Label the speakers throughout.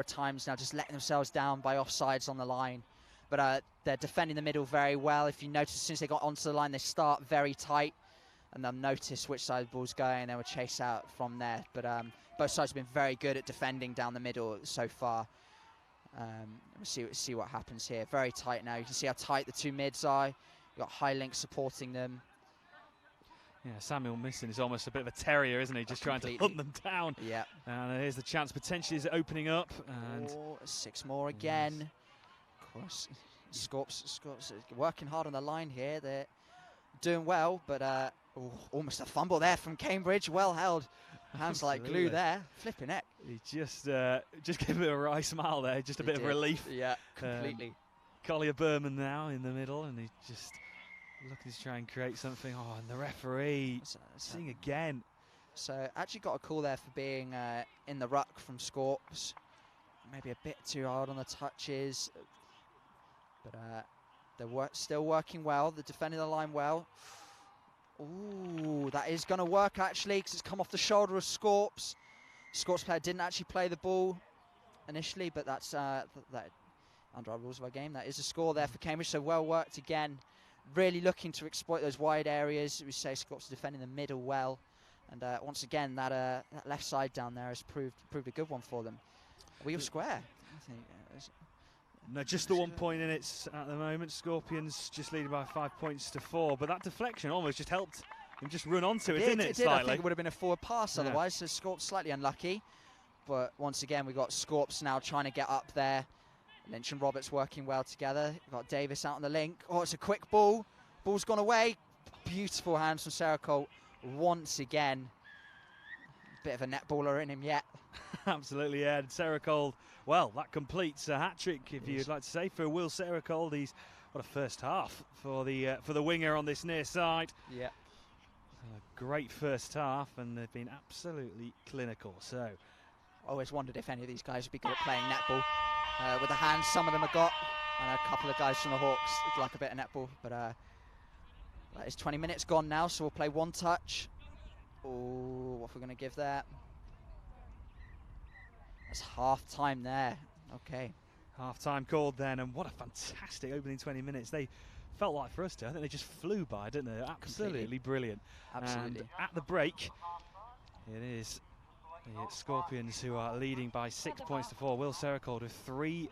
Speaker 1: of times now, just letting themselves down by offsides on the line. But they're defending the middle very well. If you notice, as soon as they got onto the line, they start very tight, and they'll notice which side the ball's going, and they will chase out from there. But both sides have been very good at defending down the middle so far. We'll see what happens here. Very tight now. You can see how tight the two mids are. You've got High Link supporting them.
Speaker 2: Yeah, Samuel Misson is almost a bit of a terrier, isn't he? Just trying to hunt them down.
Speaker 1: Yeah.
Speaker 2: And here's the chance potentially is opening up. And
Speaker 1: 6 more again. Yes. Of course, Scorps working hard on the line here. They're doing well, but almost a fumble there from Cambridge. Well held. Hands like glue there. Flipping heck.
Speaker 2: He just gave it a wry smile there. Just a bit of relief.
Speaker 1: Yeah, completely.
Speaker 2: Collier Berman now in the middle, and he just looking to try and create something. Oh, and the referee seeing again. So
Speaker 1: actually got a call there for being in the ruck from Scorps. Maybe a bit too hard on the touches. But they're still working well. They're defending the line well. Ooh, that is going to work actually, because it's come off the shoulder of Scorps. Scorps player didn't actually play the ball initially, but that's that under our rules of our game. That is a score there for Cambridge. So well worked again. Really looking to exploit those wide areas. We say Scorps are defending the middle well, and once again that left side down there has proved a good one for them. We have square. I think.
Speaker 2: No, just the 1 point in it at the moment. Scorpions just leading by 5 points to 4, but that deflection almost just helped him just run onto it, didn't it?
Speaker 1: Slightly. I think it would have been a forward pass otherwise, so Scorps slightly unlucky. But once again, we've got Scorps now trying to get up there. Lynch and Roberts working well together. We've got Davis out on the link. Oh, it's a quick ball. Ball's gone away. Beautiful hands from Sarah Colt once again. Bit of a netballer in him yet.
Speaker 2: Absolutely, yeah. And Sarah Cold, well, that completes a hat-trick, if you'd like to say, for Will Sarah Cold. He's what a first half for the winger on this near side.
Speaker 1: Yeah.
Speaker 2: A great first half, and they've been absolutely clinical. So,
Speaker 1: always wondered if any of these guys would be good at playing netball. With the hands, some of them have got. And a couple of guys from the Hawks would like a bit of netball, but that is 20 minutes gone now, so we'll play one touch. Oh, what are we going to give that? That's half time there. Okay.
Speaker 2: Half time called then, and what a fantastic opening 20 minutes. They felt like for us too. I think they just flew by, didn't they? Absolutely brilliant.
Speaker 1: Absolutely.
Speaker 2: And at the break, it is the Scorpions who are leading by 6 points to 4. Will Sericold with 3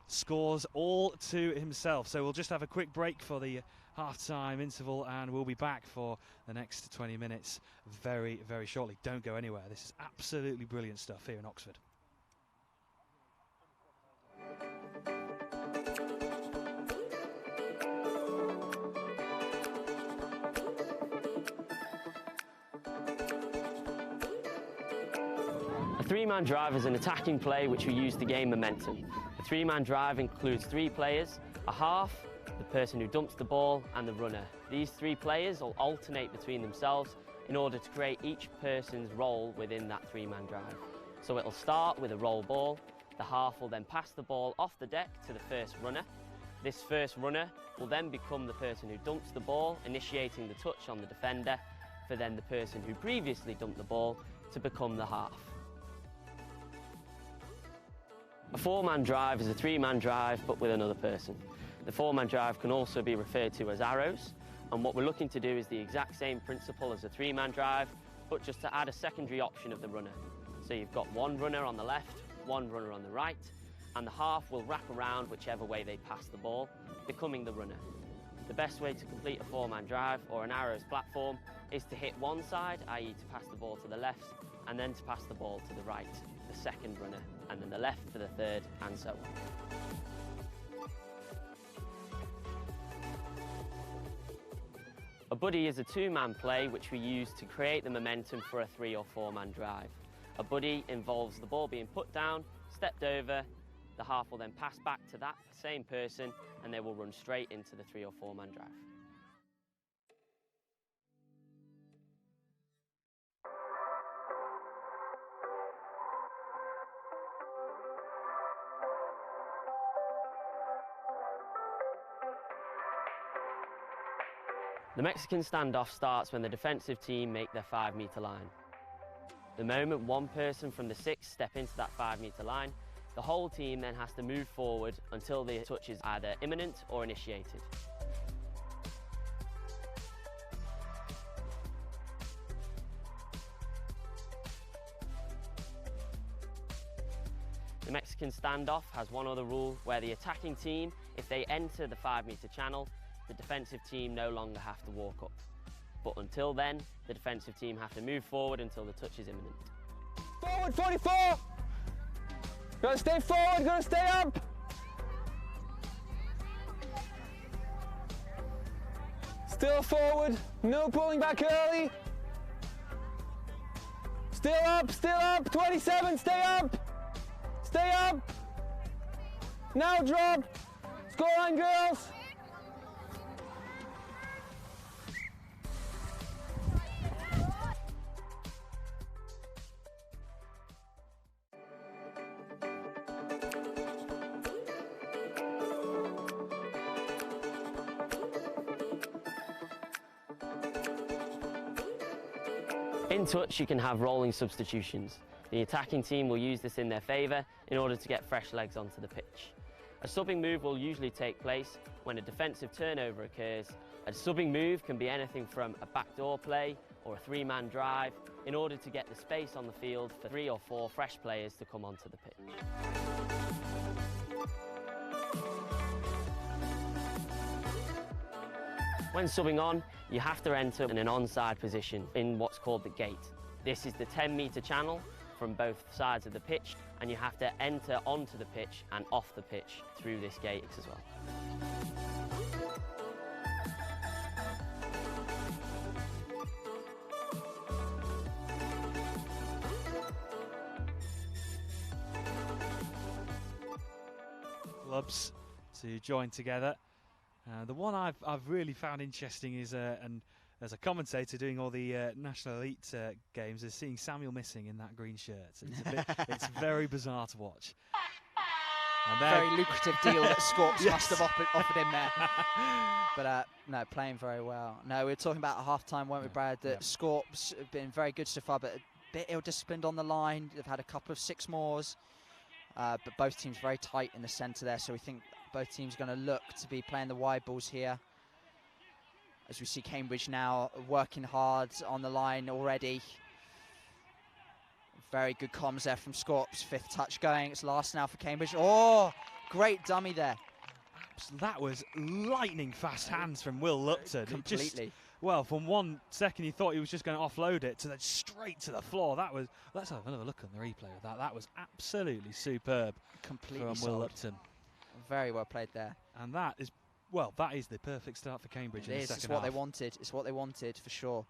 Speaker 2: scores all to himself. So we'll just have a quick break for the half-time interval, and we'll be back for the next 20 minutes very, very shortly. Don't go anywhere. This is absolutely brilliant stuff here in Oxford.
Speaker 3: A three-man drive is an attacking play which we use to gain momentum. The three-man drive includes 3 players, a half, the person who dumps the ball, and the runner. These 3 players will alternate between themselves in order to create each person's role within that three-man drive. So it'll start with a roll ball. The half will then pass the ball off the deck to the first runner. This first runner will then become the person who dumps the ball, initiating the touch on the defender, for then the person who previously dumped the ball to become the half. A 4-man drive is a 3-man drive, but with another person. The 4-man drive can also be referred to as arrows, and what we're looking to do is the exact same principle as a 3-man drive, but just to add a secondary option of the runner. So you've got 1 runner on the left, 1 runner on the right, and the half will wrap around whichever way they pass the ball, becoming the runner. The best way to complete a 4-man drive or an arrows platform is to hit one side, i.e. to pass the ball to the left, and then to pass the ball to the right, the second runner, and then the left for the third, and so on. A buddy is a 2-man play which we use to create the momentum for a 3- or 4-man drive. A buddy involves the ball being put down, stepped over, the half will then pass back to that same person, and they will run straight into the 3- or 4-man drive. The Mexican standoff starts when the defensive team make their 5-metre line. The moment one person from the 6 step into that 5-metre line, The whole team then has to move forward until the touch is either imminent or initiated. The Mexican standoff has one other rule where the attacking team, if they enter the 5-metre channel, the defensive team no longer have to walk up. But until then, the defensive team have to move forward until the touch is imminent.
Speaker 4: Forward 44! Gotta stay forward, gotta stay up! Still forward, no pulling back early. Still up, 27, stay up! Stay up! Now drop! Scoreline, girls!
Speaker 3: In touch, you can have rolling substitutions. The attacking team will use this in their favour in order to get fresh legs onto the pitch. A subbing move will usually take place when a defensive turnover occurs. A subbing move can be anything from a backdoor play or a 3-man drive in order to get the space on the field for 3 or 4 fresh players to come onto the pitch. When subbing on, you have to enter in an onside position in what's called the gate. This is the 10-metre channel from both sides of the pitch, and you have to enter onto the pitch and off the pitch through this gate as well.
Speaker 2: Clubs to join together. The one I've really found interesting is, and as a commentator doing all the National Elite games, is seeing Samuel Missing in that green shirt. It's very bizarre to watch. And
Speaker 1: very lucrative deal that Scorps must have offered him there. But no, playing very well. No, we were talking about at half-time, weren't we, Brad, that Scorps have been very good so far, but a bit ill-disciplined on the line. They've had a couple of 6-mores, but both teams very tight in the centre there, so we think both teams are going to look to be playing the wide balls here. As we see Cambridge now working hard on the line already. Very good comms there from Scorps. 5th touch going. It's last now for Cambridge. Oh, great dummy there.
Speaker 2: That was lightning fast hands from Will Lupton.
Speaker 1: Completely.
Speaker 2: Well, from 1 second you thought he was just going to offload it to then straight to the floor. Let's have another look on the replay of that. That was absolutely superb.
Speaker 1: Completely
Speaker 2: from Will Lupton.
Speaker 1: Very well played there.
Speaker 2: And that is, well, that is the perfect start for Cambridge in the second half.
Speaker 1: It's what they wanted. It's what they wanted for sure.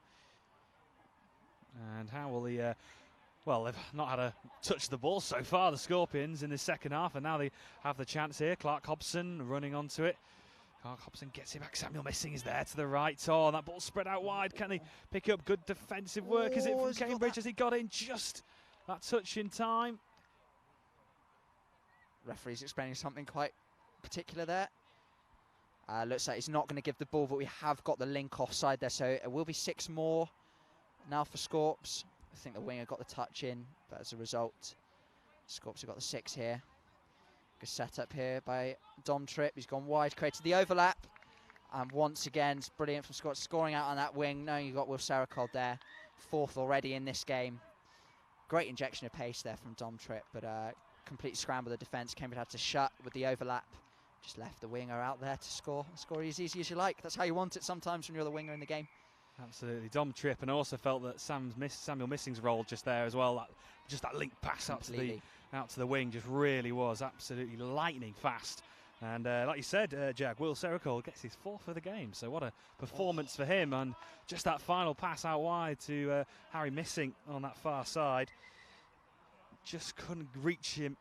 Speaker 2: And how will the, well, they've not had a touch the ball so far, the Scorpions, in the second half, and now they have the chance here. Clark Hobson running onto it. Clark Hobson gets it back. Samuel Missing is there to the right. Oh, that ball spread out wide. Can he pick up good defensive work? Is it from Cambridge? Has he got in just that touch in time?
Speaker 1: Referee's explaining something quite particular there. Looks like he's not going to give the ball, but we have got the link offside there, so it will be 6 more now for Scorps. I think the winger got the touch in, but as a result, Scorps have got the 6 here. Good setup here by Dom Tripp. He's gone wide, created the overlap, and once again, it's brilliant from Scorps, scoring out on that wing. Knowing you've got Will Sericold there, 4th already in this game. Great injection of pace there from Dom Tripp, but complete scramble of the defence. Cambridge had to shut with the overlap. Just left the winger out there to score as easy as you like. That's how you want it sometimes when you're the winger in the game.
Speaker 2: Absolutely, Dom Tripp, and I also felt that Samuel Missing's role just there as well. Just that link pass out to the wing just really was absolutely lightning fast. And like you said, Jag, Will Sericold gets his 4th of the game. So what a performance for him, and just that final pass out wide to Harry Missing on that far side. Just couldn't reach him.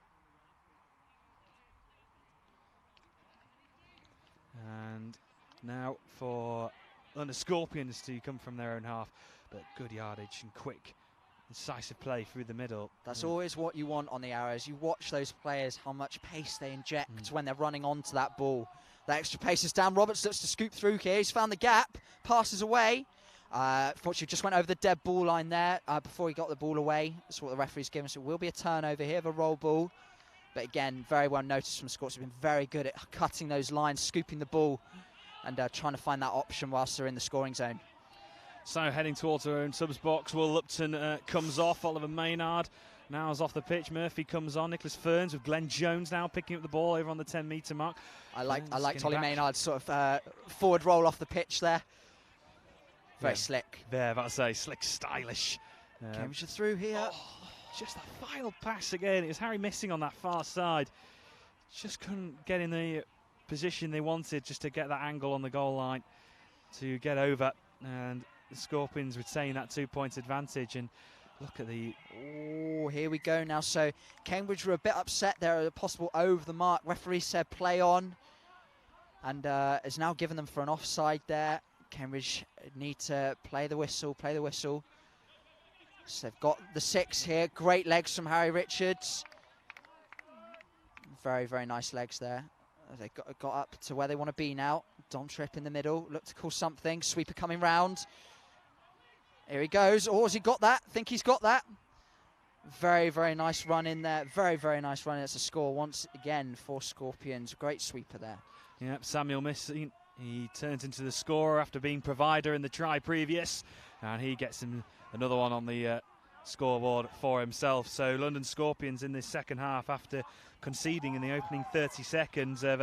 Speaker 2: And now for the Scorpions to come from their own half, but good yardage and quick, incisive play through the middle.
Speaker 1: That's always what you want on the Arrows. You watch those players, how much pace they inject when they're running onto that ball. That extra pace is down. Roberts looks to scoop through here. He's found the gap, passes away. Fortunately, just went over the dead ball line there before he got the ball away. That's what the referee's given. So it will be a turnover here of a roll ball. But again, very well noticed from Scorps. Have been very good at cutting those lines, scooping the ball, and trying to find that option whilst they're in the scoring zone.
Speaker 2: So heading towards her own subs box, Will Lupton comes off. Oliver Maynard now is off the pitch. Murphy comes on. Nicholas Ferns with Glenn Jones now picking up the ball over on the 10-metre mark.
Speaker 1: I liked Ollie Maynard's sort of forward roll off the pitch there. Very slick.
Speaker 2: There, about to say, slick, stylish.
Speaker 1: Cambridge are through here.
Speaker 2: Oh, just the final pass again. It was Harry missing on that far side. Just couldn't get in the position they wanted just to get that angle on the goal line to get over. And the Scorpions retain that 2-point advantage. And look at the...
Speaker 1: Oh, here we go now. So Cambridge were a bit upset there at a possible over the mark. Referee said play on. And has now given them for an offside there. Cambridge need to play the whistle, So they've got the 6 here. Great legs from Harry Richards. Very, very nice legs there. They got up to where they want to be now. Dom Tripp in the middle. Look to call something. Sweeper coming round. Here he goes. Oh, has he got that? Think he's got that. Very, very nice run in there. Very, very nice run. It's a score once again for Scorpions. Great sweeper there.
Speaker 2: Yep, Samuel missing. He turns into the scorer after being provider in the try previous. And he gets him another one on the scoreboard for himself. So London Scorpions in this second half, after conceding in the opening 30 seconds, of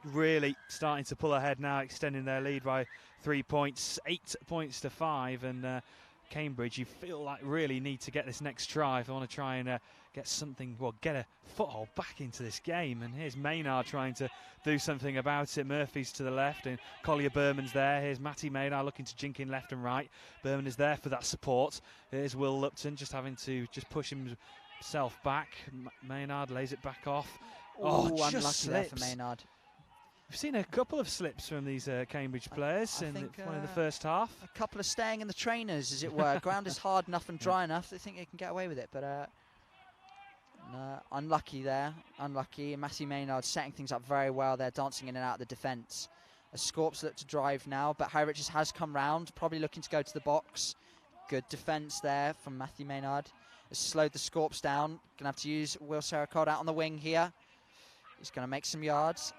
Speaker 2: really starting to pull ahead now, extending their lead by 3 points, 8 points to 5. And Cambridge, you feel like really need to get this next try if they want to try and get something, well, get a foothold back into this game. And here's Maynard trying to do something about it. Murphy's to the left and Collier Berman's there. Here's Matty Maynard looking to jink in left and right. Berman is there for that support. Here's Will Lupton just having to just push himself back. Maynard lays it back off.
Speaker 1: Oh,
Speaker 2: just
Speaker 1: unlucky
Speaker 2: slips.
Speaker 1: there for Maynard.
Speaker 2: We've seen a couple of slips from these Cambridge players in the first half.
Speaker 1: A couple of staying in the trainers, as it were. Ground is hard enough and dry enough. They think they can get away with it, but no, unlucky there. Unlucky. Matty Maynard setting things up very well there, dancing in and out of the defence. As Scorps look to drive now, but Harry Richards has come round, probably looking to go to the box. Good defence there from Matthew Maynard. Has slowed the Scorps down. Going to have to use Will Serracod out on the wing here. He's going to make some yards.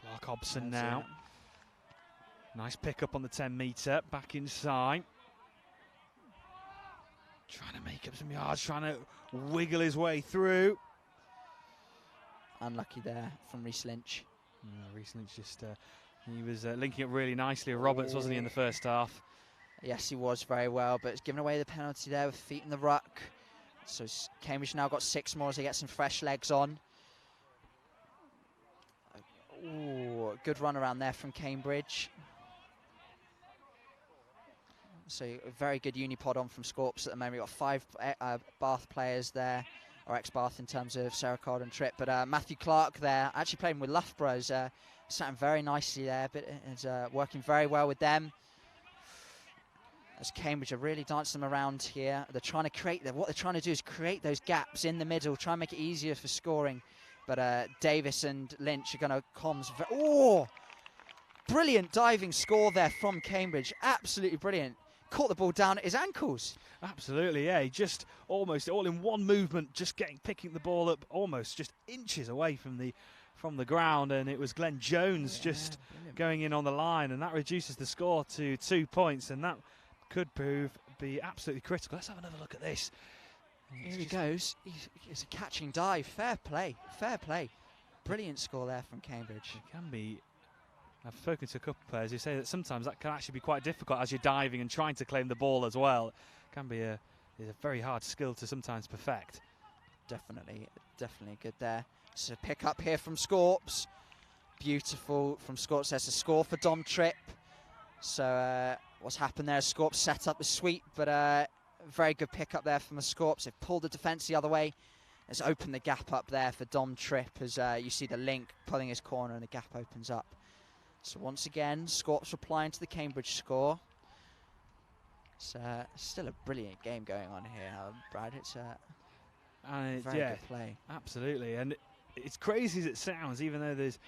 Speaker 2: Clark Hobson now. Nice pick up on the 10-metre, back inside. Trying to make up some yards, trying to wiggle his way through.
Speaker 1: Unlucky there from Reece Lynch.
Speaker 2: Reece Lynch just, he was linking up really nicely with Roberts, wasn't he, in the first half?
Speaker 1: Yes, he was very well, but it's given away the penalty there with feet in the ruck. So Cambridge now got 6 more as they get some fresh legs on. Ooh, good run around there from Cambridge. So a very good unipod on from Scorps at the moment. We've got 5 Bath players there, or ex-Bath in terms of Serracod and Tripp. But Matthew Clark there, actually playing with Loughborough's, sat very nicely there, but is working very well with them. As Cambridge are really dancing them around here. They're trying to create, what they're trying to do is create those gaps in the middle, try and make it easier for scoring. But Davis and Lynch are going to comms. Oh! Brilliant diving score there from Cambridge. Absolutely brilliant. Caught the ball down at his ankles.
Speaker 2: Absolutely, yeah. He just almost all in one movement, just picking the ball up almost just inches away from the ground, and it was Glenn Jones just going in on the line, and that reduces the score to 2 points, and that could be absolutely critical. Let's have another look at this.
Speaker 1: Here he goes. It's a catching dive. Fair play. Fair play. Brilliant score there from Cambridge.
Speaker 2: It can be. I've spoken to a couple of players who say that sometimes that can actually be quite difficult as you're diving and trying to claim the ball as well. It can be a very hard skill to sometimes perfect.
Speaker 1: Definitely good there. It's a pick up here from Scorps. Beautiful from Scorps. There's a score for Dom Tripp. So what's happened there? Scorps set up the sweep, but very good pick up there from the Scorps. They've pulled the defence the other way. It's opened the gap up there for Dom Tripp as you see the link pulling his corner and the gap opens up. So once again, Scorps replying to the Cambridge score. It's still a brilliant game going on here, Brad. It's very good play.
Speaker 2: Absolutely. And it's crazy as it sounds, even though there's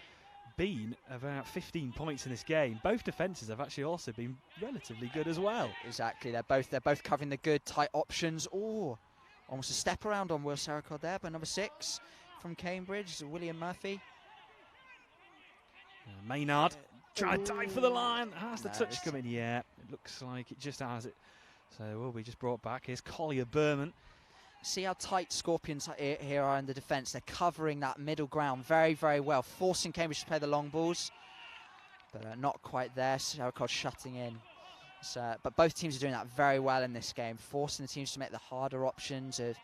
Speaker 2: been about 15 points in this game, both defences have actually also been relatively good as well.
Speaker 1: Exactly. They're both covering the good tight options. Oh, almost a step around on Will Serracod there by number 6. from Cambridge, William Murphy.
Speaker 2: Maynard trying to dive for the line. Has the
Speaker 1: No,
Speaker 2: touch come in? Yeah, it looks like it just has it. So it will be just brought back. Here's Collier Berman.
Speaker 1: See how tight Scorpions here are in the defence. They're covering that middle ground very, very well, forcing Cambridge to play the long balls. But not quite there. Sericod shutting in. So, but both teams are doing that very well in this game, forcing the teams to make the harder options of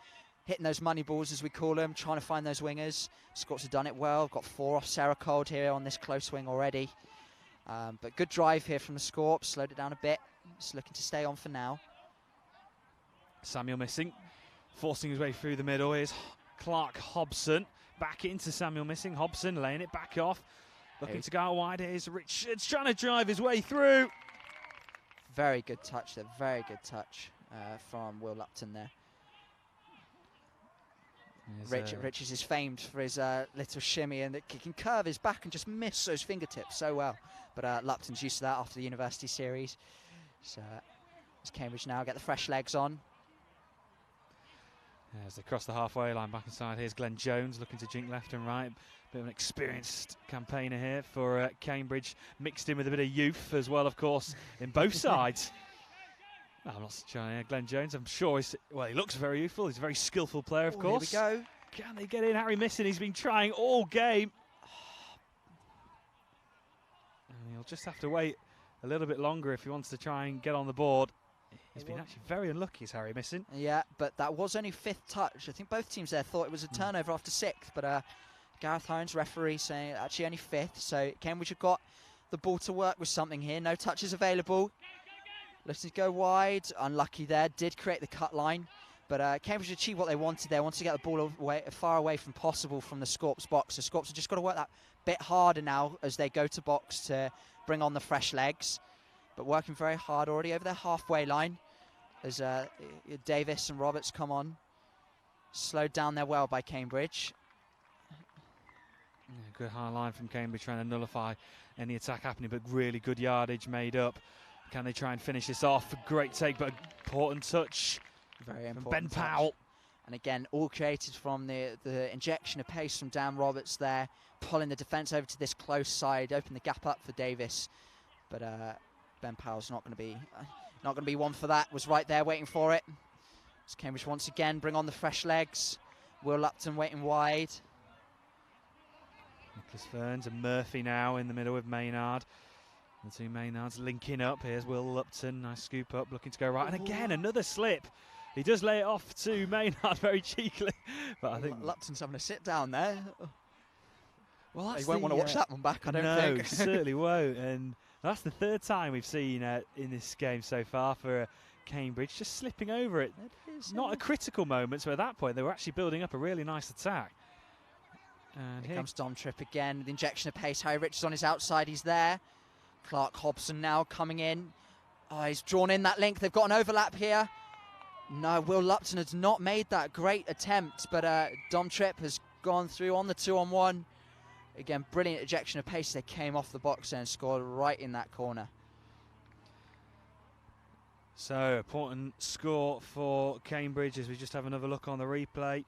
Speaker 1: hitting those money balls, as we call them, trying to find those wingers. Scots have done it well. Got 4 off Sericod here on this close wing already. But good drive here from the Scorps. Slowed it down a bit. Just looking to stay on for now.
Speaker 2: Samuel Missing, forcing his way through the middle. Here's Clark Hobson. Back into Samuel Missing. Hobson laying it back off. Looking to go out wide. Here's Richards trying to drive his way through.
Speaker 1: Very good touch there. Very good touch from Will Lupton there. Richards is famed for his little shimmy and that he can curve his back and just miss those fingertips so well. But Lupton's used to that after the university series. So as Cambridge now get the fresh legs on.
Speaker 2: As they cross the halfway line back inside, here's Glenn Jones looking to jink left and right. Bit of an experienced campaigner here for Cambridge, mixed in with a bit of youth as well, of course, in both sides. I'm not trying Glenn Jones. I'm sure he looks very youthful. He's a very skillful player, of course.
Speaker 1: Here we go.
Speaker 2: Can they get in? Harry Missing, he's been trying all game. And he'll just have to wait a little bit longer if he wants to try and get on the board. He's been actually very unlucky, is Harry Missing.
Speaker 1: Yeah, but that was only 5th touch. I think both teams there thought it was a turnover after 6th, but Gareth Holmes, referee, saying actually only 5th. So Cambridge have got the ball to work with something here. No touches available. Looking to go wide. Unlucky there. Did create the cut line. But Cambridge achieved what they wanted there. Wanted to get the ball far away from possible from the Scorps box. The Scorps have just got to work that bit harder now as they go to box to bring on the fresh legs. But working very hard already over their halfway line as Davis and Roberts come on. Slowed down there well by Cambridge.
Speaker 2: Yeah, good high line from Cambridge trying to nullify any attack happening, but really good yardage made up. Can they try and finish this off? Great take, but important touch.
Speaker 1: Very important.
Speaker 2: From Ben
Speaker 1: touch.
Speaker 2: Powell.
Speaker 1: And again, all created from the injection of pace from Dan Roberts there, pulling the defence over to this close side, open the gap up for Davis. But Ben Powell's not going to be one for that. Was right there waiting for it. As Cambridge once again bring on the fresh legs. Will Lupton waiting wide.
Speaker 2: Nicholas Ferns and Murphy now in the middle with Maynard. The two Maynards linking up. Here's Will Lupton. Nice scoop up, looking to go right. And again, another slip. He does lay it off to Maynard very cheekily. But I think
Speaker 1: Lupton's having a sit down there.
Speaker 2: Well,
Speaker 1: you won't want to watch that one back, I don't think.
Speaker 2: No, certainly won't. And that's the 3rd time we've seen in this game so far for Cambridge, just slipping over it. Not a critical moment, so at that point they were actually building up a really nice attack. And
Speaker 1: here comes Dom Tripp again, the injection of pace. Harry Richards on his outside, he's there. Clark Hobson now coming in. Oh, he's drawn in that link. They've got an overlap here. No, Will Lupton has not made that great attempt, but Dom Tripp has gone through on the 2-on-1. Again, brilliant ejection of pace. They came off the box and scored right in that corner.
Speaker 2: So, important score for Cambridge as we just have another look on the replay.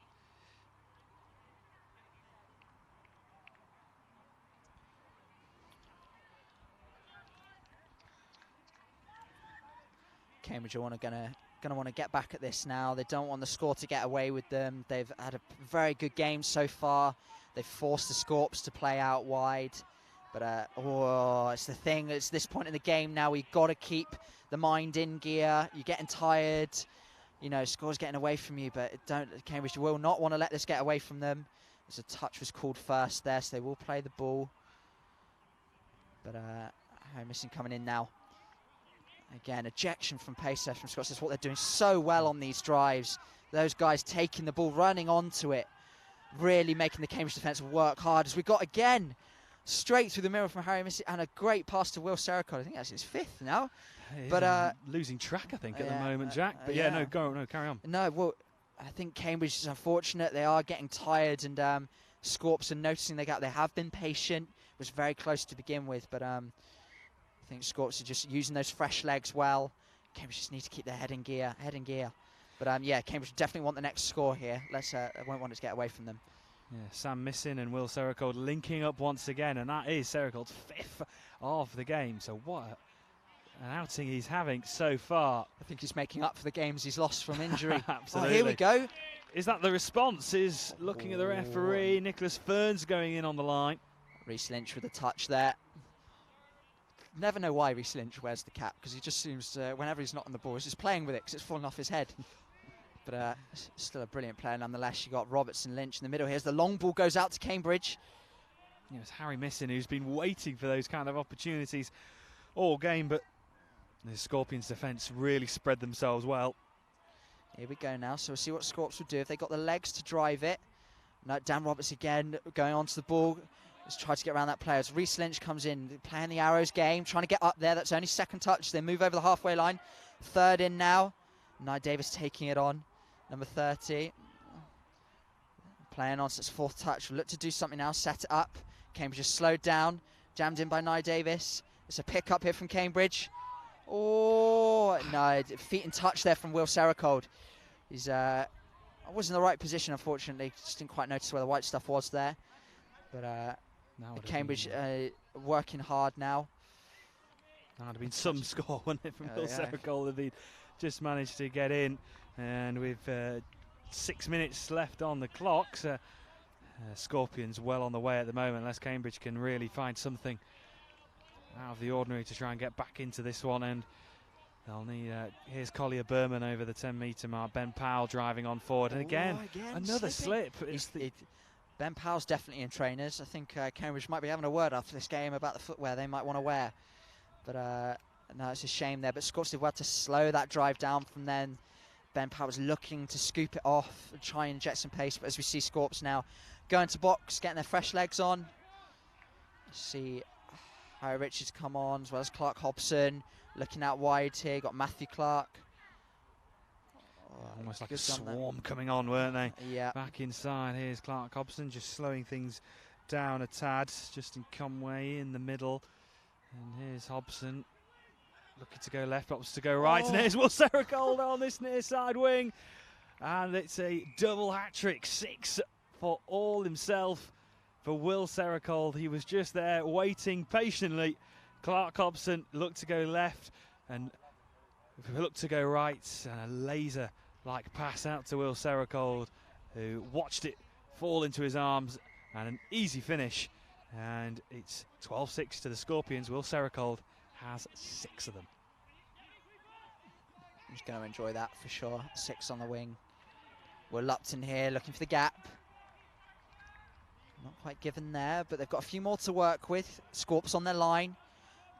Speaker 1: Cambridge are going to want to get back at this now. They don't want the score to get away with them. They've had a very good game so far. They've forced the Scorps to play out wide. But it's the thing. It's this point in the game now. We've got to keep the mind in gear. You're getting tired. You know, score's getting away from you. But Cambridge will not want to let this get away from them. As a touch was called first there, so they will play the ball. But Harry Missing coming in now. Again, ejection from pace from Scots. That's what they're doing so well on these drives. Those guys taking the ball, running onto it, really making the Cambridge defence work hard. As we got again straight through the middle from Harry Missing and a great pass to Will Sericod. I think that's his 5th now.
Speaker 2: But losing track, I think, at the moment, Jack. But yeah, carry on.
Speaker 1: No, well, I think Cambridge is unfortunate. They are getting tired, and Scorps are noticing they have been patient. It was very close to begin with, but I think Scorps are just using those fresh legs well. Cambridge just need to keep their head in gear. But yeah, Cambridge definitely want the next score here. I won't want it to get away from them.
Speaker 2: Yeah, Sam missing and Will Sericold linking up once again, and that is Sericold's 5th of the game. So what an outing he's having so far.
Speaker 1: I think he's making up for the games he's lost from injury.
Speaker 2: Absolutely.
Speaker 1: Oh, here we go.
Speaker 2: Is that the response? Is looking at the referee. Nicholas Fearns going in on the line.
Speaker 1: Reece Lynch with a touch there. Never know why Reece Lynch wears the cap, because he just seems to, whenever he's not on the ball, he's just playing with it because it's falling off his head. But still a brilliant player nonetheless. You got Robertson, Lynch in the middle. Here's the long ball goes out to Cambridge.
Speaker 2: You know, it's Harry Missin who's been waiting for those kind of opportunities all game, but the Scorpions' defence really spread themselves well.
Speaker 1: Here we go now. So we'll see what Scorps will do if they got the legs to drive it. No, Dan Roberts again going onto the ball. Let's try to get around that player. As Reece Lynch comes in, playing the Arrows game, trying to get up there. That's only second touch. They move over the halfway line. Third in now. Nye Davis taking it on. Number 30. Playing on, so it's fourth touch. We'll look to do something now. Set it up. Cambridge is slowed down. Jammed in by Nye Davis. It's a pick up here from Cambridge. Oh, no. Feet in touch there from Will Sericold. He's I was in the right position, unfortunately. Just didn't quite notice where the white stuff was there. But Cambridge working hard now.
Speaker 2: That would have been some score, wouldn't it, from Will Sericold if he'd just managed to get in. And with 6 minutes left on the clock, Scorpions well on the way at the moment, unless Cambridge can really find something out of the ordinary to try and get back into this one. And they'll need, here's Collier Berman over the 10-metre mark. Ben Powell driving on forward. And again another slip.
Speaker 1: Ben Powell's definitely in trainers. I think Cambridge might be having a word after this game about the footwear they might want to wear. But no, it's a shame there. But Scorps did well to slow that drive down from then. Ben Powell was looking to scoop it off and try and inject some pace. But as we see Scorps now going to box, getting their fresh legs on. See Harry Richards come on, as well as Clark Hobson. Looking out wide here, got Matthew Clark.
Speaker 2: Almost like a swarm coming on, weren't they?
Speaker 1: Yeah.
Speaker 2: Back inside, here's Clark Hobson, just slowing things down a tad. Justin Conway in the middle. And here's Hobson, looking to go left, opts to go right. And here's Will Sericold on this near side wing. And it's a double hat-trick, 6 for all himself for Will Sericold. He was just there waiting patiently. Clark Hobson looked to go left and looked to go right. And a laser-like pass out to Will Sericold, who watched it fall into his arms, and an easy finish. And it's 12-6 to the Scorpions. Will Sericold has 6 of them.
Speaker 1: I'm just going to enjoy that for sure. 6 on the wing. Will Lupton here looking for the gap. Not quite given there, but they've got a few more to work with. Scorps on their line,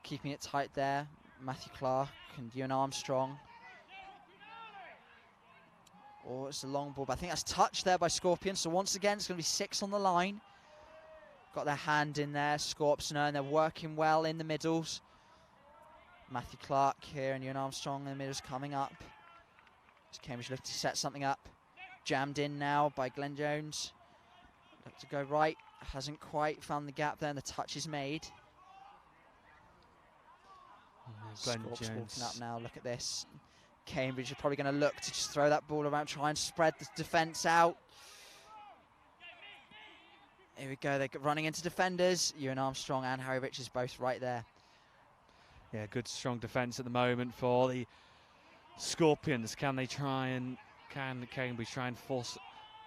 Speaker 1: keeping it tight there. Matthew Clark and Ewan Armstrong. Oh, it's a long ball, but I think that's touched there by Scorpions. So once again, it's going to be 6 on the line. Got their hand in there, Scorps, and they're working well in the middles. Matthew Clark here and Ewan Armstrong in the middles coming up. As Cambridge looking to set something up. Jammed in now by Glenn Jones. Look to go right, hasn't quite found the gap there, and the touch is made.
Speaker 2: Glenn
Speaker 1: Scorps
Speaker 2: Jones
Speaker 1: walking up now, look at this. Cambridge are probably going to look to just throw that ball around, try and spread the defence out. Here we go, they're running into defenders. Ewan Armstrong and Harry Richards both right there.
Speaker 2: Yeah, good strong defence at the moment for the Scorpions. Can Cambridge try and force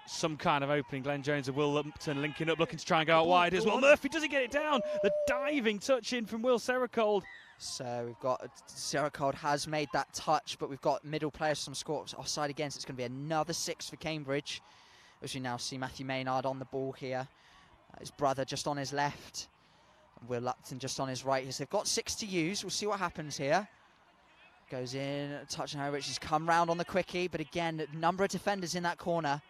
Speaker 2: some kind of opening? Glenn Jones and Will Lupton linking up, looking to try and go out wide as well. Murphy doesn't get it down. The diving touch in from Will Sericold.
Speaker 1: So we've got Sericold has made that touch, but we've got middle players from Scorps offside again, so it's going to be another 6 for Cambridge. As we now see Matthew Maynard on the ball here. His brother just on his left. And Will Lupton just on his right. So they've got 6 to use. We'll see what happens here. Goes in, touching Harry Richards, come round on the quickie, but again, a number of defenders in that corner.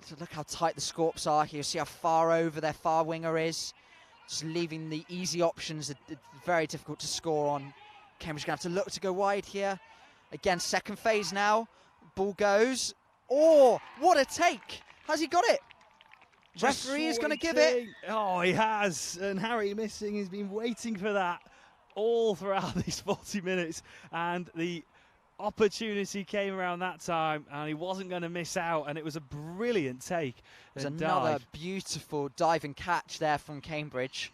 Speaker 1: So look how tight the Scorps are here. See how far over their far winger is. Just leaving the easy options very difficult to score on. Cambridge going to have to look to go wide here. Again, second phase now. Ball goes. Oh, what a take. Has he got it?
Speaker 2: Just
Speaker 1: referee is going to give it.
Speaker 2: Oh, he has. And Harry Missing has been waiting for that all throughout these 40 minutes. And the opportunity came around that time, and he wasn't going to miss out, and it was a brilliant take.
Speaker 1: There's
Speaker 2: and
Speaker 1: another
Speaker 2: dive.
Speaker 1: beautiful dive and catch there from Cambridge.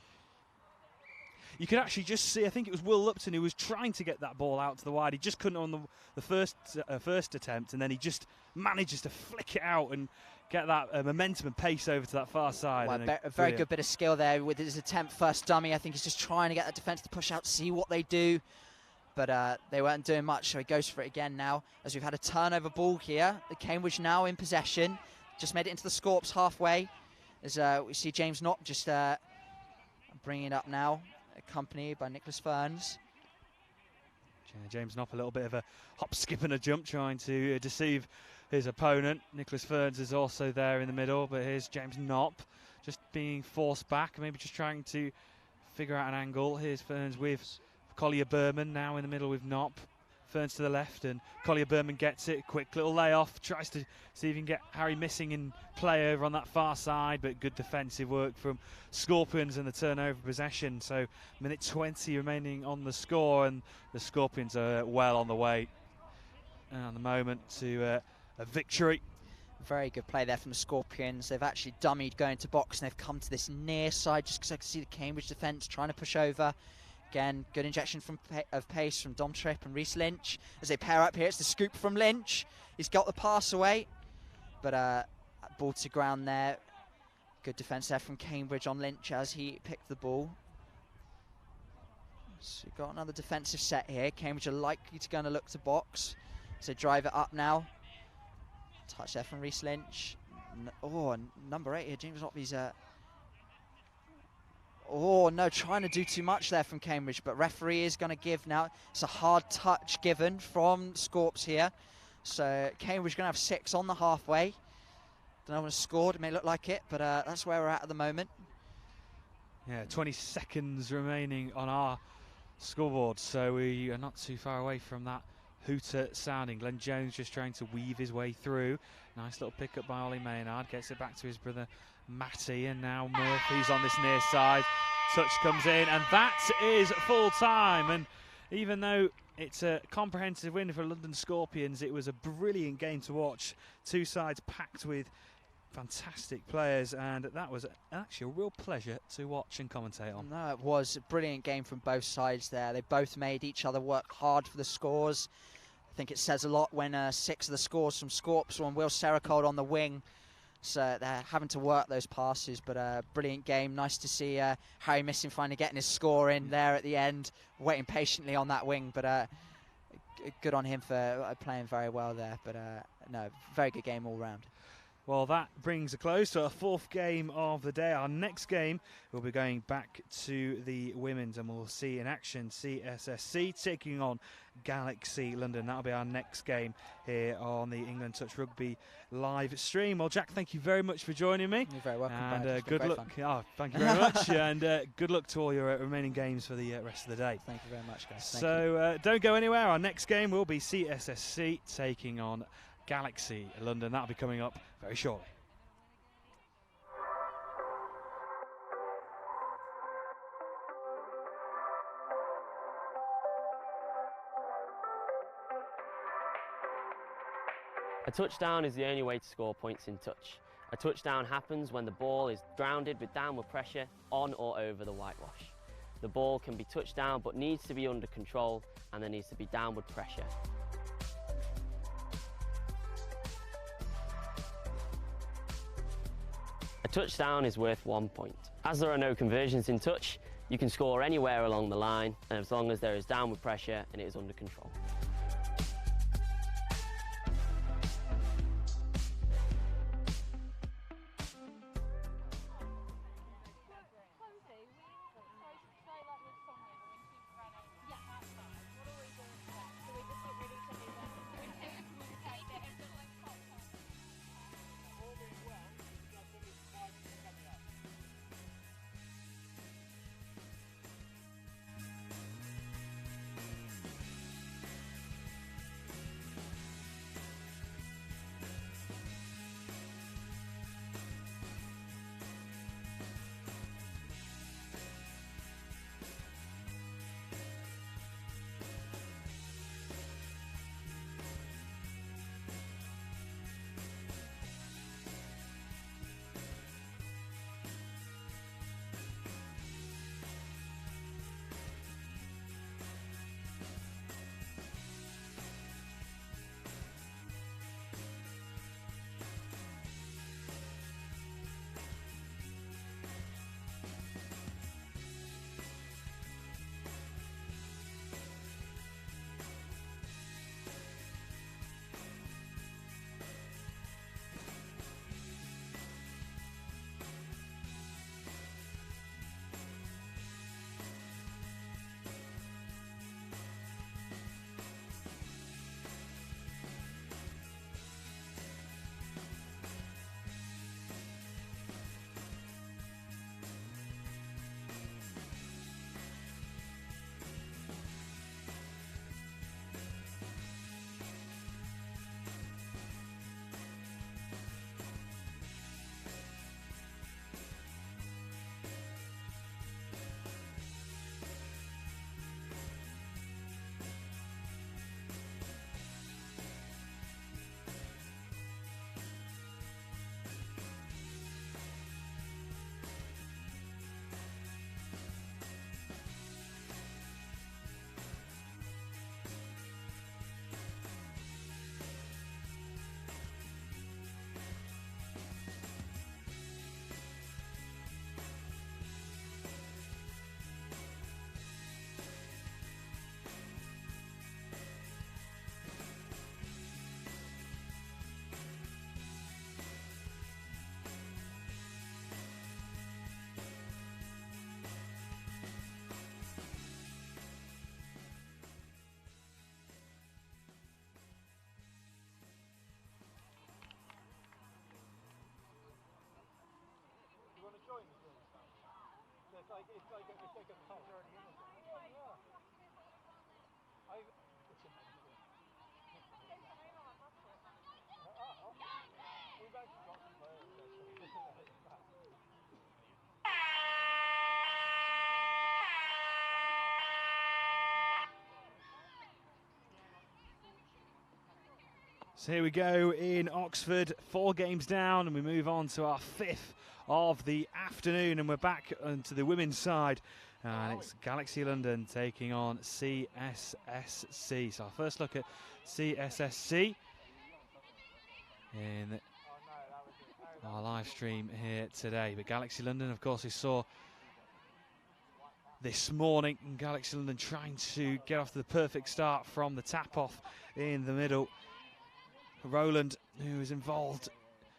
Speaker 2: You could actually just see, I think it was Will Lupton who was trying to get that ball out to the wide. He just couldn't on the first attempt, and then he just manages to flick it out and get that momentum and pace over to that far side.
Speaker 1: Well, a very good bit of skill there with his attempt, first dummy. I think he's just trying to get that defence to push out, see what they do. But they weren't doing much, so he goes for it again now, as we've had a turnover ball here. The Cambridge now in possession. Just made it into the Scorps halfway. As we see James Knopp just bringing it up now, accompanied by Nicholas Ferns.
Speaker 2: James Knopp, a little bit of a hop, skip and a jump, trying to deceive his opponent. Nicholas Ferns is also there in the middle, but here's James Knopp just being forced back, maybe just trying to figure out an angle. Here's Ferns with Collier Berman now in the middle with Knopp. Ferns to the left, and Collier Berman gets it. Quick little layoff, tries to see if he can get Harry Missing in play over on that far side, but good defensive work from Scorpions and the turnover possession. So minute 20 remaining on the score, and the Scorpions are well on the way at the moment to a victory.
Speaker 1: Very good play there from the Scorpions. They've actually dummied going to box, and they've come to this near side just because I can see the Cambridge defence trying to push over. Again, good injection of pace from Dom Tripp and Reece Lynch. As they pair up here, it's the scoop from Lynch. He's got the pass away, but ball to ground there. Good defence there from Cambridge on Lynch as he picked the ball. So we've got another defensive set here. Cambridge are likely to go and look to box. So drive it up now. Touch there from Reece Lynch. Number 8 here, James Knopp. Oh no, trying to do too much there from Cambridge, but referee is going to give now. It's a hard touch given from Scorps here. So Cambridge going to have 6 on the halfway. Don't know when it's scored, it may look like it, but that's where we're at the moment.
Speaker 2: Yeah, 20 seconds remaining on our scoreboard, so we are not too far away from that hooter sounding. Glenn Jones just trying to weave his way through. Nice little pick up by Ollie Maynard, gets it back to his brother Matty, and now Murphy's on this near side. Touch comes in, and that is full time. And even though it's a comprehensive win for London Scorpions, it was a brilliant game to watch. Two sides packed with fantastic players, and that was actually a real pleasure to watch and commentate on.
Speaker 1: No, it was a brilliant game from both sides there. They both made each other work hard for the scores. I think it says a lot when 6 of the scores from Scorps were on Will Sericold on the wing. So they're having to work those passes, but a brilliant game. Nice to see Harry Missing finally getting his score in there at the end, waiting patiently on that wing, but good on him for playing very well there. But no, very good game all round.
Speaker 2: Well, that brings a close to our 4th game of the day. Our next game, we'll be going back to the women's, and we'll see in action CSSC taking on Galaxy London. That'll be our next game here on the England Touch Rugby live stream. Well, Jack, thank you very much for joining me.
Speaker 1: You're very welcome.
Speaker 2: And good luck. Oh, thank you very much. And good luck to all your remaining games for the rest of the day.
Speaker 1: Thank you very much, guys.
Speaker 2: So don't go anywhere. Our next game will be CSSC taking on Galaxy London. That'll be coming up very shortly.
Speaker 3: A touchdown is the only way to score points in touch. A touchdown happens when the ball is grounded with downward pressure on or over the whitewash. The ball can be touched down but needs to be under control, and there needs to be downward pressure. A touchdown is worth 1 point. As there are no conversions in touch, you can score anywhere along the line, and as long as there is downward pressure and it is under control.
Speaker 2: So here we go in Oxford, 4 games down, and we move on to our 5th of the afternoon, and we're back onto the women's side, and it's Galaxy London taking on CSSC. So our first look at CSSC in our live stream here today. But Galaxy London, of course, we saw this morning, and Galaxy London trying to get off to the perfect start from the tap-off in the middle. Rowland, who is involved,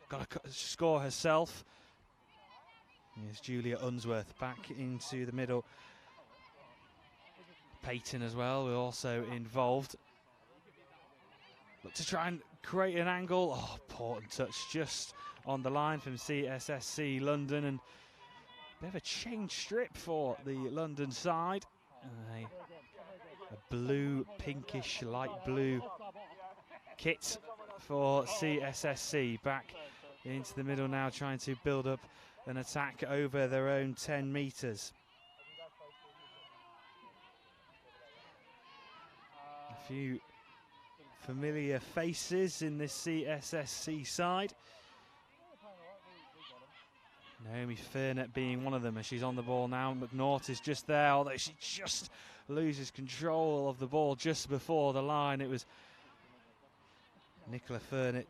Speaker 2: got a score herself. Here's Julia Unsworth back into the middle. Peyton as well, we're also involved. Look to try and create an angle. Oh, important touch just on the line from CSSC London, and a bit of a change strip for the London side. A blue, pinkish, light blue kit for CSSC, back into the middle now, trying to build up an attack over their own 10 metres. A few familiar faces in this CSSC side. Naomi Furnett being one of them, as she's on the ball now. McNaught is just there, although she just loses control of the ball just before the line. It was Nicola Furnett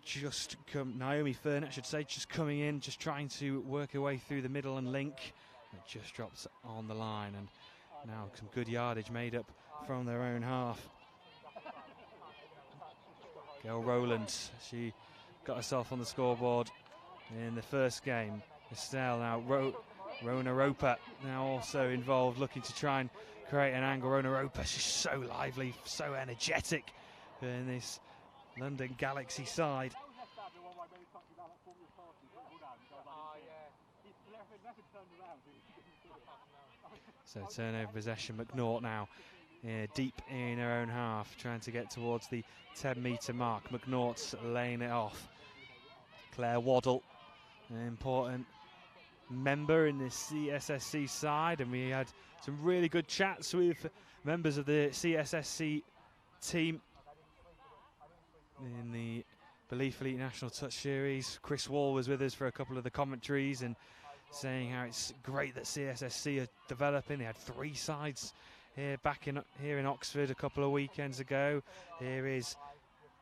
Speaker 2: Naomi Furnett, I should say, just coming in, just trying to work her way through the middle and link. It just drops on the line, and now some good yardage made up from their own half. Gail Rowland, she got herself on the scoreboard in the first game. Estelle now, Rona Roper now also involved, looking to try and create an angle. Rona Roper, she's so lively, so energetic in this London Galaxy side. So turnover possession, McNaught now deep in her own half, trying to get towards the 10-metre mark. McNaught's laying it off. Claire Waddle, an important member in this CSSC side, and we had some really good chats with members of the CSSC team in the Belief Elite National Touch Series. Chris Wall was with us for a couple of the commentaries and saying how it's great that CSSC are developing. They had 3 sides here here in Oxford a couple of weekends ago. Here is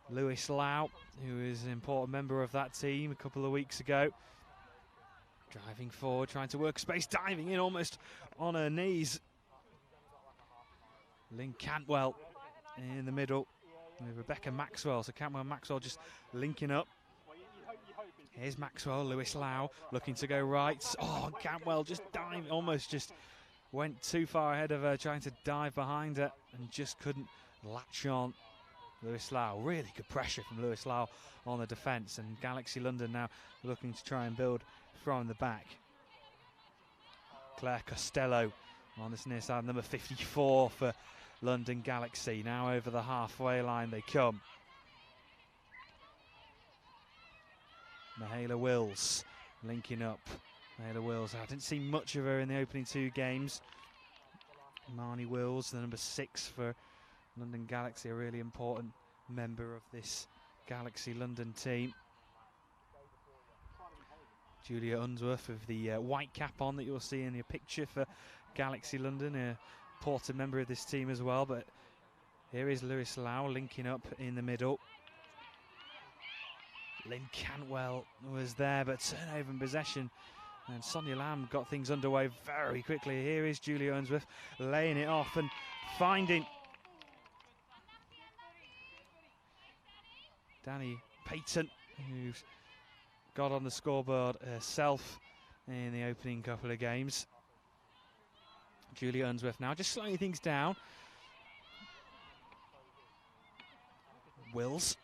Speaker 2: Lewis Lau, who is an important member of that team a couple of weeks ago. Driving forward, trying to work space, diving in almost on her knees. Lynn Cantwell in the middle with Rebecca Maxwell. So Cantwell and Maxwell just linking up. Here's Maxwell, Lewis Lau looking to go right. Oh, Cantwell just diving, almost just went too far ahead of her, trying to dive behind her and just couldn't latch on. Lewis Lau, really good pressure from Lewis Lau on the defence, and Galaxy London now looking to try and build from the back. Claire Costello on this near side, number 54 for London Galaxy. Now over the halfway line they come. Mahala Wills linking up. Mahala Wills, I didn't see much of her in the opening 2 games. Marnie Wills, the number 6 for London Galaxy, a really important member of this Galaxy London team. Julia Unsworth with the white cap on that you'll see in your picture for Galaxy London, a important member of this team as well. But here is Lewis Lau linking up in the middle. Lynn Cantwell was there, but turnover and possession, and Sonia Lamb got things underway very quickly. Here is Julia Unsworth laying it off and finding Danny Payton, who's got on the scoreboard herself in the opening couple of games. Julia Unsworth now just slowing things down. Wills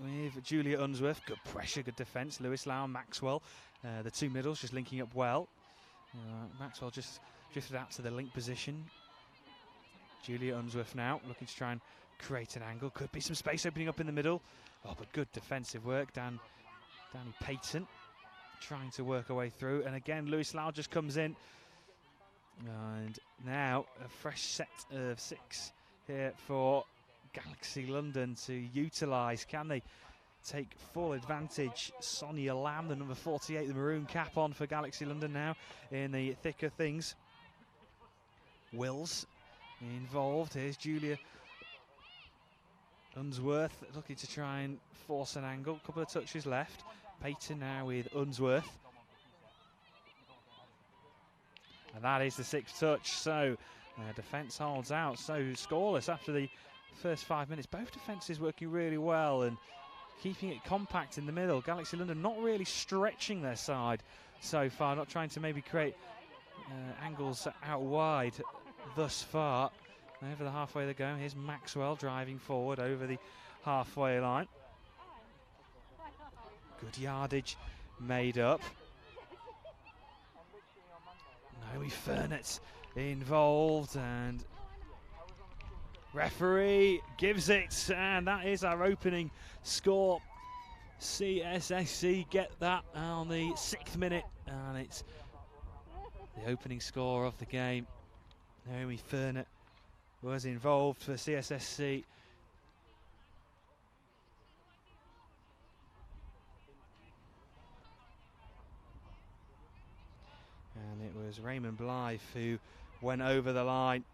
Speaker 2: with Julia Unsworth, good pressure, good defence. Lewis Lau and Maxwell, the 2 middles just linking up well. Maxwell just drifted out to the link position. Julia Unsworth now looking to try and create an angle. Could be some space opening up in the middle. Oh, but good defensive work. Danny Payton trying to work her way through. And again, Lewis Lau just comes in. And now a fresh set of 6 here for Galaxy London to utilise. Can they take full advantage? Sonia Lamb, the number 48, the maroon cap on for Galaxy London now in the thick of things. Wills involved. Here's Julia Unsworth looking to try and force an angle. A couple of touches left. Payton now with Unsworth. And that is the 6th touch. So defence holds out. So scoreless after the first 5 minutes. Both defences working really well and keeping it compact in the middle. Galaxy London not really stretching their side so far, not trying to maybe create angles out wide thus far. Over the halfway they go. Here's Maxwell driving forward over the halfway line. Good yardage made up. Naomi Furnett involved, and referee gives it, and that is our opening score. CSSC get that on the 6th minute, and it's the opening score of the game. Naomi Furnett was involved for CSSC. And it was Raymond Blythe who went over the line.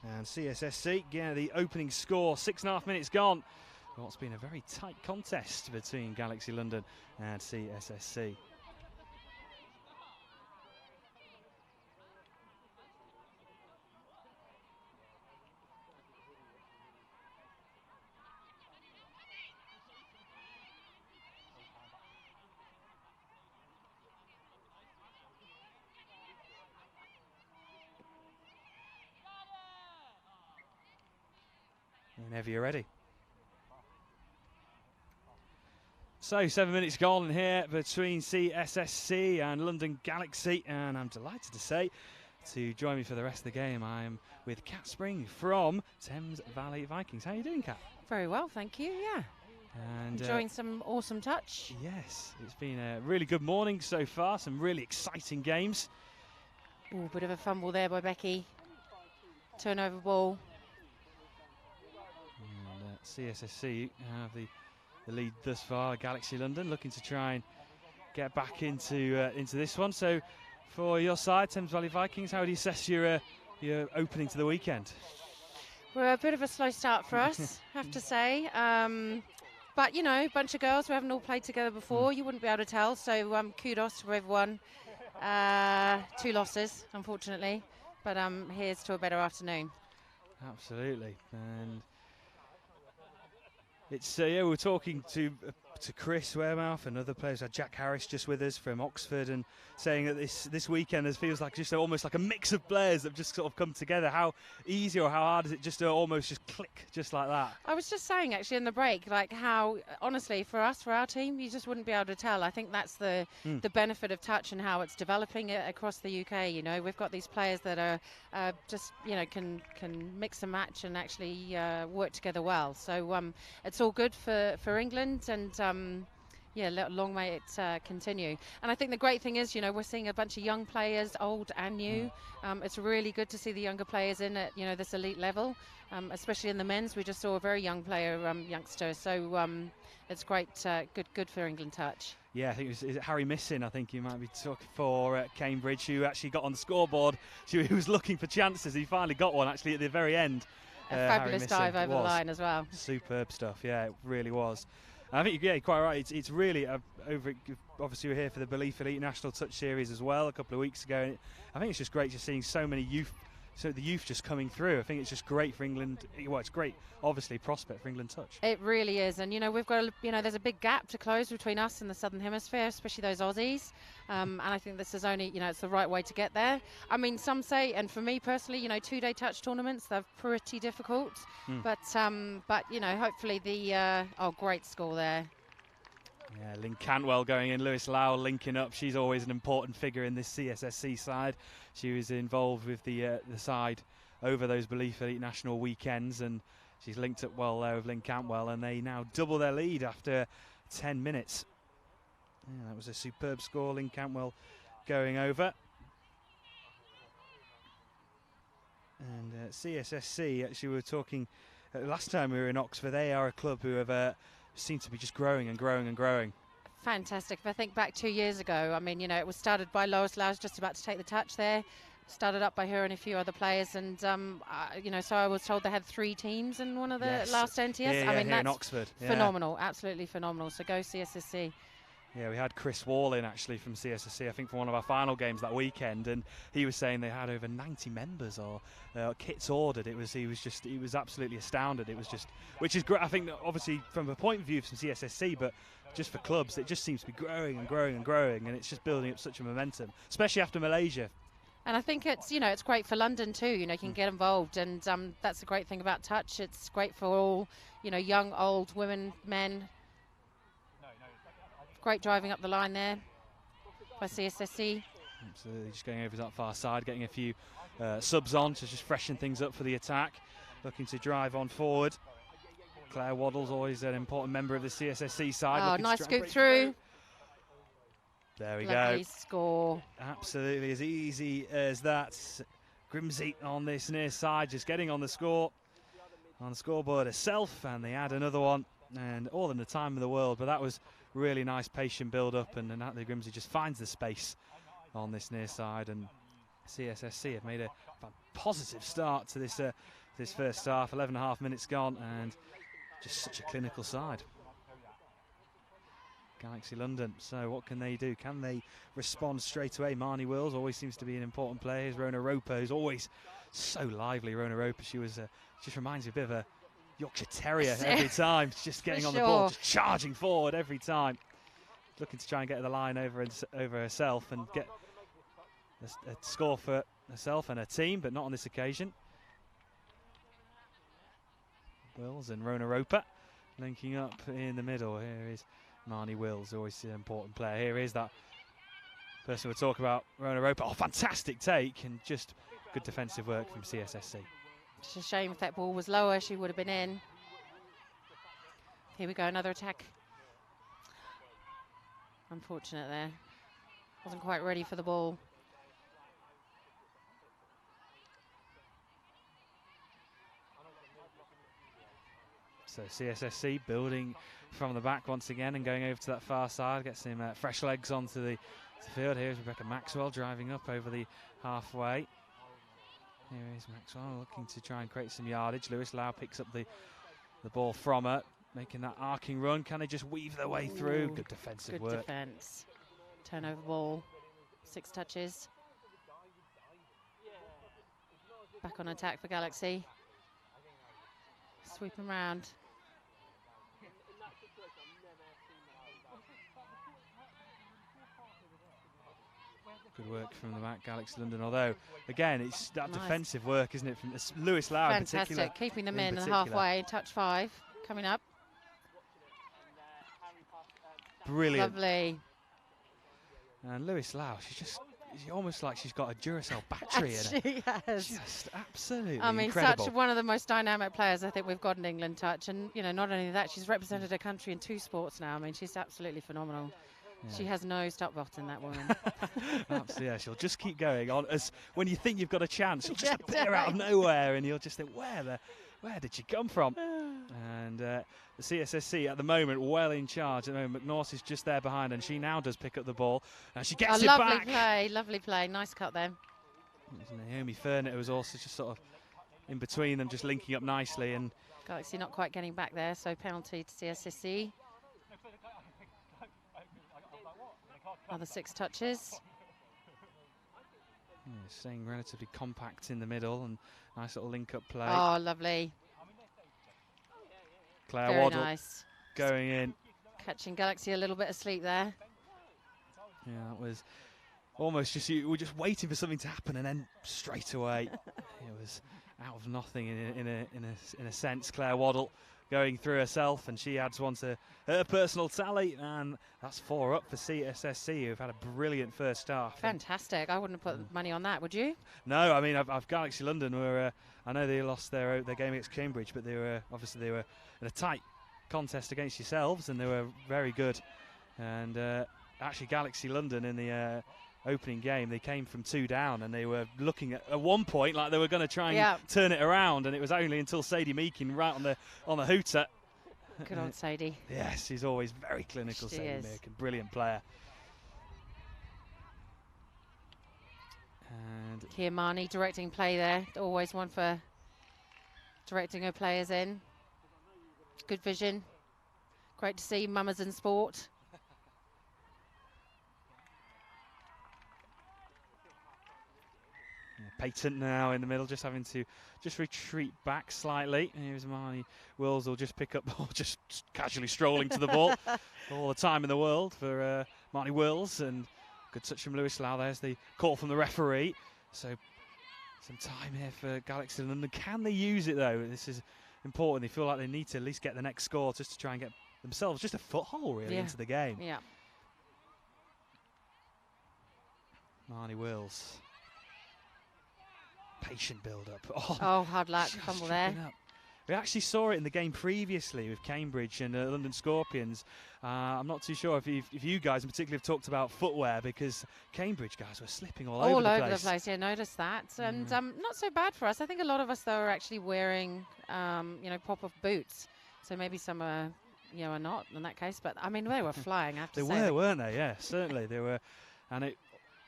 Speaker 2: And CSSC get the opening score. 6.5 minutes gone. What's been a very tight contest between Galaxy London and CSSC. Whenever you're ready. So 7 minutes gone here between CSSC and London Galaxy, and I'm delighted to say, to join me for the rest of the game, I'm with Kat Spring from Thames Valley Vikings. How are you doing, Kat?
Speaker 5: Very well, thank you, yeah.
Speaker 2: And
Speaker 5: enjoying some awesome touch.
Speaker 2: Yes, it's been a really good morning so far, some really exciting games.
Speaker 5: Ooh, bit of a fumble there by Becky. Turnover ball.
Speaker 2: And CSSC have the lead thus far. Galaxy London looking to try and get back into this one. So for your side, Thames Valley Vikings, how would you assess your opening to the weekend?
Speaker 5: We're a bit of a slow start for us, have to say. But, you know, a bunch of girls who haven't all played together before, you wouldn't be able to tell. So kudos to everyone. 2 losses, unfortunately. But here's to a better afternoon.
Speaker 2: Absolutely. And it's yeah, we're talking to Chris Wearmouth and other players. Jack Harris just with us from Oxford, and saying that this weekend feels like just almost like a mix of players that have just sort of come together. How easy or how hard is it just to almost just click just like that?
Speaker 5: I was just saying actually in the break, like how honestly for us, for our team, you just wouldn't be able to tell. I think that's the benefit of touch and how it's developing it across the UK. You know, we've got these players that are just, you know, can mix and match and actually work together well. So it's all good for England, and yeah, long may it continue. And I think the great thing is, you know, we're seeing a bunch of young players, old and new. It's really good to see the younger players in at, you know, this elite level, especially in the men's. We just saw a very young player, youngster. So it's great, good for England touch.
Speaker 2: Yeah, I think is it Harry Missin, I think you might be talking for Cambridge, who actually got on the scoreboard. He was looking for chances. He finally got one actually at the very end.
Speaker 5: A fabulous dive over the line as well.
Speaker 2: Superb stuff, yeah, it really was. I think, yeah, you're quite right. It's really over. Obviously, we're here for the Belief Elite National Touch Series as well a couple of weeks ago. I think it's just great just seeing so many youth so the youth just coming through. I think it's just great for England. Well, it's great, obviously, prospect for England touch.
Speaker 5: It really is, and we've got there's a big gap to close between us and the Southern Hemisphere, especially those Aussies. And I think this is only it's the right way to get there. I mean, some say, and for me personally, 2-day touch tournaments, they're pretty difficult. But hopefully the great score there.
Speaker 2: Yeah, Lynn Cantwell going in, Lewis Lau linking up. She's always an important figure in this CSSC side. She was involved with the side over those Belief Elite National weekends, and she's linked up well there with Lynn Cantwell, and they now double their lead after 10 minutes. Yeah, that was a superb score, Lynn Cantwell going over. And CSSC, actually we were talking last time we were in Oxford, they are a club who have seem to be just growing and growing and growing.
Speaker 5: Fantastic. If I think back 2 years ago, I mean, it was started by Lois Lau's just about to take the touch there. Started up by her and a few other players, and so I was told they had 3 teams in one of the last NTS.
Speaker 2: Yeah,
Speaker 5: I mean,
Speaker 2: here in
Speaker 5: that's
Speaker 2: Oxford.
Speaker 5: phenomenal, absolutely phenomenal. So go CSSC.
Speaker 2: Yeah, we had Chris Wall in actually from CSSC, I think, for one of our final games that weekend, and he was saying they had over 90 members or kits ordered. He was absolutely astounded. It was just, which is great. I think that obviously from a point of view from CSSC, but just for clubs, it just seems to be growing and growing and growing, and it's just building up such a momentum, especially after Malaysia.
Speaker 5: And I think it's it's great for London too. You can get involved, and that's the great thing about touch. It's great for all young, old, women, men. Great driving up the line there by CSSC.
Speaker 2: Absolutely, just going over that far side, getting a few subs on to just freshen things up for the attack. Looking to drive on forward. Claire Waddle's always an important member of the CSSC side.
Speaker 5: Oh, nice scoop through.
Speaker 2: There we
Speaker 5: Lovely
Speaker 2: go.
Speaker 5: Score.
Speaker 2: Absolutely as easy as that. Grimsey on this near side, just getting on the scoreboard herself, and they add another one, and all in the time of the world. But that was really nice patient build up, and Natalie Grimsey just finds the space on this near side, and CSSC have made a positive start to this first half. 11.5 minutes gone, and just such a clinical side. Galaxy London, so what can they do? Can they respond straight away? Marnie Wills always seems to be an important player. Here's Rona Roper, who's always so lively. Rona Roper, she was just reminds me a bit of a Yorkshire Terrier every time. Just getting on the ball, just charging forward every time. Looking to try and get the line over herself and get a score for herself and her team, but not on this occasion. Wills and Rona Roper linking up in the middle. Here is Marnie Wills, always an important player. Here is that person we'll talk about, Rona Roper. Oh, fantastic take, and just good defensive work from CSSC.
Speaker 5: It's a shame if that ball was lower, she would have been in. Here we go, another attack. Unfortunate there. Wasn't quite ready for the ball.
Speaker 2: So CSSC building from the back once again and going over to that far side, get some fresh legs onto the field. Here's Rebecca Maxwell driving up over the halfway. Here is Maxwell looking to try and create some yardage. Lewis Lau picks up the ball from her, making that arcing run. Can they just weave their way through? Good defensive work.
Speaker 5: Good defence. Turnover ball, 6 touches. Back on attack for Galaxy. Sweep them round.
Speaker 2: Good work from the back, Galaxy London. Although, again, it's that nice defensive work, isn't it, from Lewis Lau in particular.
Speaker 5: Fantastic, keeping them in halfway. Touch 5 coming up.
Speaker 2: Brilliant.
Speaker 5: Lovely.
Speaker 2: And Lewis Lau, she's almost like she's got a Duracell battery in her.
Speaker 5: She has.
Speaker 2: Just absolutely
Speaker 5: incredible. Such one of the most dynamic players I think we've got in England touch. And, not only that, she's represented her country in 2 sports now. I mean, she's absolutely phenomenal. Yeah. She has no stop button, that woman.
Speaker 2: Absolutely, yeah. She'll just keep going on. As when you think you've got a chance, she'll just appear out of nowhere, and you'll just think, where did she come from? And the CSSC at the moment well in charge. At the moment, McNaught is just there behind, and she now does pick up the ball, and she gets it back.
Speaker 5: Lovely play, nice cut there.
Speaker 2: Naomi Furnett was also just sort of in between them, just linking up nicely. And
Speaker 5: Galaxy not quite getting back there, so penalty to CSSC. Another 6 touches.
Speaker 2: Yeah, staying relatively compact in the middle and nice little link-up play.
Speaker 5: Oh, lovely.
Speaker 2: Claire
Speaker 5: Very
Speaker 2: Waddle
Speaker 5: nice.
Speaker 2: going in.
Speaker 5: Catching Galaxy a little bit asleep there.
Speaker 2: Yeah, that was almost just, you were just waiting for something to happen, and then straight away it was out of nothing in a sense. Claire Waddle going through herself, and she adds one to her personal tally, and that's 4 up for CSSC, who've had a brilliant first half.
Speaker 5: Fantastic. I wouldn't have put money on that, would you?
Speaker 2: No, I mean, I've Galaxy London were, I know they lost their game against Cambridge, but they were in a tight contest against yourselves, and they were very good. And actually, Galaxy London in the opening game, they came from 2 down, and they were looking at one point like they were going to try and turn it around, and it was only until Sadie Meakin right on the hooter.
Speaker 5: Good old Sadie.
Speaker 2: Yes, she's always very clinical.
Speaker 5: She
Speaker 2: Sadie
Speaker 5: is.
Speaker 2: Meakin, brilliant player. And
Speaker 5: Kiamani directing play there. Always one for directing her players in. Good vision. Great to see mamas in sport.
Speaker 2: Patent now in the middle, just having to retreat back slightly. Here's Marnie Wills will just pick up, or just casually strolling to the ball. All the time in the world for Marnie Wills, and good touch from Lewis Lau. There's the call from the referee. So some time here for Galaxy London. Can they use it though? This is important. They feel like they need to at least get the next score just to try and get themselves just a foothold really into the game.
Speaker 5: Yeah.
Speaker 2: Marnie Wills. Patient build-up.
Speaker 5: Oh, hard luck, fumble there.
Speaker 2: We actually saw it in the game previously with Cambridge and London Scorpions. I'm not too sure if you guys in particular have talked about footwear, because Cambridge guys were slipping all over the place.
Speaker 5: Yeah, noticed that. And not so bad for us. I think a lot of us, though, are actually wearing, pop-up boots. So maybe some are, are not in that case. But, I mean, they were flying, I have to say.
Speaker 2: They were, weren't they? Yeah, certainly they were. And it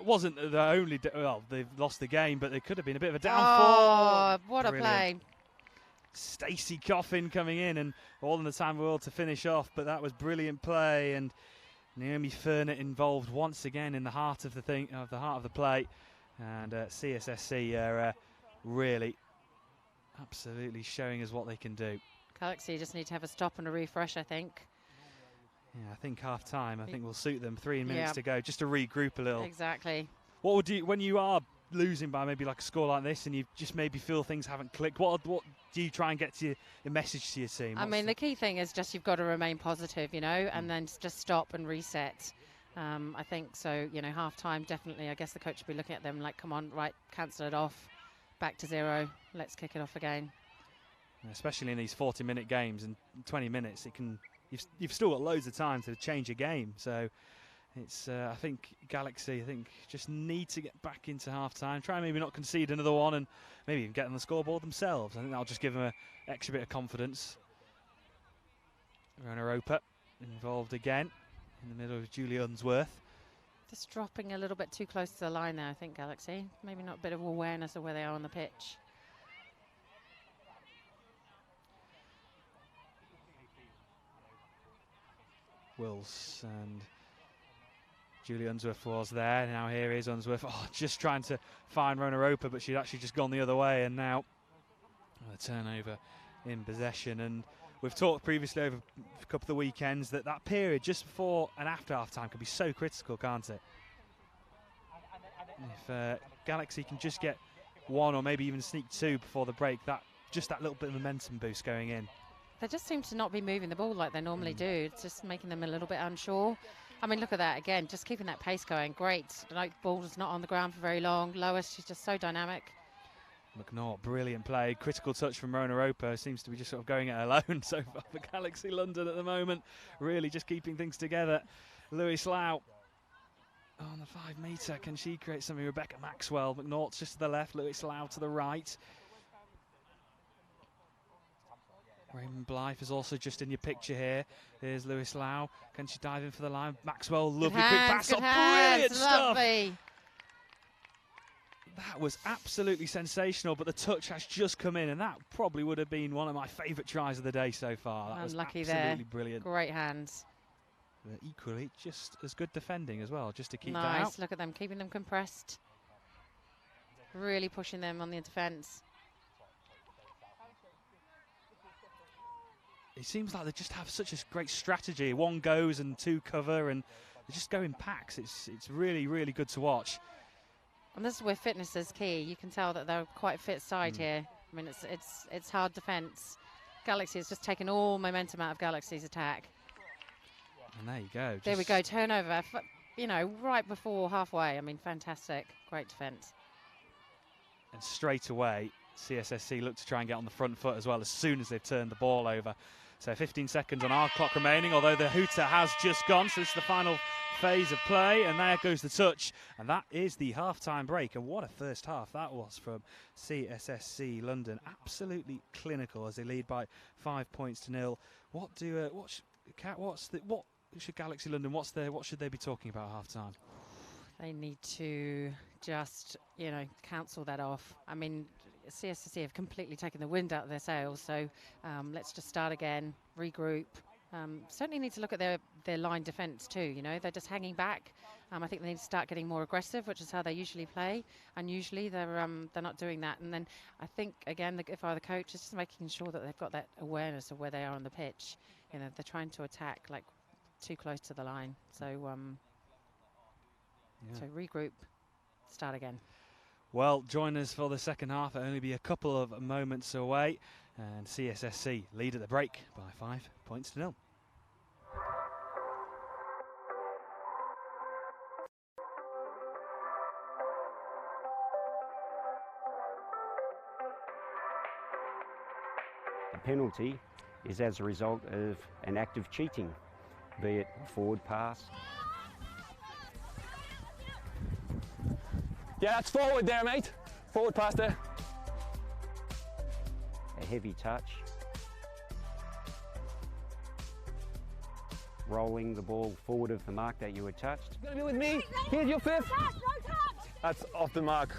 Speaker 2: wasn't the only, they've lost the game, but it could have been a bit of a downfall.
Speaker 5: Oh, what a play.
Speaker 2: Stacey Coffin coming in, and all in the time of the world to finish off, but that was brilliant play, and Naomi Furnett involved once again in the heart of the play, and CSSC are really absolutely showing us what they can do.
Speaker 5: Galaxy just need to have a stop and a refresh, I think.
Speaker 2: Yeah, I think half time, I think will suit them. 3 minutes to go, just to regroup a little.
Speaker 5: Exactly.
Speaker 2: What would you, when you are losing by maybe like a score like this, and you just maybe feel things haven't clicked, what do you try and get to the message to your team?
Speaker 5: I mean, the key thing is just you've got to remain positive, and then just stop and reset. I think so, half time, definitely. I guess the coach will be looking at them like, come on, right, cancel it off, back to 0, let's kick it off again.
Speaker 2: Especially in these 40-minute games and 20 minutes, it can. You've still got loads of time to change a game, so it's. I think Galaxy, just need to get back into half-time. Try and maybe not concede another one, and maybe even get on the scoreboard themselves. I think that'll just give them an extra bit of confidence. Rona Roper involved again in the middle of Julie Unsworth.
Speaker 5: Just dropping a little bit too close to the line there, I think, Galaxy. Maybe not a bit of awareness of where they are on the pitch.
Speaker 2: Wills and Julie Unsworth was there. Now here is Unsworth. Just trying to find Rona Roper, but she'd actually just gone the other way, and now a turnover in possession. And we've talked previously over a couple of weekends that period just before and after half-time can be so critical, can't it? If Galaxy can just get 1 or maybe even sneak 2 before the break, that little bit of momentum boost going in.
Speaker 5: They just seem to not be moving the ball like they normally do. It's just making them a little bit unsure. I mean, look at that again, just keeping that pace going. Great. The ball's not on the ground for very long. Lois, she's just so dynamic.
Speaker 2: McNaught, brilliant play. Critical touch from Rona Roper. Seems to be just sort of going it alone so far for Galaxy London at the moment. Really just keeping things together. Lewis Lau on the 5 metre. Can she create something? Rebecca Maxwell. McNaught's just to the left. Lewis Lau to the right. Raymond Blythe is also just in your picture here. Here's Lewis Lau. Can she dive in for the line? Maxwell, lovely quick pass. Brilliant stuff. That was absolutely sensational, but the touch has just come in, and that probably would have been one of my favourite tries of the day so far. That was absolutely brilliant.
Speaker 5: Great hands.
Speaker 2: But equally, just as good defending as well, just to keep that out.
Speaker 5: Nice, look at them, keeping them compressed. really pushing them on the defence.
Speaker 2: It seems like they just have such a great strategy. One goes and two cover, and they just go in packs. It's really, really good to watch.
Speaker 5: And this is where fitness is key. You can tell that they're quite a fit side here. I mean, it's hard defence. Galaxy has just taken all momentum out of Galaxy's attack.
Speaker 2: And there you go.
Speaker 5: There we go, turnover, you know, right before halfway. I mean, fantastic, great defence.
Speaker 2: And straight away, CSSC look to try and get on the front foot as well as soon as they've turned the ball over. So 15 seconds on our clock remaining, although the hooter has just gone. So this is the final phase of play, and there goes the touch. And that is the half-time break. And what a first half that was from CSSC London. Absolutely clinical as they lead by 5 points to 0. What should Galaxy London, what should they be talking about at half-time?
Speaker 5: They need to just, you know, cancel that off. I mean, CSSC have completely taken the wind out of their sails, so let's just start again, regroup. Certainly need to look at their line defence too, you know, they're just hanging back. I think they need to start getting more aggressive, which is how they usually play, and usually they're not doing that. And then I think, again, if I were the coach, it's just making sure that they've got that awareness of where they are on the pitch. You know, they're trying to attack like too close to the line, so so regroup, start again.
Speaker 2: Well, join us for the second half. It'll only be a couple of moments away, and CSSC lead at the break by 5 points to 0.
Speaker 6: The penalty is as a result of an act of cheating, be it a forward pass.
Speaker 4: Yeah, that's forward there, mate. Forward pass there.
Speaker 6: A heavy touch, rolling the ball forward of the mark that you had touched.
Speaker 4: You're gonna be with me. Here's your fifth. That's off the mark.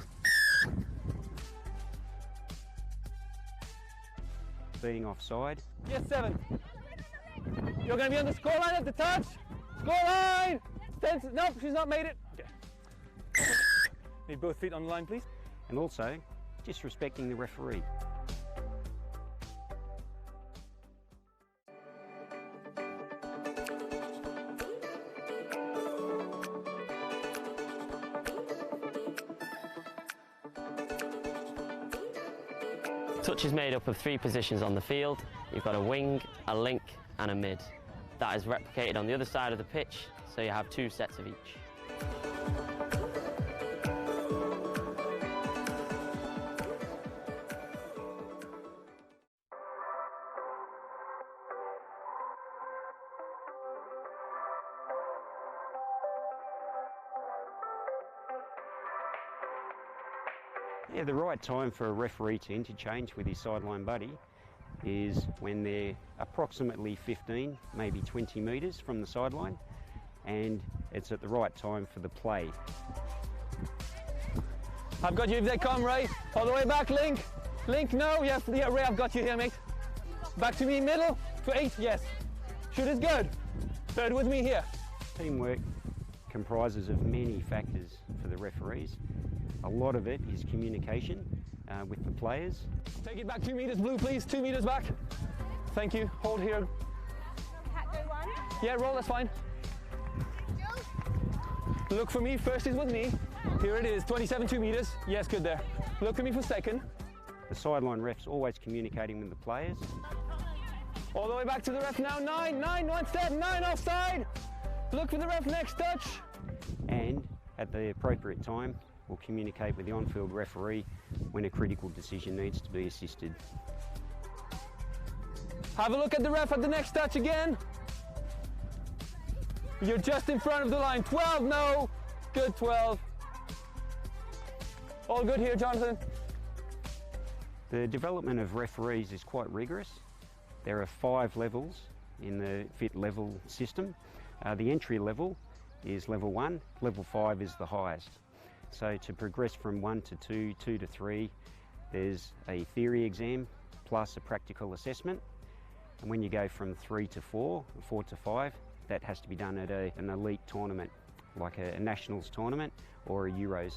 Speaker 6: Being offside.
Speaker 4: Yes, 7. You're gonna be on the scoreline at the touch. Scoreline. Nope, she's not made it. Okay. Need both feet on the line, please.
Speaker 6: And also, disrespecting the referee.
Speaker 3: Touch is made up of 3 positions on the field. You've got a wing, a link and a mid. That is replicated on the other side of the pitch, so you have 2 sets of each.
Speaker 6: Yeah, the right time for a referee to interchange with his sideline buddy is when they're approximately 15, maybe 20 metres from the sideline, and it's at the right time for the play.
Speaker 4: I've got you if they come, Ray. All the way back, Link. Link, no. Yeah, Ray, I've got you here, mate. Back to me, middle. To 8, yes. Shoot is good. Third with me here.
Speaker 6: Teamwork comprises of many factors for the referees. A lot of it is communication with the players.
Speaker 4: Take it back 2 meters, blue, please. 2 meters back. Thank you. Hold here.
Speaker 7: Cat go 1.
Speaker 4: Yeah, roll, that's fine. Look for me. First is with me. Here it is. 27, 2 meters. Yes, good there. Look at me for second.
Speaker 6: The sideline ref's always communicating with the players.
Speaker 4: All the way back to the ref now. 9, 1 step, 9 offside. Look for the ref next touch.
Speaker 6: And at the appropriate time, we'll communicate with the on-field referee when a critical decision needs to be assisted.
Speaker 4: Have a look at the ref at the next touch again. You're just in front of the line. 12, no. Good, 12. All good here, Jonathan.
Speaker 6: The development of referees is quite rigorous. There are 5 levels in the fit level system. The entry level is level 1, level 5 is the highest. So to progress from 1 to 2, 2 to 3, there's a theory exam plus a practical assessment. And when you go from 3 to 4, 4 to 5, that has to be done at an elite tournament, like a Nationals tournament or a Euros.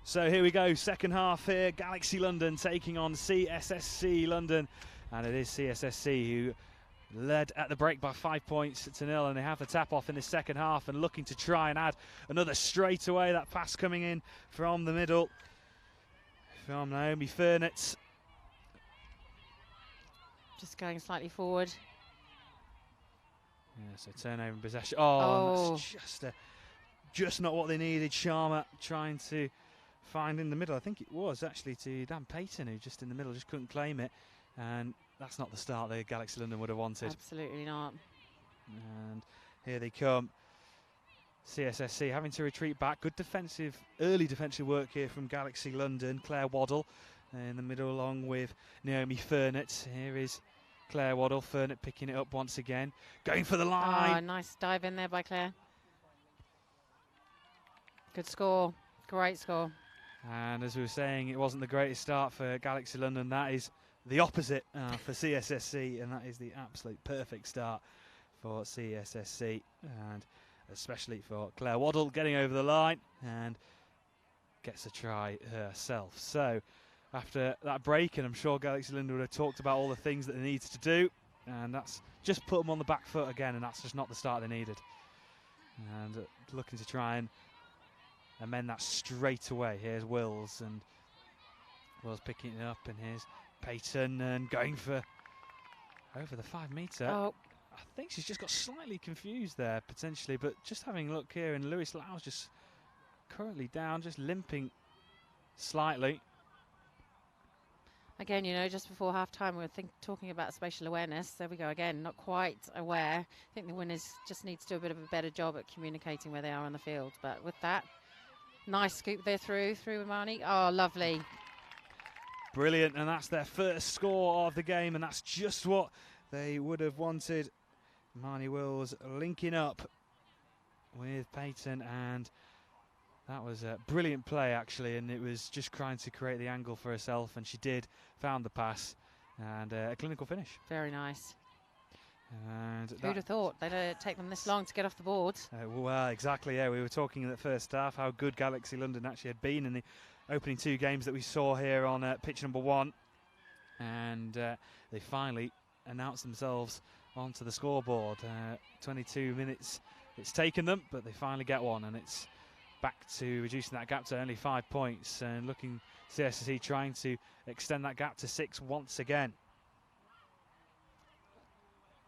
Speaker 2: So here we go, second half here, Galaxy London taking on CSSC London. And it is CSSC who led at the break by 5 points to 0, and they have the tap off in the second half and looking to try and add another straight away. That pass coming in from the middle from Naomi Furnitz.
Speaker 5: Just going slightly forward.
Speaker 2: Yeah, so turnover and possession. Oh, and that's just not what they needed. Sharma trying to find in the middle. I think it was actually to Dan Payton, who just in the middle just couldn't claim it. And that's not the start that Galaxy London would have wanted.
Speaker 5: Absolutely not.
Speaker 2: And here they come. CSSC having to retreat back. Good early defensive work here from Galaxy London. Claire Waddle in the middle along with Naomi Furnett. Here is Claire Waddle. Furnett picking it up once again. Going for the line.
Speaker 5: Oh, nice dive in there by Claire. Good score. Great score.
Speaker 2: And as we were saying, it wasn't the greatest start for Galaxy London. That is the opposite for CSSC, and that is the absolute perfect start for CSSC, and especially for Claire Waddle getting over the line and gets a try herself. So after that break, and I'm sure Galaxy London would have talked about all the things that they needed to do, and that's just put them on the back foot again, and that's just not the start they needed. And looking to try and amend that straight away. Here's Wills, and Wills picking it up, and here's Payton and going for over the 5 metre.
Speaker 5: Oh.
Speaker 2: I think she's just got slightly confused there potentially, but just having a look here, and Lewis Lau's just currently down, just limping slightly.
Speaker 5: Again, you know, just before half-time we were talking about spatial awareness. There we go again, not quite aware. I think the winners just need to do a bit of a better job at communicating where they are on the field. But with that, nice scoop there through Imani. Oh, lovely.
Speaker 2: Brilliant, and that's their first score of the game, and that's just what they would have wanted. Marnie Wills linking up with Payton, and that was a brilliant play actually, and it was just trying to create the angle for herself, and she did, found the pass, and a clinical finish.
Speaker 5: Very nice.
Speaker 2: And
Speaker 5: who'd have thought they'd take them this long to get off the board?
Speaker 2: Well, exactly, yeah. We were talking in the first half how good Galaxy London actually had been in the opening 2 games that we saw here on pitch number 1, and they finally announced themselves onto the scoreboard. 22 minutes it's taken them, but they finally get one, and it's back to reducing that gap to only 5 points, and looking CSSC trying to extend that gap to 6 once again.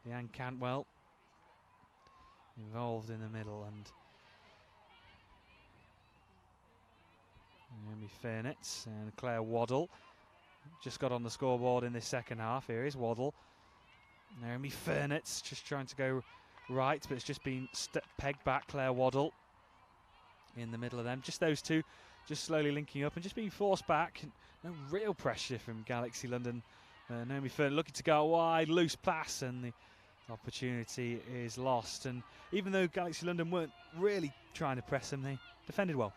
Speaker 2: Leanne Cantwell involved in the middle, and Naomi Furnitz and Claire Waddle just got on the scoreboard in this second half. Here is Waddle. Naomi Furnitz just trying to go right, but it's just been pegged back. Claire Waddle in the middle of them. Just those two just slowly linking up and just being forced back. No real pressure from Galaxy London. Naomi Furnitz looking to go wide, loose pass, and the opportunity is lost. And even though Galaxy London weren't really trying to press them, they defended well.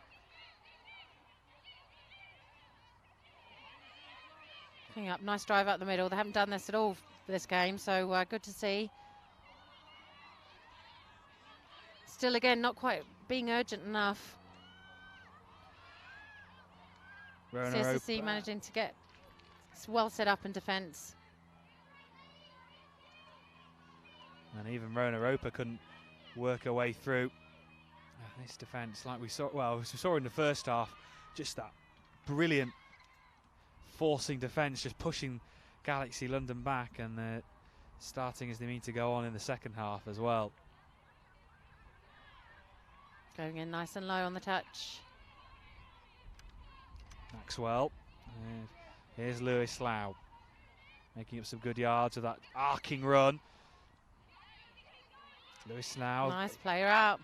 Speaker 5: Picking up, nice drive out the middle. They haven't done this at all for this game, so good to see. Still, again, not quite being urgent enough. CSSC managing to get well set up in defence.
Speaker 2: And even Rona Roper couldn't work her way through this defence like we saw. Well, we saw in the first half, just that brilliant forcing defence, just pushing Galaxy London back, and starting as they mean to go on in the second half as well.
Speaker 5: Going in nice and low on the touch.
Speaker 2: Maxwell. And here's Lewis Lau making up some good yards with that arcing run. Lewis Lau.
Speaker 5: Nice player out.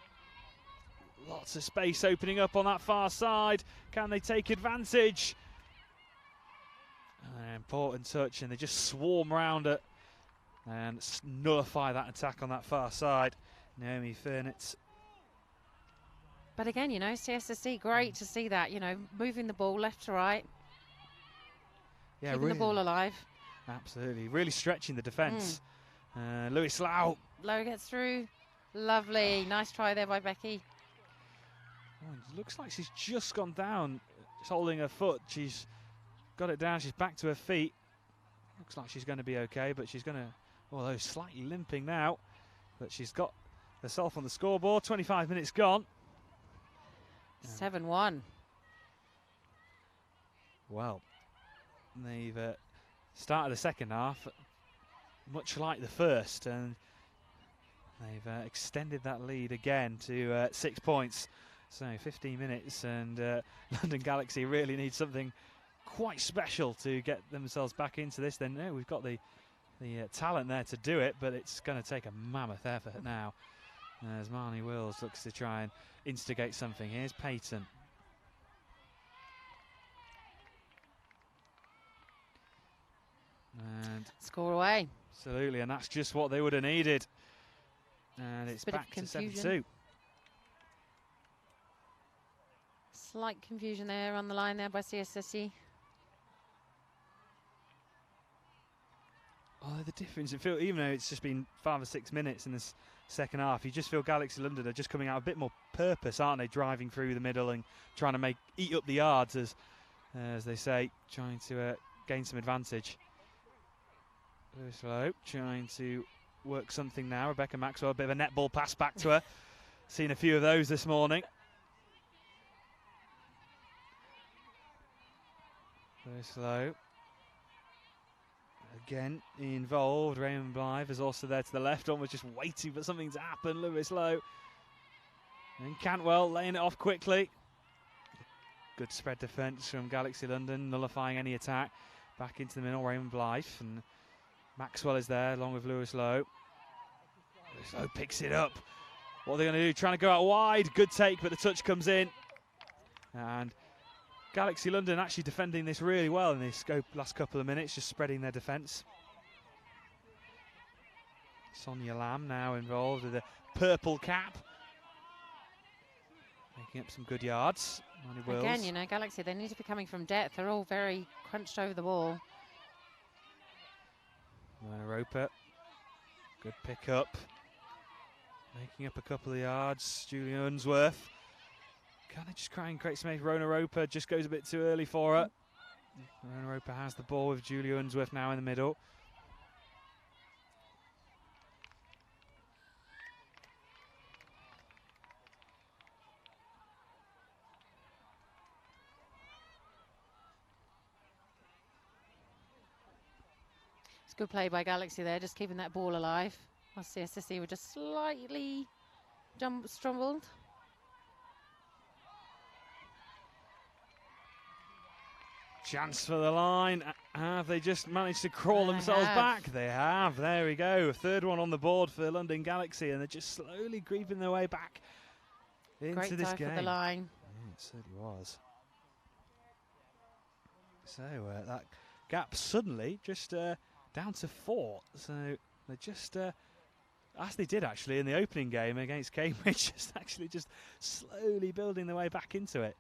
Speaker 2: Lots of space opening up on that far side. Can they take advantage? An important touch, and they just swarm round it and nullify that attack on that far side. Naomi Furnitz.
Speaker 5: But again, you know, CSSC, great to see that, you know, moving the ball left to right. Yeah, keeping the ball alive.
Speaker 2: Absolutely, really stretching the defence. Lewis Lau.
Speaker 5: Low gets through. Lovely. Nice try there by Becky.
Speaker 2: Oh, it looks like she's just gone down. just holding her foot. She's got it down. She's back to her feet. Looks like she's going to be okay, but she's going to, although slightly limping now, but she's got herself on the scoreboard. 25 minutes gone.
Speaker 5: 7-1.
Speaker 2: Well, they've started the second half much like the first, and they've extended that lead again to 6 points. So 15 minutes, and London Galaxy really need something quite special to get themselves back into this. Then we've got the talent there to do it, but it's going to take a mammoth effort now, as Marnie Wills looks to try and instigate something. Here's Peyton. And
Speaker 5: score away.
Speaker 2: Absolutely, and that's just what they would have needed. And it's back to 7-2.
Speaker 5: Slight confusion there on the line there by CSSC.
Speaker 2: Oh, the difference, it feels, even though it's just been 5 or 6 minutes in this second half, you just feel Galaxy London are just coming out a bit more purpose, aren't they? Driving through the middle and trying to eat up the yards, as they say, trying to gain some advantage. Very slow, trying to work something now. Rebecca Maxwell, a bit of a netball pass back to her. Seen a few of those this morning. Very slow. Again, involved. Raymond Blythe is also there to the left, almost just waiting for something to happen. Lewis Lowe. And Cantwell laying it off quickly. Good spread defence from Galaxy London, nullifying any attack. Back into the middle, Raymond Blythe. And Maxwell is there along with Lewis Lowe. Lewis Lowe picks it up. What are they going to do? Trying to go out wide. Good take, but the touch comes in. And Galaxy London actually defending this really well in this last couple of minutes, just spreading their defence. Sonia Lamb now involved with a purple cap. Making up some good yards.
Speaker 5: Again, you know, Galaxy, they need to be coming from depth. They're all very crunched over the ball.
Speaker 2: Mona Roper, good pick up. Making up a couple of yards. Julie Unsworth. Can they just try and create some space? Rona Roper just goes a bit too early for her. Rona Roper has the ball with Julie Unsworth now in the middle.
Speaker 5: It's good play by Galaxy there, just keeping that ball alive. While CSSC were just slightly stumbled.
Speaker 2: Chance for the line. Have they just managed to crawl themselves back? They have. There we go. Third one on the board for London Galaxy, and they're just slowly creeping their way back into this game.
Speaker 5: For the line.
Speaker 2: Yeah, it certainly was. So that gap suddenly just down to 4. So they just, as they did actually in the opening game against Cambridge, just slowly building their way back into it.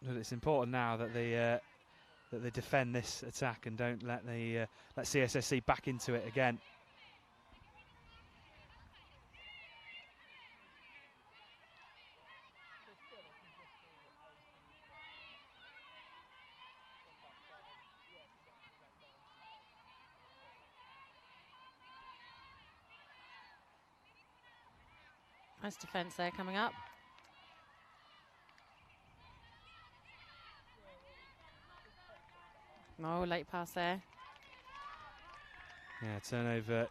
Speaker 2: But it's important now that they defend this attack and don't let let CSSC back into it again.
Speaker 5: Nice defence there coming up. Oh, late pass there.
Speaker 2: Yeah, turnover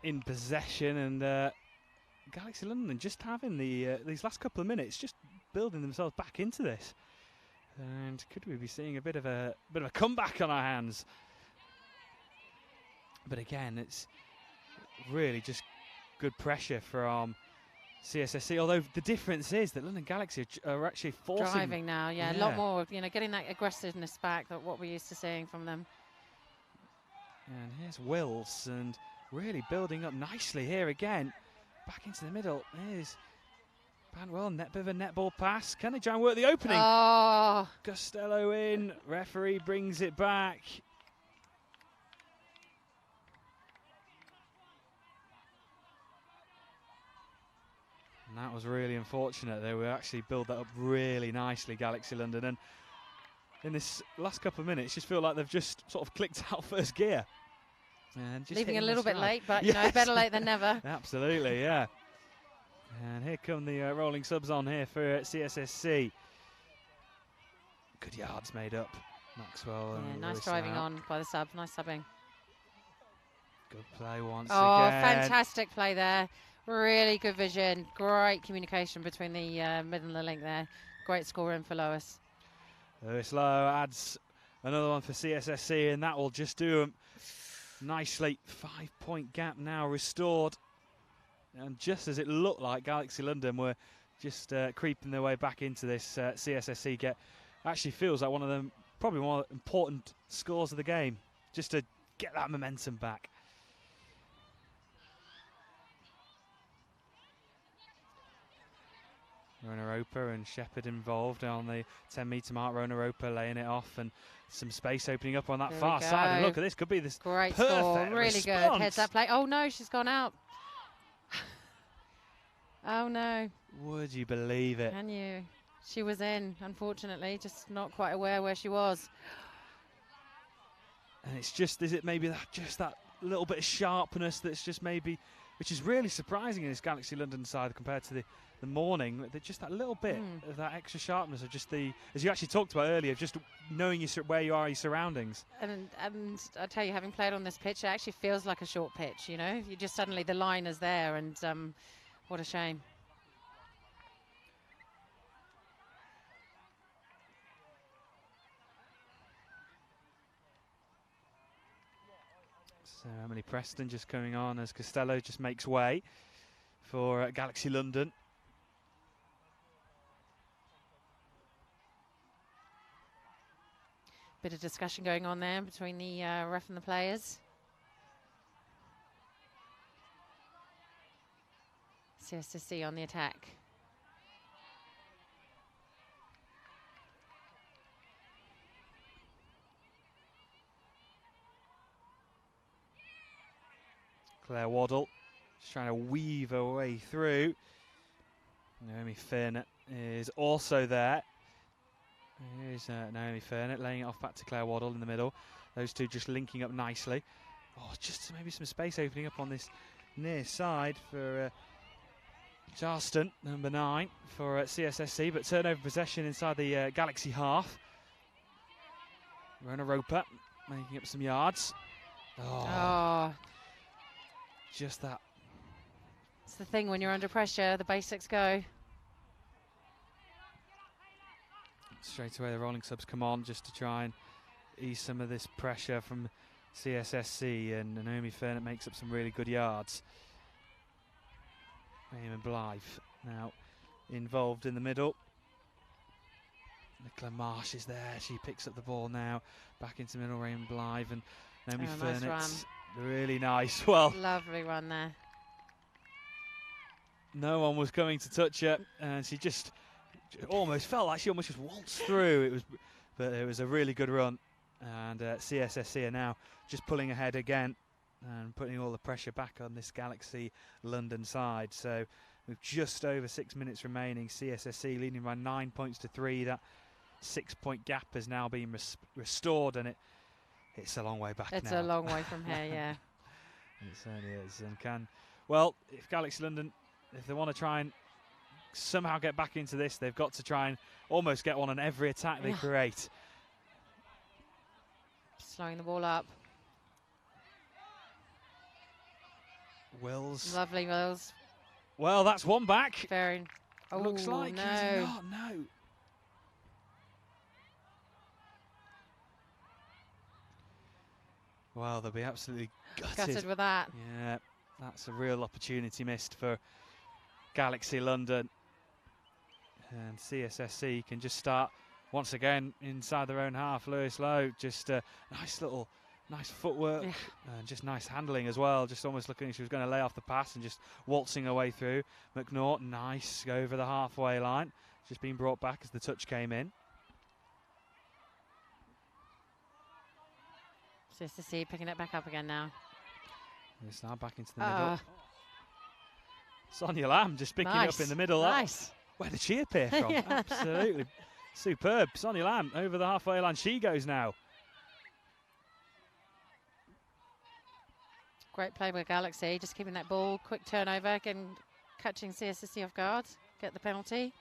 Speaker 2: in possession, and Galaxy London just having these last couple of minutes, just building themselves back into this. And could we be seeing a bit of a comeback on our hands? But again, it's really just good pressure from CSSC, although the difference is that London Galaxy are actually forcing...
Speaker 5: Driving now, yeah, a lot more, you know, getting that aggressiveness back, that what we're used to seeing from them.
Speaker 2: And here's Wills, and really building up nicely here again. Back into the middle, here's Bantwell, bit of a netball pass. Can they try and work the opening?
Speaker 5: Oh!
Speaker 2: Costello in, referee brings it back. And that was really unfortunate. They were actually build that up really nicely, Galaxy London, and in this last couple of minutes, just feel like they've just sort of clicked out first gear. And just
Speaker 5: Leaving a
Speaker 2: hitting
Speaker 5: little
Speaker 2: the
Speaker 5: bit
Speaker 2: stride.
Speaker 5: late, but you know, better late than never.
Speaker 2: Absolutely, yeah. And here come the rolling subs on here for CSSC. Good yards made up. Maxwell and
Speaker 5: Yeah, nice
Speaker 2: Lewis
Speaker 5: driving
Speaker 2: out.
Speaker 5: on by the subs, nice subbing.
Speaker 2: Good play once
Speaker 5: Oh,
Speaker 2: again.
Speaker 5: fantastic play there. Really good vision. Great communication between the mid and the link there. Great score in for Lois.
Speaker 2: Lewis Lowe adds another one for CSSC, and that will just do them nicely. 5-point gap now restored. And just as it looked like Galaxy London were just creeping their way back into this CSSC get, actually feels like one of them, probably one of the important scores of the game, just to get that momentum back. Rona Roper and Shepherd involved on the 10-metre mark. Rona Roper laying it off and some space opening up on that
Speaker 5: There
Speaker 2: far
Speaker 5: we
Speaker 2: side. And
Speaker 5: go.
Speaker 2: look at this, could be this
Speaker 5: Great
Speaker 2: perfect
Speaker 5: score, really good.
Speaker 2: response.
Speaker 5: Heads up play. Oh no, she's gone out. Oh no.
Speaker 2: Would you believe it?
Speaker 5: Can you? She was in, unfortunately, just not quite aware where she was.
Speaker 2: And it's just, is it maybe that, just that little bit of sharpness that's just maybe, which is really surprising in this Galaxy London side compared to the morning. Just that little bit of that extra sharpness of just the, as you actually talked about earlier, of just knowing where you are, your surroundings.
Speaker 5: And I tell you, having played on this pitch, it actually feels like a short pitch, you know? You just suddenly, the line is there, and what a shame.
Speaker 2: So Emily Preston just coming on as Costello just makes way for Galaxy London.
Speaker 5: Bit of discussion going on there between the ref and the players. CSSC on the attack.
Speaker 2: Claire Waddle just trying to weave her way through. Naomi Fairnett is also there. Here's Naomi Fairnett laying it off back to Claire Waddle in the middle. Those two just linking up nicely. Oh, just maybe some space opening up on this near side for Charleston, number 9 for CSSC, but turnover possession inside the Galaxy half. Rona Roper making up some yards.
Speaker 5: Oh.
Speaker 2: Just that.
Speaker 5: It's the thing when you're under pressure, the basics go.
Speaker 2: Straight away the rolling subs come on just to try and ease some of this pressure from CSSC, and Naomi Fairnett makes up some really good yards. Eamon Blythe now involved in the middle. Nicola Marsh is there, she picks up the ball now, back into the middle, Eamon Blythe and Naomi
Speaker 5: Nice
Speaker 2: Fairnett.
Speaker 5: run.
Speaker 2: Really nice. Well,
Speaker 5: Lovely run there.
Speaker 2: no one was coming to touch her, and she just almost felt like she almost just waltzed through. But it was a really good run, and CSSC are now just pulling ahead again and putting all the pressure back on this Galaxy London side. So with just over 6 minutes remaining, CSSC leading by 9 points to 3. That 6-point gap has now been restored, and it's a long way back now.
Speaker 5: It's a long way from here, yeah.
Speaker 2: It certainly is. And if Galaxy London, if they want to try and somehow get back into this, they've got to try and almost get one on every attack they create.
Speaker 5: Slowing the ball up.
Speaker 2: Wills.
Speaker 5: Lovely Wills.
Speaker 2: Well, that's one back.
Speaker 5: Very. Oh,
Speaker 2: Looks like
Speaker 5: no.
Speaker 2: he's not, no. Well, they'll be absolutely
Speaker 5: Gutted with that.
Speaker 2: Yeah, that's a real opportunity missed for Galaxy London. And CSSC can just start once again inside their own half. Lewis Lowe, just nice footwork and just nice handling as well. Just almost looking like she was going to lay off the pass and just waltzing her way through. McNaught, nice, over the halfway line. Just being brought back as the touch came in.
Speaker 5: CSSC picking it back up again now.
Speaker 2: It's now back into the middle. Sonia Lamb just picking it up in the middle.
Speaker 5: Nice.
Speaker 2: Where did she appear from?
Speaker 5: Yeah.
Speaker 2: Absolutely superb. Sonia Lamb over the halfway line. She goes now.
Speaker 5: Great play by Galaxy, just keeping that ball, quick turnover, catching CSSC off guard, get the penalty.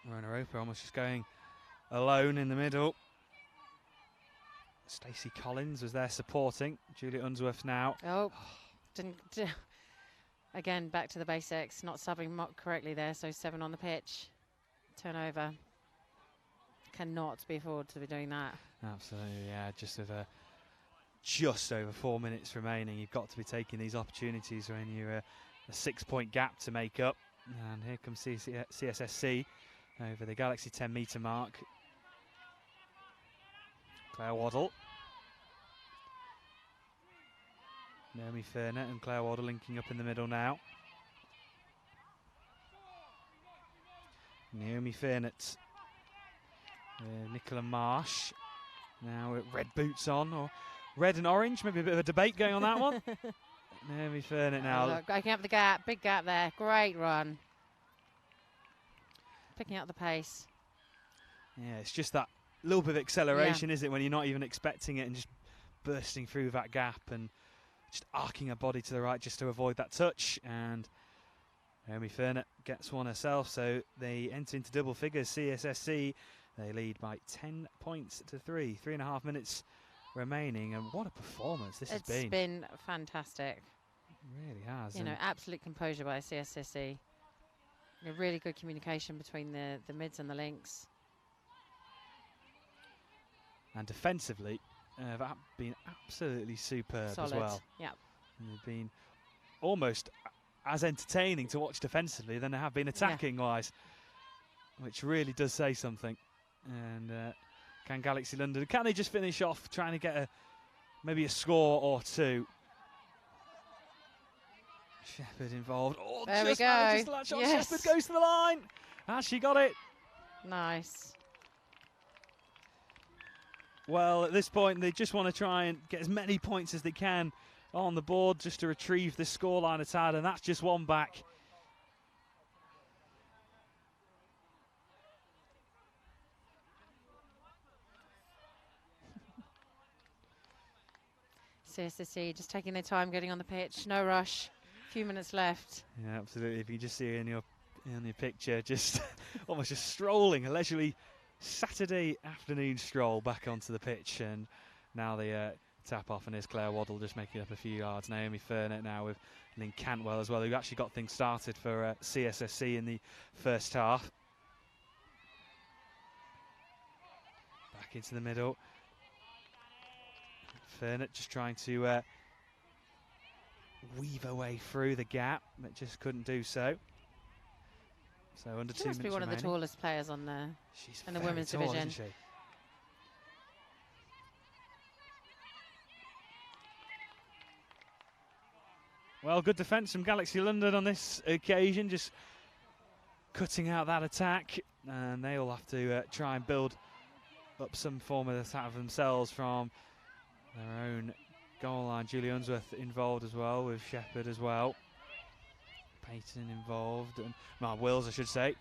Speaker 2: Rona Roper almost just going alone in the middle. Stacey Collins was there supporting. Julia Unsworth now.
Speaker 5: Oh, again, back to the basics, not subbing correctly there, so 7 on the pitch. Turnover. Cannot be afforded to be doing that.
Speaker 2: Absolutely, yeah, just over 4 minutes remaining. You've got to be taking these opportunities when you're a 6-point gap to make up. And here comes CSSC over the Galaxy 10-metre mark. Claire Waddle. Naomi Ferner and Claire Waddle linking up in the middle now. Naomi Fernett. Nicola Marsh. Now with red boots on, or red and orange. Maybe a bit of a debate going on that one. Naomi Fernett now.
Speaker 5: Look, breaking up the gap, big gap there. Great run. Picking up the pace.
Speaker 2: Yeah, it's just that little bit of acceleration, is it, when you're not even expecting it, and just bursting through that gap and just arcing her body to the right just to avoid that touch. And Naomi Fernett gets one herself, so they enter into double figures. CSSC, they lead by 10 points to 3. 3.5 minutes remaining, and what a performance this has been.
Speaker 5: It's been fantastic.
Speaker 2: It really has.
Speaker 5: You know, absolute composure by CSSC. A really good communication between the mids and the links.
Speaker 2: And defensively, they've been absolutely superb
Speaker 5: Solid.
Speaker 2: as well.
Speaker 5: Yeah.
Speaker 2: They've been almost as entertaining to watch defensively than they have been attacking-wise, which really does say something. And can Galaxy London, can they just finish off trying to get maybe a score or two? Shepherd involved. Oh,
Speaker 5: there
Speaker 2: just
Speaker 5: we go.
Speaker 2: manages to latch on.
Speaker 5: Yes.
Speaker 2: Shepherd goes to the line. And she got it.
Speaker 5: Nice.
Speaker 2: Well, at this point, they just want to try and get as many points as they can on the board just to retrieve this scoreline it's had, and that's just one back.
Speaker 5: CSSC just taking their time getting on the pitch. No rush. A few minutes left.
Speaker 2: Yeah, absolutely. If you just see in your picture, just almost just strolling, a leisurely Saturday afternoon stroll back onto the pitch, and now they tap off, and here's Claire Waddle just making up a few yards. Naomi Fernett now with Lynn Cantwell as well, who actually got things started for CSSC in the first half. Back into the middle. Fernett just trying to weave her way through the gap, but just couldn't do so. So under 2 minutes
Speaker 5: She must be one
Speaker 2: remaining.
Speaker 5: of the tallest players on the
Speaker 2: She's
Speaker 5: in the
Speaker 2: very
Speaker 5: women's
Speaker 2: tall,
Speaker 5: division.
Speaker 2: isn't she? Well, good defence from Galaxy London on this occasion, just cutting out that attack, and they'll have to try and build up some form of attack of themselves from their own goal line. Julie Unsworth involved as well, with Shepherd as well. Peyton involved, and Wills, I should say.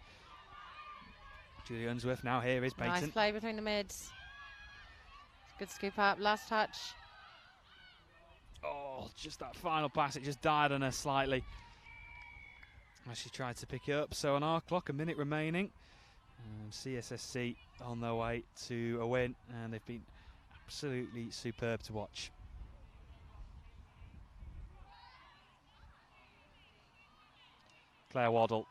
Speaker 2: Julie Unsworth, now here is Peyton.
Speaker 5: Nice play between the mids. Good scoop up, last touch.
Speaker 2: Oh, just that final pass, it just died on her slightly as she tried to pick it up. So on our clock, a minute remaining. CSSC on their way to a win, and they've been absolutely superb to watch. Claire Waddle.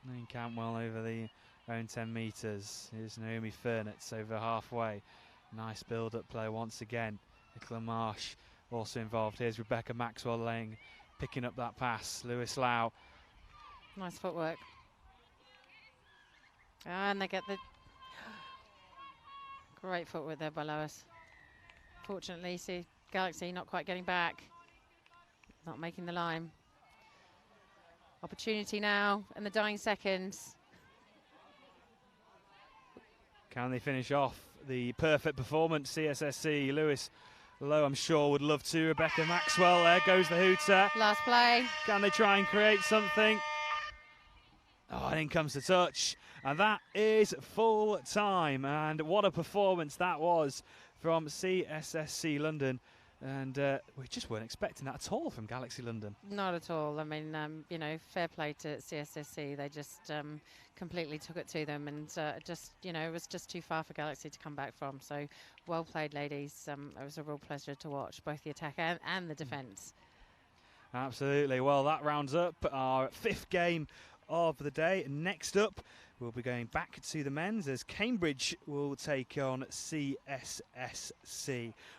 Speaker 2: Lynn Cantwell over the own 10 metres. Here's Naomi Fernett over halfway. Nice build-up play once again. Nicola Marsh also involved. Here's Rebecca Maxwell picking up that pass. Lewis Lau.
Speaker 5: Nice footwork. And they get the great footwork there by Lois. Fortunately, see Galaxy not quite getting back. Not making the line. Opportunity now in the dying seconds.
Speaker 2: Can they finish off the perfect performance? CSSC, Lewis Lowe, I'm sure, would love to. Rebecca Maxwell, there goes the hooter.
Speaker 5: Last play.
Speaker 2: Can they try and create something? Oh, and in comes the touch. And that is full time. And what a performance that was from CSSC London. And we just weren't expecting that at all from Galaxy London.
Speaker 5: Not at all. I mean, you know, fair play to CSSC. They just completely took it to them, and just, you know, it was just too far for Galaxy to come back from. So, well played, ladies. It was a real pleasure to watch both the attack and the defence.
Speaker 2: Absolutely. Well, that rounds up our 5th game of the day. Next up, we'll be going back to the men's as Cambridge will take on CSSC.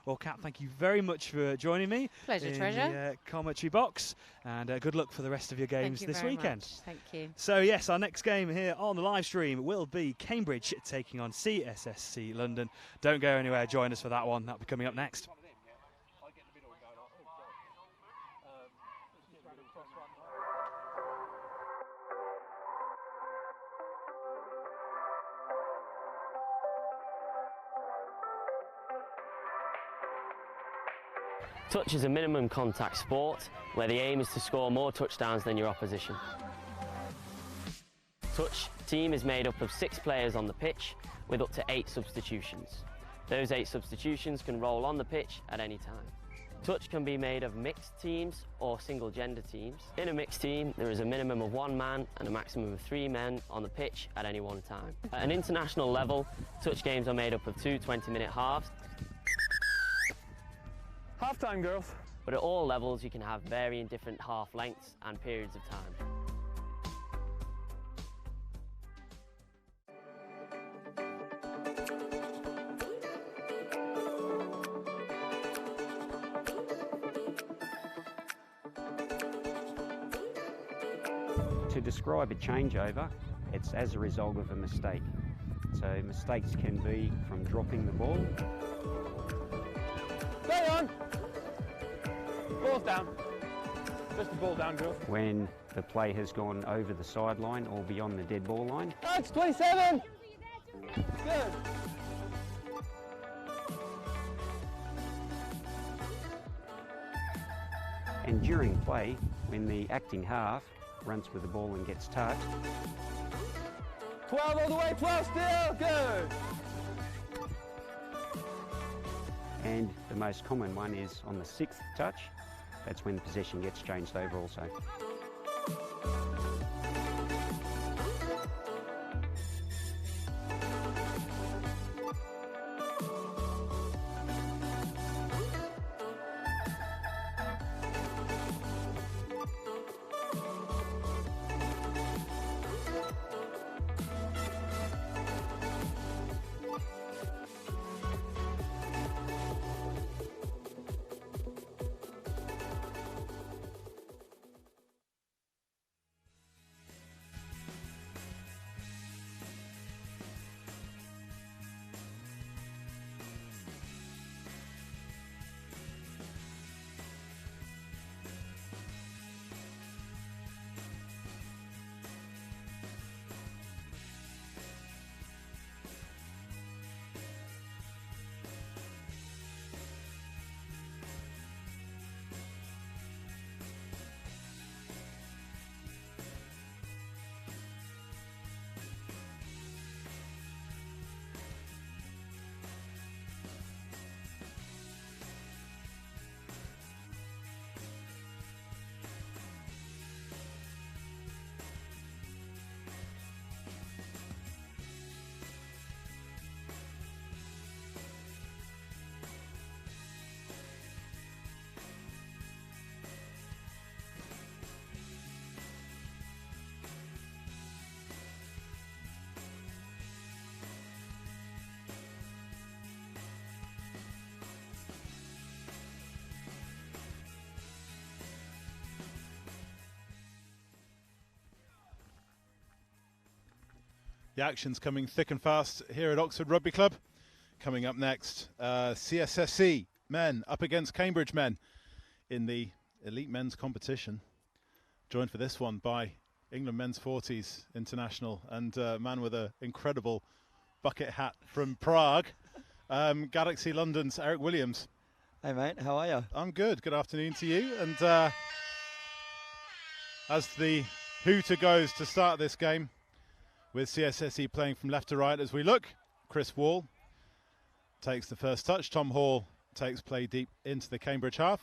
Speaker 2: Well, Kat, thank you very much for joining me.
Speaker 5: Pleasure,
Speaker 2: in
Speaker 5: treasure.
Speaker 2: the commentary box, and good luck for the rest of your games this weekend.
Speaker 5: Much. Thank you.
Speaker 2: So yes, our next game here on the live stream will be Cambridge taking on CSSC London. Don't go anywhere. Join us for that one. That'll be coming up next.
Speaker 3: Touch is a minimum contact sport where the aim is to score more touchdowns than your opposition. Touch team is made up of 6 players on the pitch with up to 8 substitutions. Those 8 substitutions can roll on the pitch at any time. Touch can be made of mixed teams or single gender teams. In a mixed team, there is a minimum of 1 man and a maximum of 3 men on the pitch at any one time. At an international level, touch games are made up of 2 20-minute halves.
Speaker 4: Half time, girls.
Speaker 3: But at all levels, you can have varying different half lengths and periods of time.
Speaker 6: To describe a changeover, it's as a result of a mistake. So mistakes can be from dropping the ball.
Speaker 4: Play on. Ball's down. Just the ball down, girls.
Speaker 6: When the play has gone over the sideline or beyond the dead ball line.
Speaker 4: Touch 27. Good.
Speaker 6: And during play, when the acting half runs with the ball and gets touched.
Speaker 4: 12 all the way, 12 still. Good.
Speaker 6: And the most common one is on the 6th touch. That's when possession gets changed over also.
Speaker 8: The action's coming thick and fast here at Oxford Rugby Club. Coming up next, CSSC Men up against Cambridge Men in the Elite Men's competition. Joined for this one by England Men's 40s International and a man with an incredible bucket hat from Prague, Galaxy London's Eric Williams.
Speaker 9: Hey mate, how are you?
Speaker 8: I'm good. Good afternoon to you. And as the hooter goes to start this game, with CSSC playing from left to right as we look, Chris Wall takes the first touch. Tom Hall takes play deep into the Cambridge half.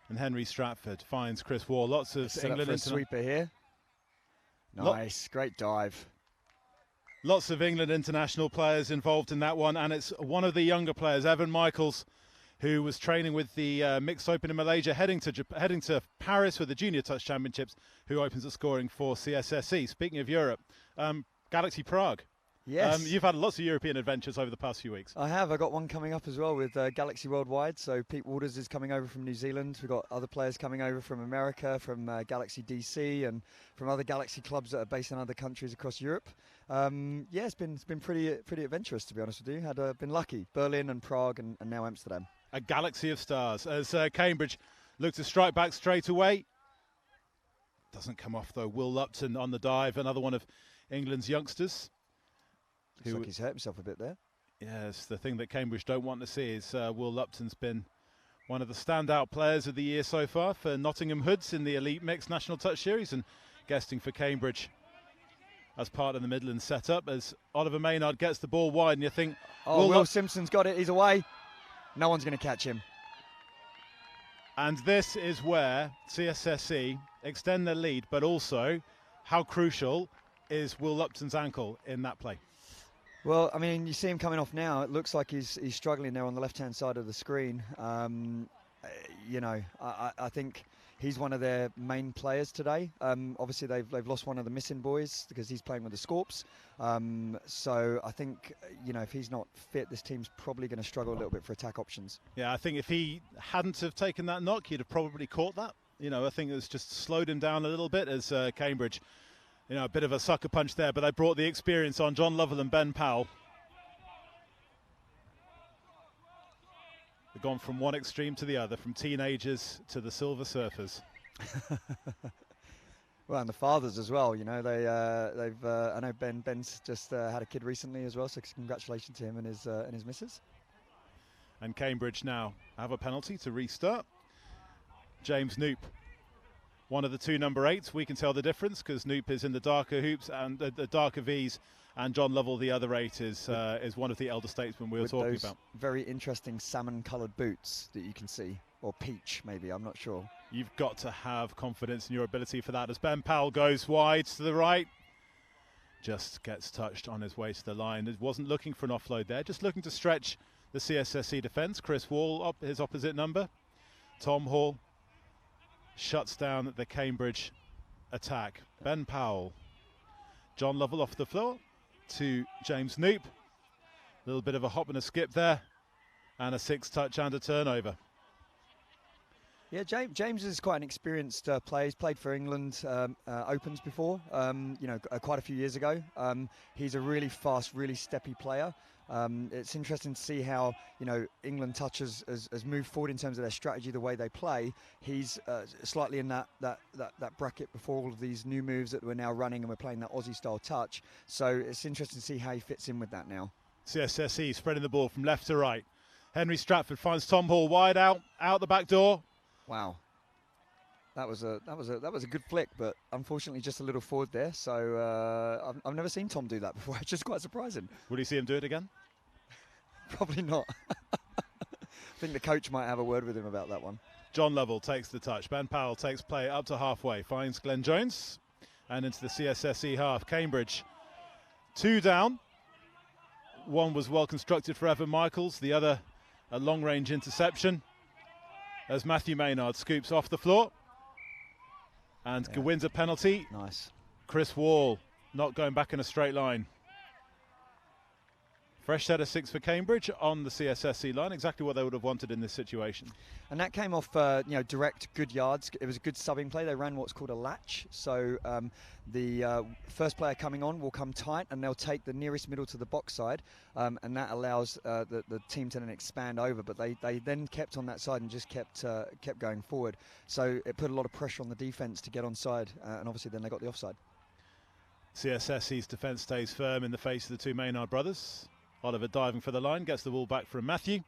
Speaker 8: And Henry Stratford finds Chris Wall. Lots of England
Speaker 9: sweeper here. Nice, great dive.
Speaker 8: Lots of England international players involved in that one, and it's one of the younger players, Evan Michaels, who was training with the Mixed Open in Malaysia, heading to Paris for the Junior Touch Championships, who opens the scoring for CSSC. Speaking of Europe, Galaxy Prague.
Speaker 9: Yes.
Speaker 8: You've had lots of European adventures over the past few weeks.
Speaker 9: I have. I got one coming up as well with Galaxy Worldwide. So Pete Waters is coming over from New Zealand. We've got other players coming over from America, from Galaxy DC, and from other Galaxy clubs that are based in other countries across Europe. Yeah, it's been pretty adventurous, to be honest with you. Been lucky. Berlin and Prague and now Amsterdam.
Speaker 8: A galaxy of stars as Cambridge look to strike back straight away. Doesn't come off though. Will Lupton on the dive, another one of England's youngsters.
Speaker 9: Looks like he's hurt himself a bit there.
Speaker 8: Yes, the thing that Cambridge don't want to see is Will Lupton's been one of the standout players of the year so far for Nottingham Hoods in the Elite Mixed National Touch Series, and guesting for Cambridge as part of the Midlands setup as Oliver Maynard gets the ball wide, and you think,
Speaker 9: oh, Will Simpson's got it. He's away. No one's going to catch him.
Speaker 8: And this is where CSSC extend their lead, but also how crucial is Will Lupton's ankle in that play?
Speaker 9: Well, I mean, you see him coming off now. It looks like he's struggling there on the left-hand side of the screen. You know, I think he's one of their main players today. Obviously, they've lost one of the missing boys because he's playing with the Scorps. So I think, you know, if he's not fit, this team's probably going to struggle a little bit for attack options.
Speaker 8: Yeah, I think if he hadn't have taken that knock, he'd have probably caught that. You know, I think it's just slowed him down a little bit as Cambridge, you know, a bit of a sucker punch there, but they brought the experience on. John Lovell and Ben Powell. They've gone from one extreme to the other, from teenagers to the Silver Surfers.
Speaker 9: Well, and the fathers as well. You know, they've. I know Ben's just had a kid recently as well, so congratulations to him and his missus.
Speaker 8: And Cambridge now have a penalty to restart. James Noop, one of the two number 8s. We can tell the difference because Noop is in the darker hoops and the darker V's, and John Lovell, the other 8, is one of the elder statesmen we were talking about.
Speaker 9: Very interesting salmon-coloured boots that you can see, or peach maybe. I'm not sure.
Speaker 8: You've got to have confidence in your ability for that as Ben Powell goes wide to the right. Just gets touched on his way to the line. It wasn't looking for an offload there, just looking to stretch the CSSC defence. Chris Wall, his opposite number. Tom Hall shuts down the Cambridge attack. Ben Powell. John Lovell off the floor to James Noop. A little bit of a hop and a skip there. And a 6-touch and a turnover.
Speaker 9: Yeah, James is quite an experienced player. He's played for England Opens before, you know, quite a few years ago. He's a really fast, really steppy player. It's interesting to see how, you know, England Touch has moved forward in terms of their strategy, the way they play. He's slightly in that bracket before all of these new moves that we're now running, and we're playing that Aussie-style touch. So it's interesting to see how he fits in with that now.
Speaker 8: CSSC spreading the ball from left to right. Henry Stratford finds Tom Hall wide out the back door.
Speaker 9: Wow, that was a good flick, but unfortunately just a little forward there. So I've never seen Tom do that before. It's just quite surprising.
Speaker 8: Will you see him do it again?
Speaker 9: Probably not. I think the coach might have a word with him about that one.
Speaker 8: John Lovell takes the touch. Ben Powell takes play up to halfway, finds Glenn Jones, and into the CSSC half. Cambridge 2 down. One was well constructed for Evan Michaels, the other a long-range interception, as Matthew Maynard scoops off the floor and wins a penalty.
Speaker 9: Nice.
Speaker 8: Chris Wall not going back in a straight line. Fresh set of 6 for Cambridge on the CSSC line, exactly what they would have wanted in this situation.
Speaker 9: And that came off, you know, direct, good yards. It was a good subbing play. They ran what's called a latch. So the first player coming on will come tight, and they'll take the nearest middle to the box side, and that allows the team to then expand over. But they then kept on that side and just kept going forward. So it put a lot of pressure on the defence to get onside, and obviously then they got the offside.
Speaker 8: CSSC's defence stays firm in the face of the two Maynard brothers. Oliver diving for the line, gets the ball back from Matthew.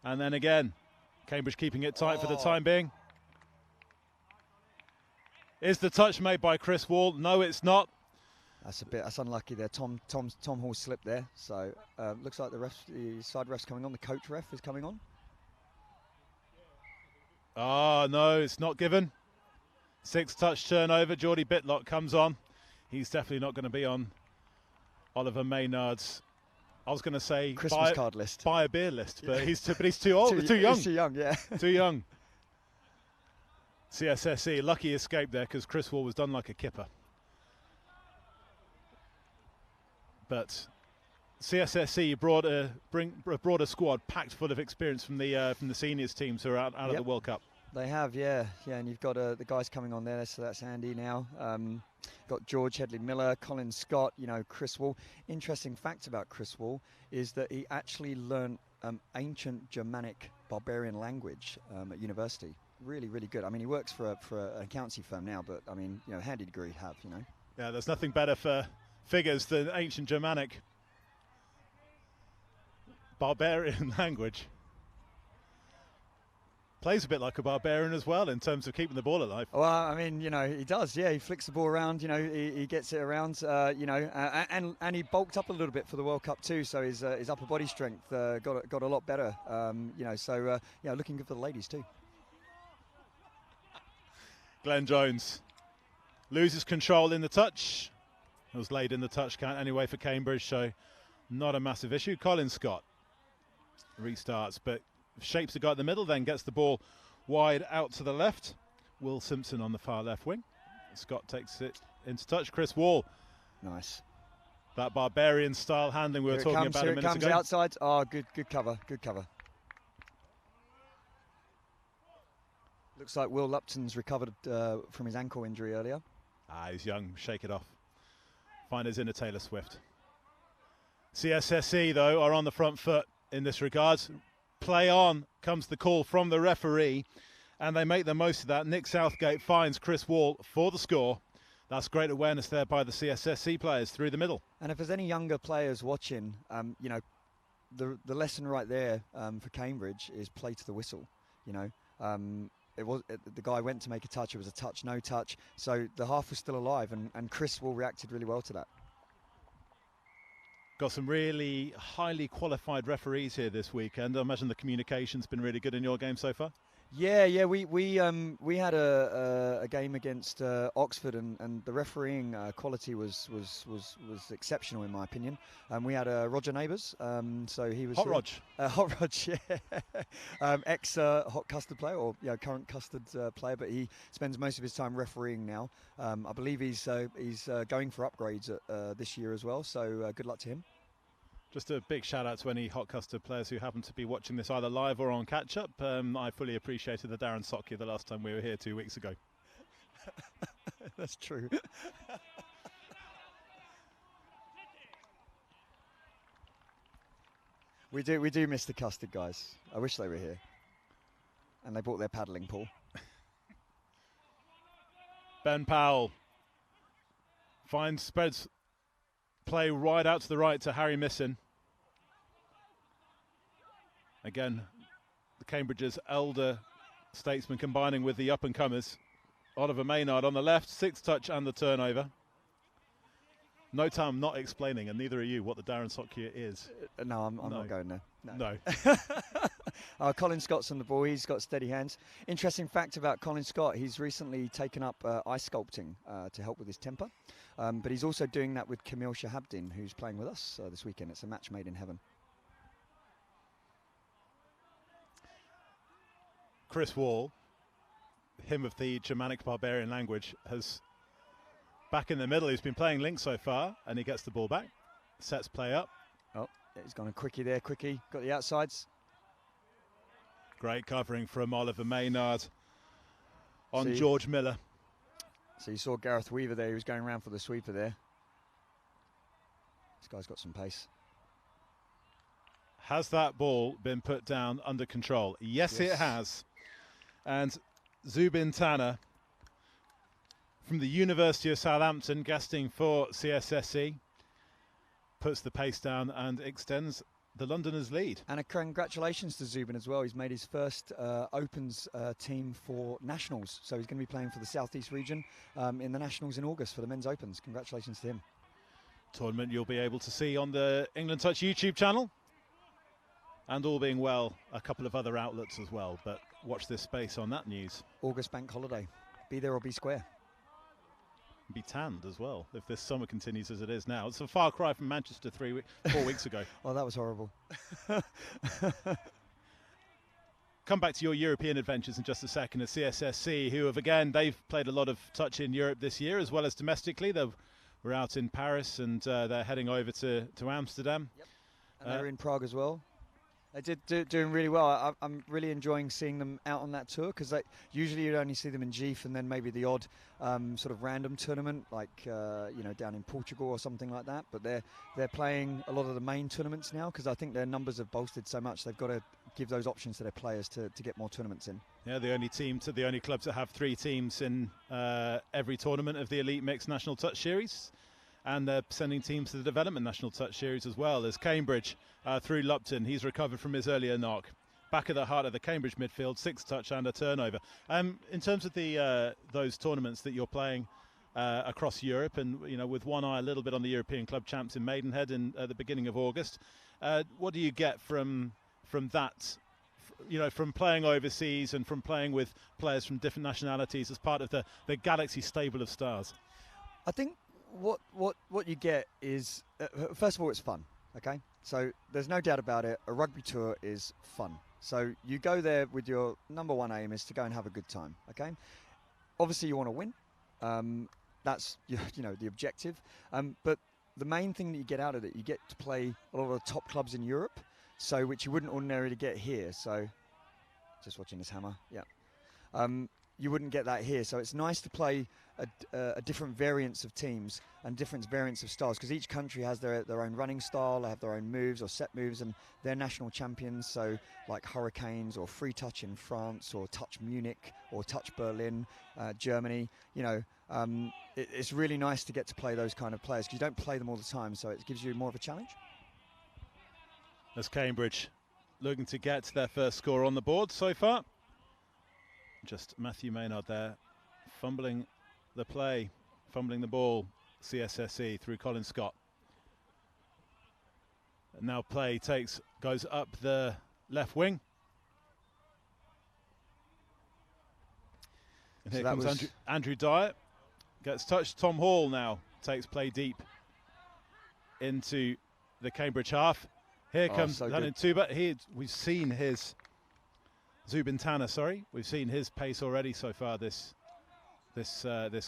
Speaker 8: And then again, Cambridge keeping it tight for the time being. Is the touch made by Chris Wall? No, it's not.
Speaker 9: That's unlucky there. Tom Hall slipped there. So looks like the side ref's coming on. The coach ref is coming on.
Speaker 8: No, it's not given. 6-touch turnover. Geordie Bitlock comes on. He's definitely not going to be on Oliver Maynard's, I was going to say,
Speaker 9: Christmas card list.
Speaker 8: Buy a beer list, but he's too old, too young.
Speaker 9: He's too young, yeah.
Speaker 8: Too young. CSSC, lucky escape there because Chris Wall was done like a kipper. But CSSC brought a squad packed full of experience from the seniors teams who are out of the World Cup.
Speaker 9: They have, yeah, and you've got the guys coming on there. So that's Andy now. Got George Headley Miller, Colin Scott, Chris Wall. Interesting fact about Chris Wall is that he actually learnt ancient Germanic barbarian language at university. Really, really good. I mean, he works for an accountancy firm now, but I mean, handy degree to have,
Speaker 8: Yeah, there's nothing better for figures than ancient Germanic barbarian language. Plays a bit like a barbarian as well in terms of keeping the ball alive.
Speaker 9: Well, I mean, he does. Yeah, he flicks the ball around. He gets it around. And he bulked up a little bit for the World Cup too. So his upper body strength got a lot better. Looking good for the ladies too.
Speaker 8: Glenn Jones loses control in the touch. It was laid in the touch count anyway for Cambridge, so not a massive issue. Colin Scott restarts, but shapes the guy in the middle, then gets the ball wide out to the left. Will Simpson on the far left wing. Scott takes it into touch. Chris Wall.
Speaker 9: Nice.
Speaker 8: That barbarian style handling we were talking about a minute ago.
Speaker 9: Here it comes outside. Oh, good cover, good cover. Looks like Will Lupton's recovered from his ankle injury earlier.
Speaker 8: He's young, shake it off. Finders in a Taylor Swift. CSSC, though, are on the front foot in this regard. Play on comes the call from the referee, and they make the most of that. Nick Southgate finds Chris Wall for the score. That's great awareness there by the CSSC players through the middle.
Speaker 9: And if there's any younger players watching, the lesson right there for Cambridge is play to the whistle. The guy went to make a touch. It was a touch, no touch. So the half was still alive, and Chris Wall reacted really well to that.
Speaker 8: Got some really highly qualified referees here this weekend. I imagine the communication's been really good in your game so far.
Speaker 9: Yeah. We had a game against Oxford, and the refereeing quality was exceptional in my opinion. We had Roger Neighbours, so he was
Speaker 8: Hot Rog.
Speaker 9: Hot Rog, yeah. Ex Hot Custard player, or current Custard player, but he spends most of his time refereeing now. I believe he's going for upgrades this year as well. So good luck to him.
Speaker 8: Just a big shout out to any Hot Custard players who happen to be watching this either live or on catch-up. I fully appreciated the Darren Sockyer the last time we were here 2 weeks ago.
Speaker 9: That's true. We do miss the Custard guys. I wish they were here. And they brought their paddling pool.
Speaker 8: Ben Powell spreads play right out to the right to Harry Misson. Again, the Cambridge's elder statesman combining with the up-and-comers. Oliver Maynard on the left, 6-touch and the turnover. No time not explaining, and neither are you, what the Darren Sockyer is.
Speaker 9: No, I'm not going there.
Speaker 8: No.
Speaker 9: Colin Scott's on the ball. He's got steady hands. Interesting fact about Colin Scott, he's recently taken up ice sculpting to help with his temper. But he's also doing that with Camille Shahabdin, who's playing with us this weekend. It's a match made in heaven.
Speaker 8: Chris Wall, him of the Germanic barbarian language, has back in the middle. He's been playing link so far, and he gets the ball back. Sets play up.
Speaker 9: Oh, he's gone a quickie there. Quickie. Got the outsides.
Speaker 8: Great covering from Oliver Maynard on George Miller.
Speaker 9: So you saw Gareth Weaver there. He was going around for the sweeper there. This guy's got some pace.
Speaker 8: Has that ball been put down under control? Yes. It has. And Zubin Tanner from the University of Southampton, guesting for CSSC, puts the pace down and extends the Londoners lead.
Speaker 9: And a congratulations to Zubin as well. He's made his first Opens team for Nationals. So he's going to be playing for the Southeast region in the Nationals in August for the Men's Opens. Congratulations to him.
Speaker 8: Tournament you'll be able to see on the England Touch YouTube channel. And all being well, a couple of other outlets as well. But watch this space on that news.
Speaker 9: August bank holiday. Be there or be square.
Speaker 8: Be tanned as well if this summer continues as it is now. It's a far cry from Manchester 4 weeks ago.
Speaker 9: Oh, that was horrible.
Speaker 8: Come back to your European adventures in just a second. At CSSC, who have again, they've played a lot of touch in Europe this year as well as domestically. They were out in Paris and they're heading over to Amsterdam.
Speaker 9: Yep. And they were in Prague as well. They did doing really well. I'm really enjoying seeing them out on that tour because usually you only see them in GIF and then maybe the odd sort of random tournament like down in Portugal or something like that. But they're playing a lot of the main tournaments now because I think their numbers have bolstered so much they've got to give those options to their players to get more tournaments in.
Speaker 8: Yeah, the only clubs that have 3 teams in every tournament of the Elite Mixed National Touch Series. And they're sending teams to the Development National Touch Series as well. As Cambridge through Lupton, he's recovered from his earlier knock. Back at the heart of the Cambridge midfield, 6 touch and a turnover. In terms of the those tournaments that you're playing across Europe, and with one eye a little bit on the European Club Champs in Maidenhead at the beginning of August, what do you get from that? From playing overseas and from playing with players from different nationalities as part of the Galaxy stable of stars?
Speaker 9: I think what you get is first of all, it's fun. Okay, so there's no doubt about it. A rugby tour is fun. So you go there with your number one aim is to go and have a good time. Okay, obviously you want to win. That's the objective. But the main thing that you get out of it, you get to play a lot of the top clubs in Europe. So which you wouldn't ordinarily get here. So just watching this hammer, yeah. You wouldn't get that here. So it's nice to play a different variants of teams and different variants of styles because each country has their own running style, they have their own moves or set moves, and they're national champions. So like Hurricanes or Free Touch in France or Touch Munich or Touch Berlin, Germany. It's really nice to get to play those kind of players because you don't play them all the time. So it gives you more of a challenge.
Speaker 8: As Cambridge looking to get their first score on the board so far. Just Matthew Maynard there, fumbling the play, fumbling the ball, CSSC through Colin Scott. And now play goes up the left wing. And here comes Andrew Dyer, gets touched. Tom Hall now takes play deep into the Cambridge half. Here comes Lanin Tuba. We've seen his Zubin Tanner, we've seen his pace already so far this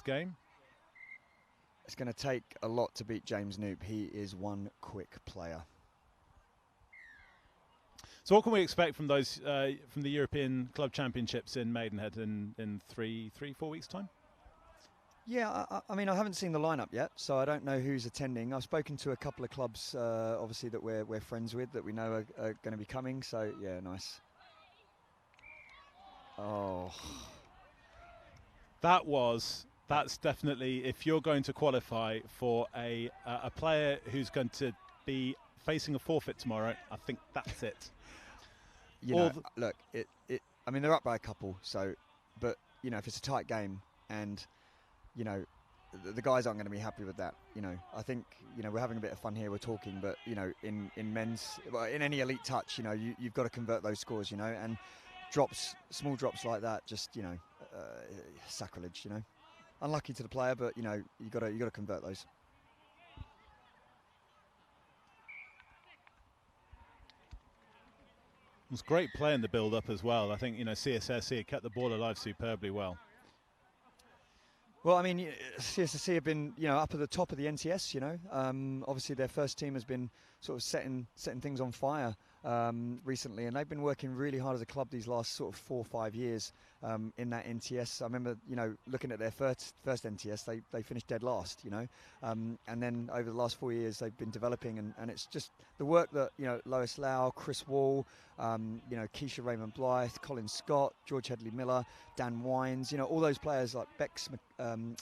Speaker 8: game.
Speaker 9: It's going to take a lot to beat James Noop. He is one quick player.
Speaker 8: So what can we expect from those from the European Club Championships in Maidenhead in 4 weeks' time?
Speaker 9: Yeah, I mean, I haven't seen the lineup yet, so I don't know who's attending. I've spoken to a couple of clubs, obviously, that we're friends with, that we know are going to be coming. So yeah, nice. Oh,
Speaker 8: that's definitely, if you're going to qualify for a player who's going to be facing a forfeit tomorrow, I think that's it.
Speaker 9: Look, I mean, they're up by a couple, so, but if it's a tight game and the guys aren't going to be happy with that. I think we're having a bit of fun here. We're talking, but in men's, in any elite touch, you've got to convert those scores, and small drops like that, just sacrilege. Unlucky to the player, but you got to convert those.
Speaker 8: It was great play in the build-up as well. I think CSSC kept the ball alive superbly well.
Speaker 9: Well, I mean, CSSC have been, up at the top of the NTS. Obviously their first team has been sort of setting things on fire recently, and they've been working really hard as a club these last sort of 4 or 5 years in that NTS. I remember, looking at their first NTS, they finished dead last, and then over the last 4 years they've been developing, and it's just the work that Lois Lau, Chris Wall, You know, Keisha Raymond Blythe, Colin Scott, George Headley Miller, Dan Wines, you know, all those players like Bex, you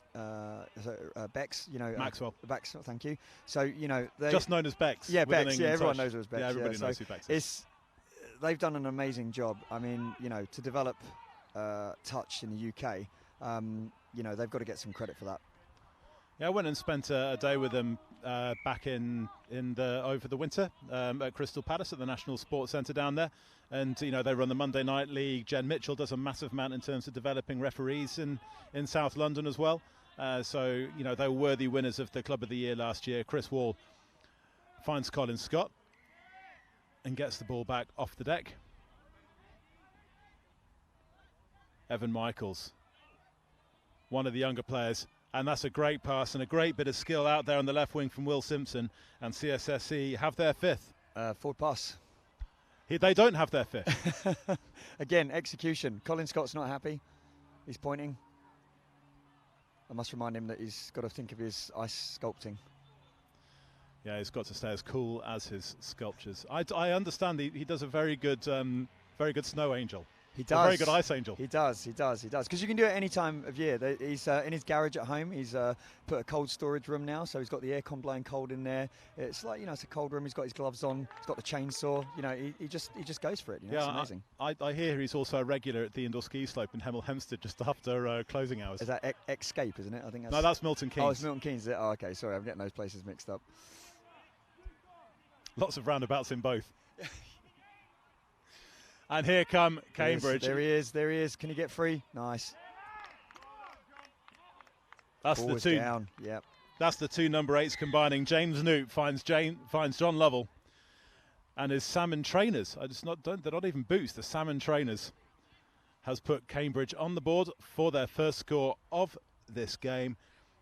Speaker 9: know.
Speaker 8: Maxwell.
Speaker 9: Maxwell, thank you. So, you know.
Speaker 8: Just known as Bex.
Speaker 9: Yeah, Bex, yeah, everyone knows her as Bex.
Speaker 8: Yeah, everybody knows who Bex is.
Speaker 9: They've done an amazing job. I mean, you know, to develop touch in the UK, you know, they've got to get some credit for that.
Speaker 8: Yeah, I went and spent a day with them back over the winter at Crystal Palace at the National Sports Centre down there, and you know they run the Monday Night League. Jen Mitchell does a massive amount in terms of developing referees in South London as well. So you know they were worthy winners of the Club of the Year last year. Chris Wall finds Colin Scott and gets the ball back off the deck. Evan Michaels, one of the younger players. And that's a great pass and a great bit of skill out there on the left wing from Will Simpson. And CSSC have their fifth.
Speaker 9: Forward pass.
Speaker 8: They don't have their fifth.
Speaker 9: Again, execution. Colin Scott's not happy. He's pointing. I must remind him that he's got to think of his ice sculpting.
Speaker 8: Yeah, he's got to stay as cool as his sculptures. I understand he does a very good snow angel.
Speaker 9: He does.
Speaker 8: A very good ice angel.
Speaker 9: He does. Because you can do it any time of year. He's in his garage at home. He's put a cold storage room now, so he's got the aircon blowing cold in there. It's like, you know, it's a cold room. He's got his gloves on. He's got the chainsaw. You know, he just goes for it. You know,
Speaker 8: yeah,
Speaker 9: it's amazing.
Speaker 8: I hear he's also a regular at the indoor ski slope in Hemel Hempstead just after closing hours.
Speaker 9: Is that Escape, isn't it? I think that's.
Speaker 8: No, that's Milton Keynes.
Speaker 9: Oh, it's Milton Keynes. Is it? Oh, okay. Sorry, I'm getting those places mixed up.
Speaker 8: Lots of roundabouts in both. And here come Cambridge.
Speaker 9: There he is. Can he get free? Nice.
Speaker 8: That's
Speaker 9: Ball
Speaker 8: the two.
Speaker 9: Down. Yep.
Speaker 8: That's the two number 8s combining. James Newt finds John Lovell, and his Salmon Trainers. They're not even boots. The Salmon Trainers has put Cambridge on the board for their first score of this game.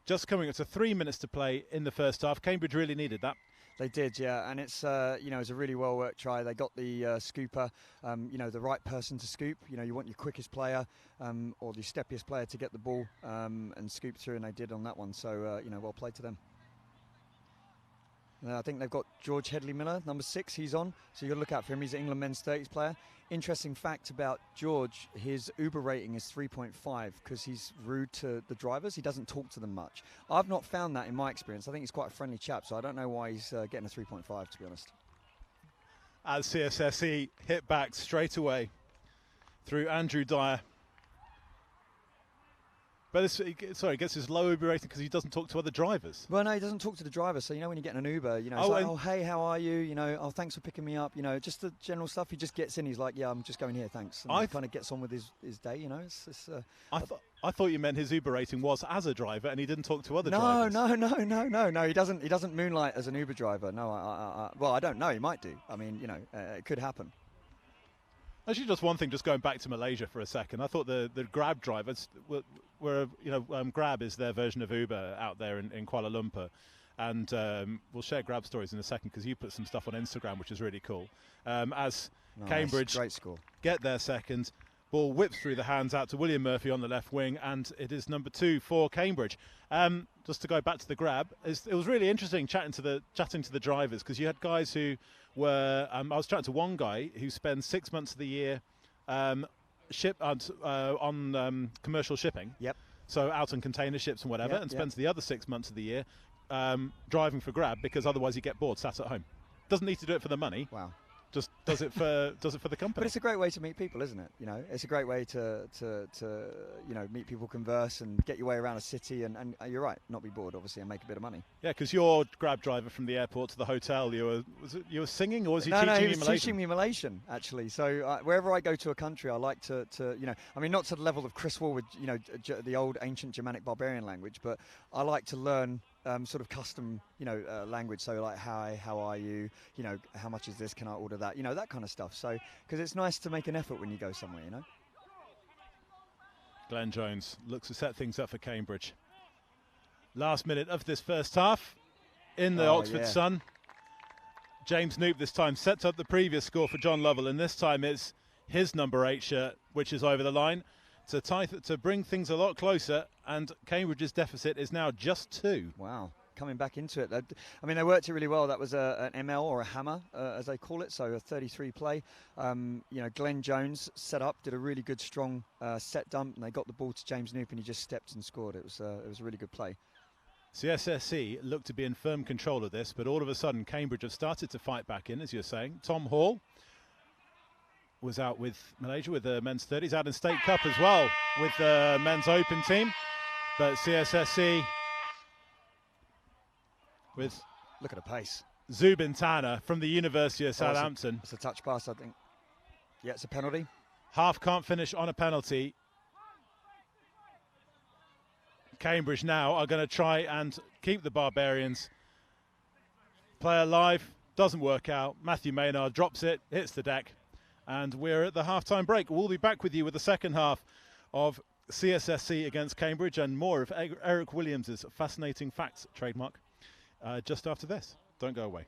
Speaker 8: Just coming up to 3 minutes to play in the first half. Cambridge really needed that.
Speaker 9: They did, yeah, and it's you know, it's a really well worked try. They got the scooper, you know, the right person to scoop. You know, you want your quickest player or the steppiest player to get the ball and scoop through, and they did on that one. So you know, well played to them. I think they've got George Headley Miller, number 6. He's on, so you got to look out for him. He's an England men's 30s player. Interesting fact about George: his Uber rating is 3.5 because he's rude to the drivers. He doesn't talk to them much. I've not found that in my experience. I think he's quite a friendly chap, so I don't know why he's getting a 3.5, to be honest.
Speaker 8: As CSSC hit back straight away through Andrew Dyer. But it gets his low Uber rating because he doesn't talk to other drivers.
Speaker 9: Well, no, he doesn't talk to the driver. So, you know, when you get in an Uber, you know, it's like, oh, hey, how are you? You know, oh, thanks for picking me up. You know, just the general stuff. He just gets in. He's like, yeah, I'm just going here, thanks. And he kind of gets on with his day, you know.
Speaker 8: I thought you meant his Uber rating was as a driver and he didn't talk to other drivers.
Speaker 9: No. He doesn't moonlight as an Uber driver. No, well, I don't know. He might do. I mean, you know, it could happen.
Speaker 8: Actually, just one thing, just going back to Malaysia for a second. I thought the Grab drivers were Grab is their version of Uber out there in Kuala Lumpur. And we'll share Grab stories in a second because you put some stuff on Instagram, which is really cool. As Cambridge
Speaker 9: great score.
Speaker 8: Get their second. Ball whips through the hands out to William Murphy on the left wing, and it is number 2 for Cambridge. Just to go back to the Grab, it was really interesting chatting to the drivers because you had guys who were. I was chatting to one guy who spends 6 months of the year on commercial shipping.
Speaker 9: Yep.
Speaker 8: So out on container ships and whatever, and spends the other 6 months of the year driving for Grab because otherwise you get bored sat at home. Doesn't need to do it for the money.
Speaker 9: Wow.
Speaker 8: Just does it for the company.
Speaker 9: But it's a great way to meet people, isn't it? You know, it's a great way to you know, meet people, converse, and get your way around a city. And you're right, not be bored, obviously, and make a bit of money.
Speaker 8: Yeah, because your Grab driver from the airport to the hotel, you were singing, or was he teaching you Malaysian?
Speaker 9: No, he was teaching me Malaysian, actually. So wherever I go to a country, I like to you know, I mean, not to the level of Chris Wall with, you know, the old ancient Germanic barbarian language, but I like to learn sort of custom, you know, language. So like, hi, how are you? You know, how much is this? Can I order that? You know, that kind of stuff. So, because it's nice to make an effort when you go somewhere, you know.
Speaker 8: Glenn Jones looks to set things up for Cambridge. Last minute of this first half in the Oxford Sun. James Newt this time sets up the previous score for John Lovell, and this time it's his number 8 shirt, which is over the line to bring things a lot closer, and Cambridge's deficit is now just 2.
Speaker 9: Wow. coming back into it. I mean, they worked it really well. That was an ML or a hammer, as they call it, so a 33 play. You know, Glenn Jones set up, did a really good, strong set dump, and they got the ball to James Noop, and he just stepped and scored. It was a really good play.
Speaker 8: CSSC looked to be in firm control of this, but all of a sudden Cambridge have started to fight back in, as you're saying. Tom Hall was out with Malaysia with the men's 30s, out in State Cup as well with the men's open team. But CSSC with...
Speaker 9: Look at the pace.
Speaker 8: Zubin Tanner from the University of Southampton.
Speaker 9: It's a touch pass, I think. Yeah, it's a penalty.
Speaker 8: Half can't finish on a penalty. Cambridge now are going to try and keep the Barbarians. Play alive, doesn't work out. Matthew Maynard drops it, hits the deck, and we're at the half-time break. We'll be back with you with the second half of CSSC against Cambridge and more of Eric Williams' fascinating facts trademark just after this. Don't go away.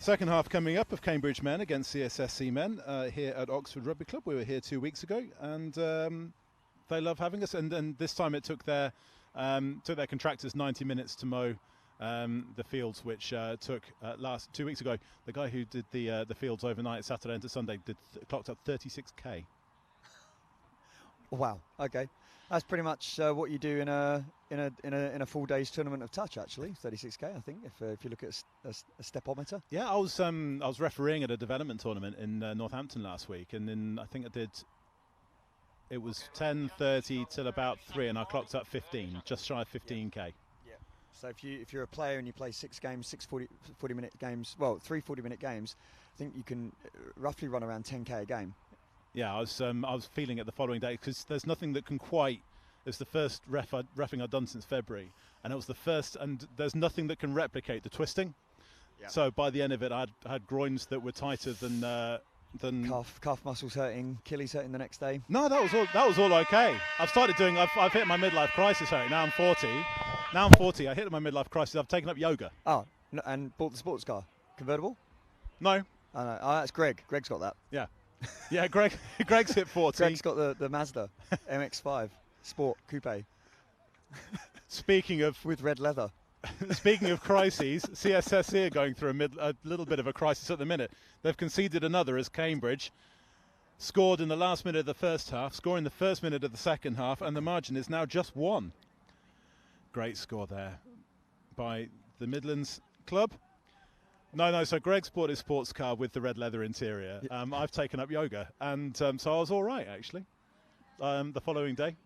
Speaker 8: Second half coming up of Cambridge Men against CSSC Men here at Oxford Rugby Club. We were here 2 weeks ago, and they love having us. And this time it took their contractors 90 minutes to mow the fields, which took 2 weeks ago. The guy who did the fields overnight, Saturday into Sunday, clocked up 36k.
Speaker 9: Wow. Okay, that's pretty much what you do in a full day's tournament of touch. Actually, 36k. I think if you look at a stepometer.
Speaker 8: Yeah, I was refereeing at a development tournament in Northampton last week, and then I think I did. It was 10:30 till about 3, and I clocked up 15, just shy of 15k.
Speaker 9: So if you're a player and you play 6 games, 40-minute games, well, 3 40-minute games, I think you can roughly run around 10k a game.
Speaker 8: Yeah, I was feeling it the following day because there's nothing that can quite. It's the first reffing I've done since February, and it was the first. And there's nothing that can replicate the twisting. Yeah. So by the end of it, I had groins that were tighter than
Speaker 9: calf muscles hurting, Achilles hurting the next day.
Speaker 8: No, that was all okay. I've hit my midlife crisis hurting. Now I'm 40. I hit my midlife crisis. I've taken up yoga.
Speaker 9: Oh, no, and bought the sports car, convertible?
Speaker 8: No.
Speaker 9: Oh, no. Oh, that's Greg. Greg's got that.
Speaker 8: Yeah. Yeah, Greg's hit 40.
Speaker 9: Greg's got the Mazda MX-5 Sport Coupe.
Speaker 8: Speaking of
Speaker 9: with red leather.
Speaker 8: Speaking of crises, CSSC are going through a little bit of a crisis at the minute. They've conceded another as Cambridge scored in the last minute of the first half, scoring the first minute of the second half, and the margin is now just 1. Great score there by the Midlands club. No, so Greg's bought his sports car with the red leather interior. I've taken up yoga, and so I was all right, actually, the following day.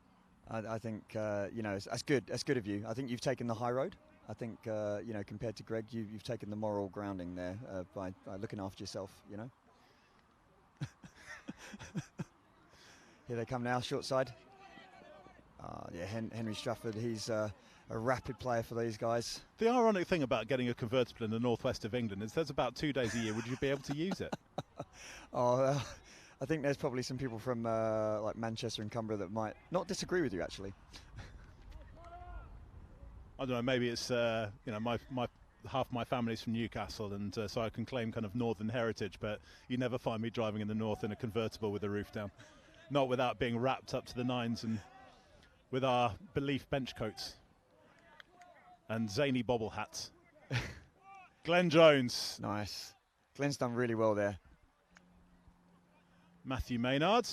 Speaker 9: I think, that's good. That's good of you. I think you've taken the high road. I think, compared to Greg, you've taken the moral grounding there by looking after yourself, Here they come now, short side. Henry Strafford, he's a rapid player for these guys.
Speaker 8: The ironic thing about getting a convertible in the northwest of England is there's about 2 days a year. Would you be able to use it?
Speaker 9: I think there's probably some people from like Manchester and Cumbria that might not disagree with you, actually.
Speaker 8: I don't know, maybe it's, my half my family's from Newcastle, and so I can claim kind of northern heritage, but you never find me driving in the north in a convertible with the roof down. Not without being wrapped up to the nines and with our belief bench coats and zany bobble hats. Glenn Jones.
Speaker 9: Nice. Glenn's done really well there.
Speaker 8: Matthew Maynard.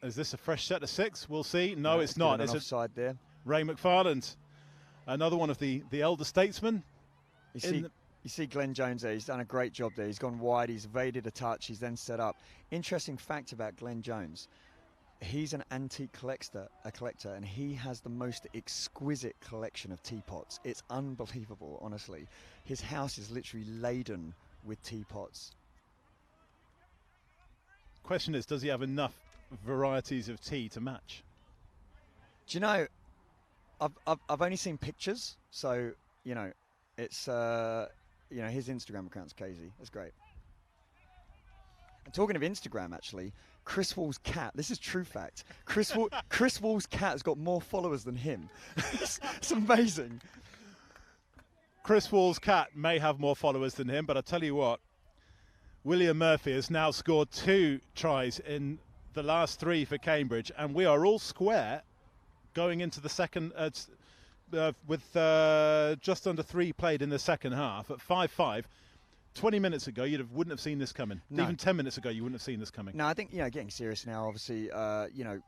Speaker 8: Is this a fresh set of 6? We'll see. No, it's not.
Speaker 9: It's offside there.
Speaker 8: Ray McFarland. Another one of the elder statesmen.
Speaker 9: You see Glenn Jones there. He's done a great job there. He's gone wide. He's evaded a touch. He's then set up. Interesting fact about Glenn Jones. He's an antique collector, and he has the most exquisite collection of teapots. It's unbelievable, honestly. His house is literally laden with teapots.
Speaker 8: Question is, does he have enough varieties of tea to match?
Speaker 9: Do you know, I've only seen pictures, so it's his Instagram account's crazy. It's great. And talking of Instagram, actually, Chris Wall's cat. This is true fact. Chris Wall's cat has got more followers than him. It's amazing.
Speaker 8: Chris Wall's cat may have more followers than him, but I tell you what, William Murphy has now scored 2 tries in the last 3 for Cambridge, and we are all square going into the second, with just under 3 played in the second half at 5-5. 20 minutes ago, wouldn't have seen this coming. No. Even 10 minutes ago, you wouldn't have seen this coming.
Speaker 9: No, I think, getting serious now, obviously,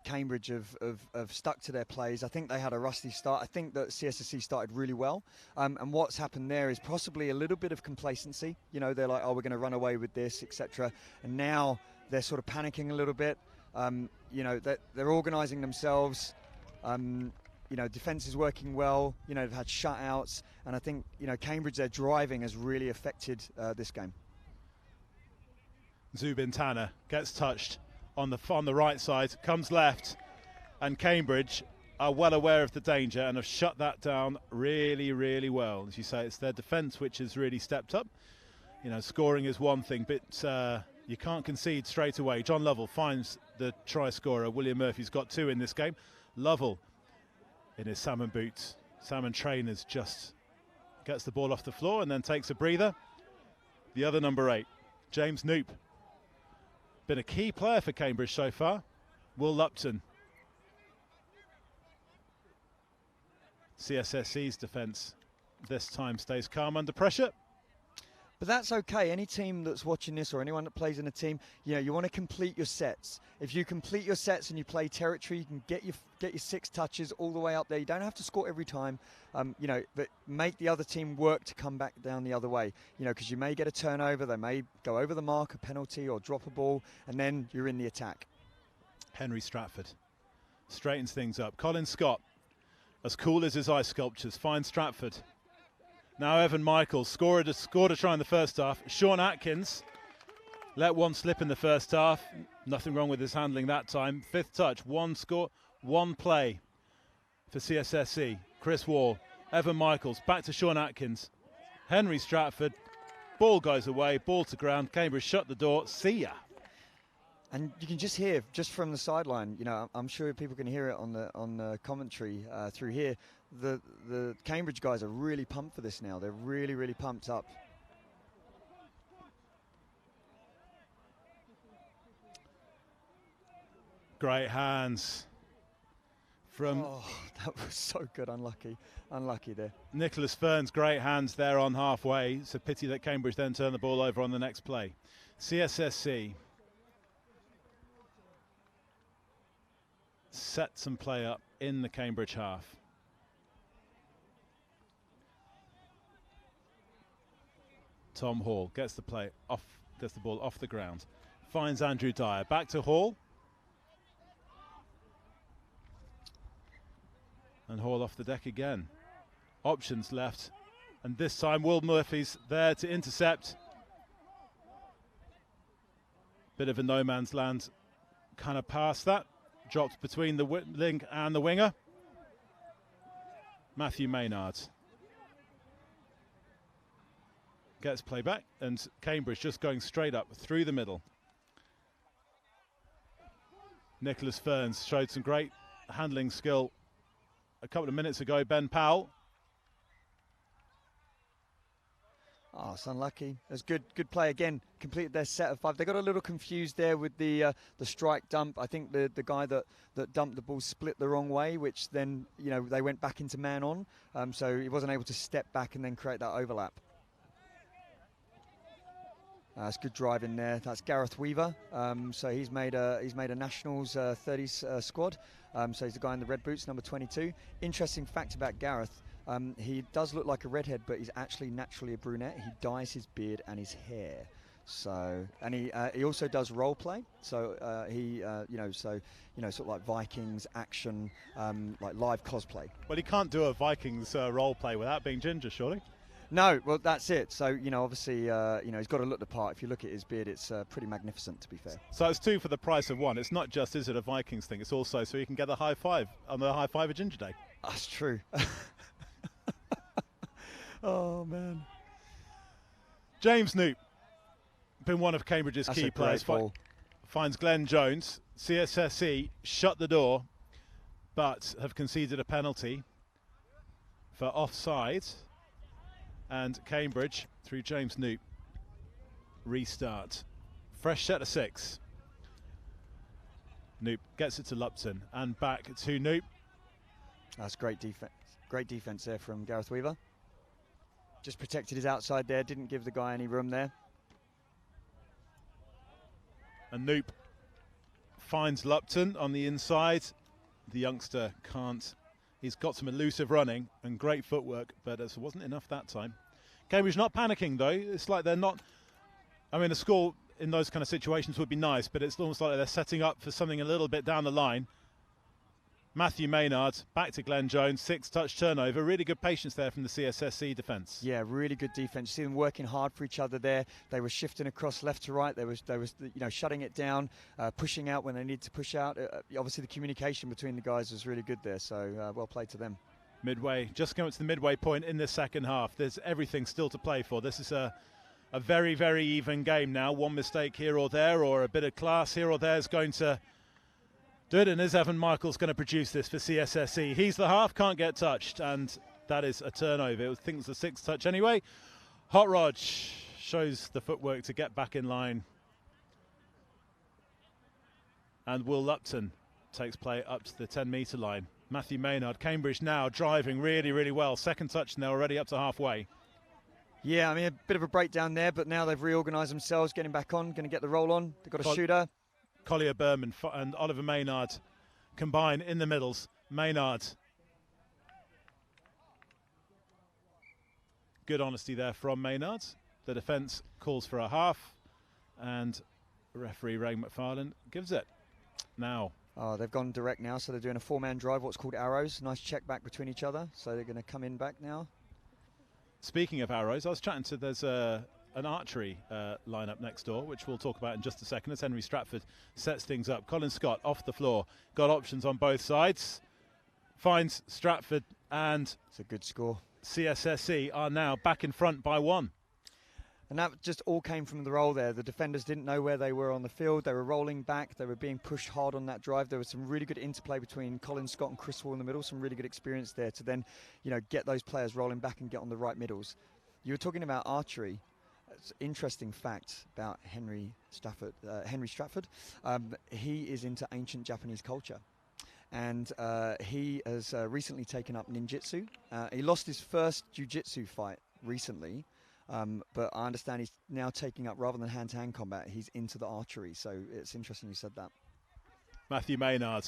Speaker 9: Cambridge have stuck to their plays. I think they had a rusty start. I think that CSSC started really well. And what's happened there is possibly a little bit of complacency. They're like, oh, we're going to run away with this, etc. And now they're sort of panicking a little bit. They're organising themselves. Defence is working well. They've had shutouts, and I think Cambridge, their driving has really affected this game.
Speaker 8: Zubin Tanner gets touched on the right side, comes left, and Cambridge are well aware of the danger and have shut that down really, really well. As you say, it's their defence which has really stepped up. Scoring is one thing, but you can't concede straight away. John Lovell finds the try scorer. William Murphy's got 2 in this game. Lovell, in his salmon boots, salmon trainers, just gets the ball off the floor and then takes a breather. The other number 8, James Knoop, been a key player for Cambridge so far. Will Lupton. CSSC's defence this time stays calm under pressure.
Speaker 9: But that's okay. Any team that's watching this or anyone that plays in a team, you want to complete your sets. If you complete your sets and you play territory, you can get your 6 touches all the way up there. You don't have to score every time, but make the other team work to come back down the other way. Because you may get a turnover, they may go over the mark, a penalty or drop a ball, and then you're in the attack.
Speaker 8: Henry Stratford straightens things up. Colin Scott As cool as his ice sculptures. Finds Stratford. Now Evan Michaels scored a try in the first half. Sean Atkins let one slip in the first half. Nothing wrong with his handling that time. 5th touch, 1 score, 1 play for CSSC. Chris Wall, Evan Michaels, back to Sean Atkins. Henry Stratford, ball goes away, ball to ground. Cambridge shut the door. See ya.
Speaker 9: And you can just hear, just from the sideline, you know, I'm sure people can hear it on the commentary through here. The Cambridge guys are really pumped for this now. They're really, really pumped up.
Speaker 8: Great hands from...
Speaker 9: Oh, that was so good. Unlucky there.
Speaker 8: Nicholas Fearns, great hands there on halfway. It's a pity that Cambridge then turned the ball over on the next play. CSSC set some play up in the Cambridge half. Tom Hall gets the ball off the ground. Finds Andrew Dyer. Back to Hall. And Hall off the deck again. Options left. And this time Will Murphy's there to intercept. Bit of a no man's land kind of pass that. Dropped between the link and the winger. Matthew Maynard gets play back, and Cambridge just going straight up through the middle. Nicholas Fearns showed some great handling skill a couple of minutes ago. Ben Powell.
Speaker 9: Oh, it's unlucky. It's good play again. Completed their set of 5. They got a little confused there with the strike dump. I think the guy that dumped the ball split the wrong way, which then, you know, they went back into man on. So he wasn't able to step back and then create that overlap. It's good driving there. That's Gareth Weaver. So he's made a Nationals 30s squad. So he's the guy in the red boots, number 22. Interesting fact about Gareth. He does look like a redhead, but he's actually naturally a brunette. He dyes his beard and his hair. So, and he also does role play. So sort of like Vikings action, like live cosplay.
Speaker 8: Well, he can't do a Vikings role play without being ginger, surely.
Speaker 9: No, well, that's it. So, you know, obviously, he's got to look the part. If you look at his beard, it's pretty magnificent, to be fair.
Speaker 8: So it's 2 for the price of 1. It's not just, is it, a Vikings thing? It's also so you can get the high five on the high five of Ginger Day.
Speaker 9: That's true. Oh, man.
Speaker 8: James Newt, been one of Cambridge's
Speaker 9: That's
Speaker 8: key players. Finds Glenn Jones. CSSC shut the door, but have conceded a penalty for offside. And Cambridge, through James Newt, restart. Fresh set of 6. Newt gets it to Lupton and back to Newt.
Speaker 9: That's great defense. Great defense there from Gareth Weaver. Just protected his outside there, didn't give the guy any room there.
Speaker 8: And Newt finds Lupton on the inside. The youngster can't. He's got some elusive running and great footwork, but it wasn't enough that time. Cambridge not panicking, though. It's like they're not... I mean, a score in those kind of situations would be nice, but it's almost like they're setting up for something a little bit down the line. Matthew Maynard, back to Glenn Jones, 6-touch turnover. Really good patience there from the CSSC defence.
Speaker 9: Yeah, really good defence. You see them working hard for each other there. They were shifting across left to right. They was shutting it down, pushing out when they needed to push out. Obviously, the communication between the guys was really good there. So well played to them.
Speaker 8: Midway, just coming to the midway point in the second half. There's everything still to play for. This is a very, very even game now. One mistake here or there, or a bit of class here or there is going to do it. And is Evan Michaels going to produce this for CSSC? He's the half, can't get touched, and that is a turnover. I think it was a 6-touch anyway. Hot Rod shows the footwork to get back in line. And Will Lupton takes play up to the 10-metre line. Matthew Maynard, Cambridge now driving really, really well. 2nd touch and they're already up to halfway.
Speaker 9: Yeah, I mean, a bit of a breakdown there, but now they've reorganised themselves, getting back on, going to get the roll on. They've got a shooter.
Speaker 8: Collier Berman and Oliver Maynard combine in the middles. Maynard. Good honesty there from Maynard. The defence calls for a half, and referee Ray McFarlane gives it. Now,
Speaker 9: Oh, they've gone direct now, so they're doing a 4-man drive, what's called arrows. Nice check back between each other, so they're going to come in back now.
Speaker 8: Speaking of arrows, I was chatting to, there's an archery lineup next door, which we'll talk about in just a second as Henry Stratford sets things up. Colin Scott off the floor, got options on both sides, finds Stratford, and
Speaker 9: it's a good score.
Speaker 8: CSSC are now back in front by 1.
Speaker 9: And that just all came from the roll there. The defenders didn't know where they were on the field. They were rolling back. They were being pushed hard on that drive. There was some really good interplay between Colin Scott and Chris Wall in the middle. Some really good experience there to then, get those players rolling back and get on the right middles. You were talking about archery. It's an interesting fact about Henry Stratford. He is into ancient Japanese culture. And he has recently taken up ninjutsu. He lost his first jiu-jitsu fight recently. But I understand he's now taking up, rather than hand-to-hand combat, he's into the archery. So it's interesting you said that.
Speaker 8: Matthew Maynard,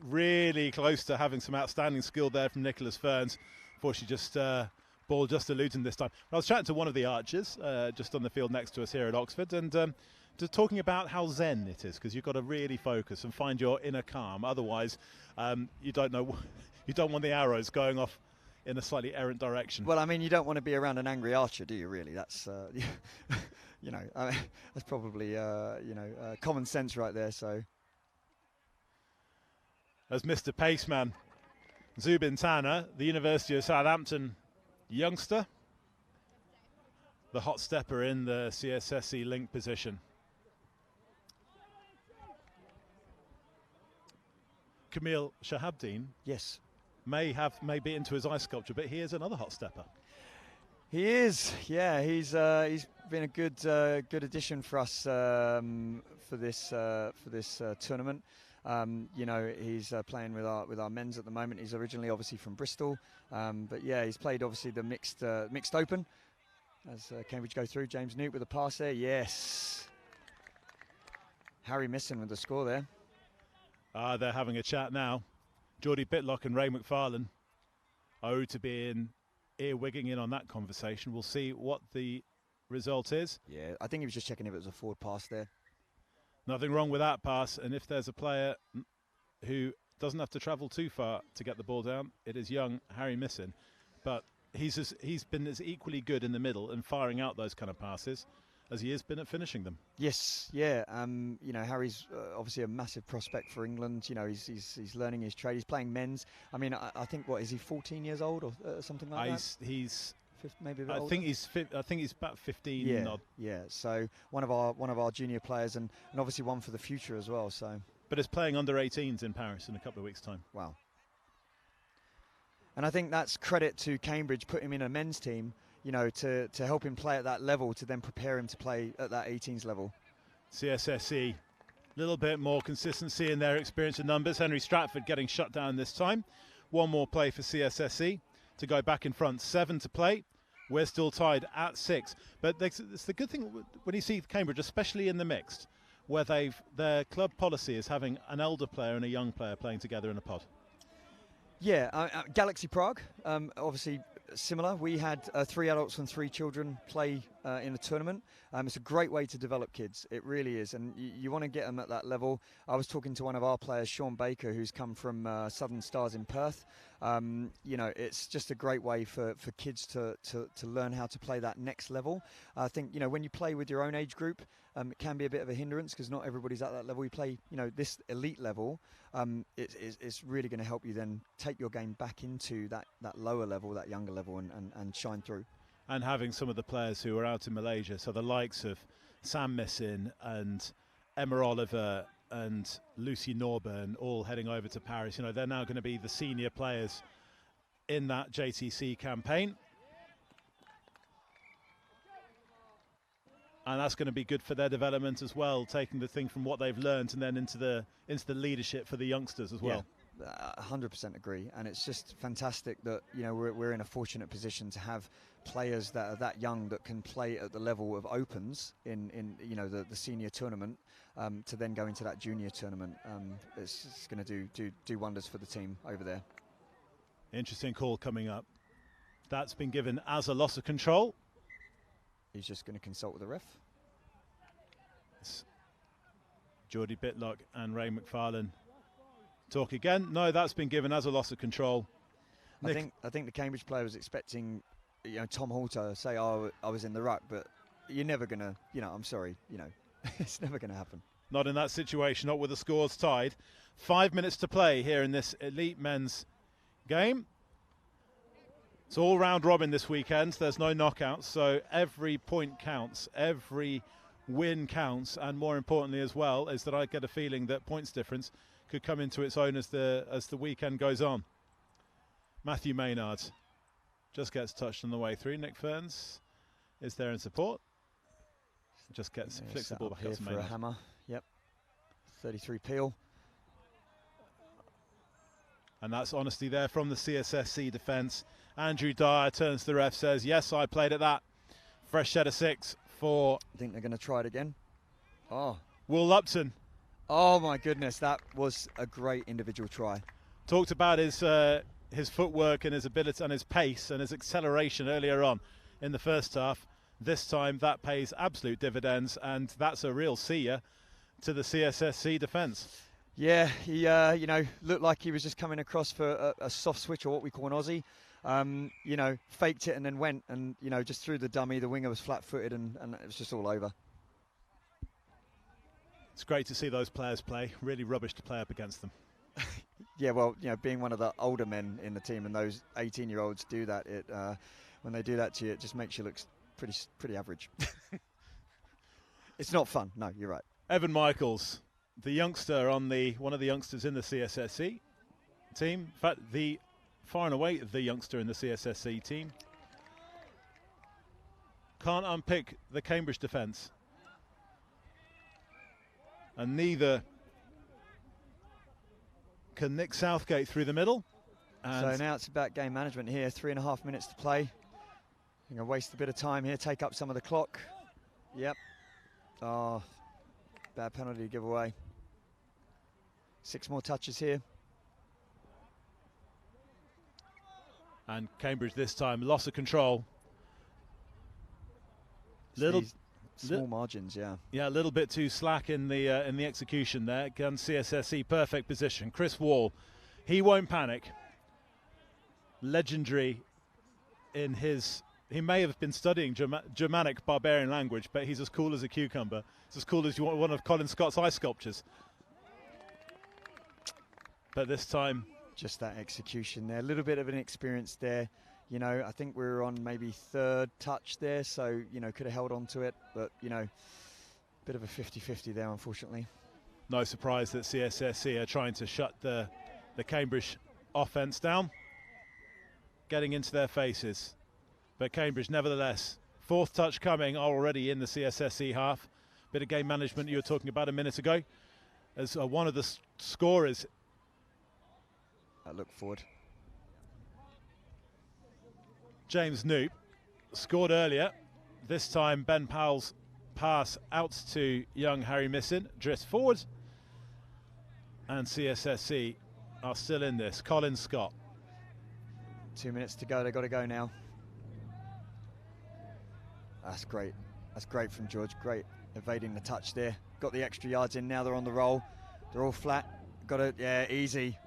Speaker 8: really close to having some outstanding skill there from Nicholas Ferns. Unfortunately, ball just eluding this time. I was chatting to one of the archers just on the field next to us here at Oxford, and just talking about how zen it is, because you've got to really focus and find your inner calm. Otherwise, you don't want the arrows going off in a slightly errant direction.
Speaker 9: Well, I mean, you don't want to be around an angry archer, do you? Really, that's that's probably common sense right there. So,
Speaker 8: as Mr. Paceman, Zubin Tanner, the University of Southampton youngster, the hot stepper in the CSSC link position. Camille Shahabdeen.
Speaker 9: Yes.
Speaker 8: May be into his ice sculpture, but he is another hot stepper.
Speaker 9: He is, yeah. He's been a good addition for us for this tournament. He's playing with our men's at the moment. He's originally obviously from Bristol, but yeah, he's played obviously the mixed open as Cambridge go through. James Newt with a pass there, yes. Harry Misson with the score there.
Speaker 8: They're having a chat now. Geordie Bitlock and Ray McFarlane are to be earwigging in on that conversation. We'll see what the result is.
Speaker 9: Yeah, I think he was just checking if it was a forward pass there.
Speaker 8: Nothing wrong with that pass, and if there's a player who doesn't have to travel too far to get the ball down, it is young Harry Misson. But he's been as equally good in the middle and firing out those kind of passes as he has been at finishing them.
Speaker 9: Yes, yeah. Harry's obviously a massive prospect for England. He's learning his trade. He's playing men's. I mean, I think is he 14 years old or something like that?
Speaker 8: He's
Speaker 9: maybe a bit
Speaker 8: older. I think he's about 15.
Speaker 9: Yeah,
Speaker 8: odd.
Speaker 9: Yeah. So one of our junior players, and obviously one for the future as well. So.
Speaker 8: But is playing under 18s in Paris in a couple of weeks' time.
Speaker 9: Wow. And I think that's credit to Cambridge, put him in a men's team. To help him play at that level, to then prepare him to play at that 18s level.
Speaker 8: CSSC, a little bit more consistency in their experience and numbers. Henry Stratford getting shut down this time. One more play for CSSC to go back in front. 7 to play. We're still tied at 6. But it's the good thing when you see Cambridge, especially in the mixed, where their club policy is having an elder player and a young player playing together in a pod.
Speaker 9: Yeah, Galaxy Prague, obviously similar. We had 3 adults and 3 children play in a tournament. It's a great way to develop kids. It really is. And you want to get them at that level. I was talking to one of our players, Sean Baker, who's come from Southern Stars in Perth. It's just a great way for kids to learn how to play that next level. I think, when you play with your own age group, it can be a bit of a hindrance because not everybody's at that level. You play, this elite level, it's really going to help you then take your game back into that lower level, that younger level, and shine through.
Speaker 8: And having some of the players who are out in Malaysia, so the likes of Sam Missin and Emma Oliver and Lucy Norburn all heading over to Paris. They're now going to be the senior players in that JTC campaign. And that's going to be good for their development as well, taking the thing from what they've learned and then into the leadership for the youngsters as well.
Speaker 9: Yeah, 100% agree. And it's just fantastic that, we're in a fortunate position to have players that are that young that can play at the level of opens in the senior tournament to then go into that junior tournament. It's going to do wonders for the team over there.
Speaker 8: Interesting call coming up. That's been given as a loss of control.
Speaker 9: He's just going to consult with the ref.
Speaker 8: Geordie Bitlock and Ray McFarlane talk again. No, that's been given as a loss of control.
Speaker 9: I think the Cambridge player was expecting, Tom Halter to say, "Oh, I was in the ruck," but you're never gonna, I'm sorry, it's never gonna happen.
Speaker 8: Not in that situation, not with the scores tied. 5 minutes to play here in this elite men's game. It's all round robin this weekend. There's no knockouts, so every point counts, every win counts, and more importantly as well is that I get a feeling that points difference could come into its own as the weekend goes on. Matthew Maynard just gets touched on the way through. Nick Ferns is there in support. Just gets flicks the ball back up to Maynard.
Speaker 9: For a hammer. Yep. 33 Peel.
Speaker 8: And that's honesty there from the CSSC defence. Andrew Dyer turns to the ref, says, "Yes, I played at that." Fresh set of 6 for...
Speaker 9: I think they're going to try it again. Oh.
Speaker 8: Will Lupton.
Speaker 9: Oh, my goodness. That was a great individual try.
Speaker 8: Talked about his footwork and his ability and his pace and his acceleration earlier on in the first half. This time that pays absolute dividends, and that's a real seer to the CSSC defence.
Speaker 9: Yeah, he looked like he was just coming across for a soft switch, or what we call an Aussie. Faked it and then went, and just threw the dummy. The winger was flat-footed, and it was just all over.
Speaker 8: It's great to see those players play. Really rubbish to play up against them.
Speaker 9: Yeah, well, being one of the older men in the team, and those 18-year-olds do that, when they do that to you, it just makes you look pretty average. It's not fun. No, you're right.
Speaker 8: Evan Michaels, the youngster one of the youngsters in the CSSC team. In fact, far and away the youngster in the CSSC team. Can't unpick the Cambridge defence. And neither can Nick Southgate through the middle. And
Speaker 9: so now it's about game management here. 3.5 minutes to play. I'm going to waste a bit of time here, take up some of the clock. Yep. Oh, bad penalty to give away. 6 more touches here.
Speaker 8: And Cambridge this time, loss of control.
Speaker 9: Small margins, yeah.
Speaker 8: Yeah, a little bit too slack in the execution there. Gun CSSC, perfect position. Chris Wall, he won't panic. Legendary in his... He may have been studying Germanic barbarian language, but he's as cool as a cucumber. It's as cool as you want one of Colin Scott's ice sculptures. But this time...
Speaker 9: Just that execution there. A little bit of an experience there. I think we were on maybe 3rd touch there, so, could have held on to it. But, bit of a 50-50 there, unfortunately.
Speaker 8: No surprise that CSSC are trying to shut the Cambridge offence down. Getting into their faces. But Cambridge, nevertheless, 4th touch coming already in the CSSC half. Bit of game management you were talking about a minute ago. As one of the scorers...
Speaker 9: I look forward.
Speaker 8: James Knoop scored earlier. This time Ben Powell's pass out to young Harry Missin drifts forward. And CSSC are still in this. Colin Scott.
Speaker 9: 2 minutes to go. They've got to go now. That's great. That's great from George. Great evading the touch there. Got the extra yards in. Now they're on the roll. They're all flat. Got it. Yeah, easy.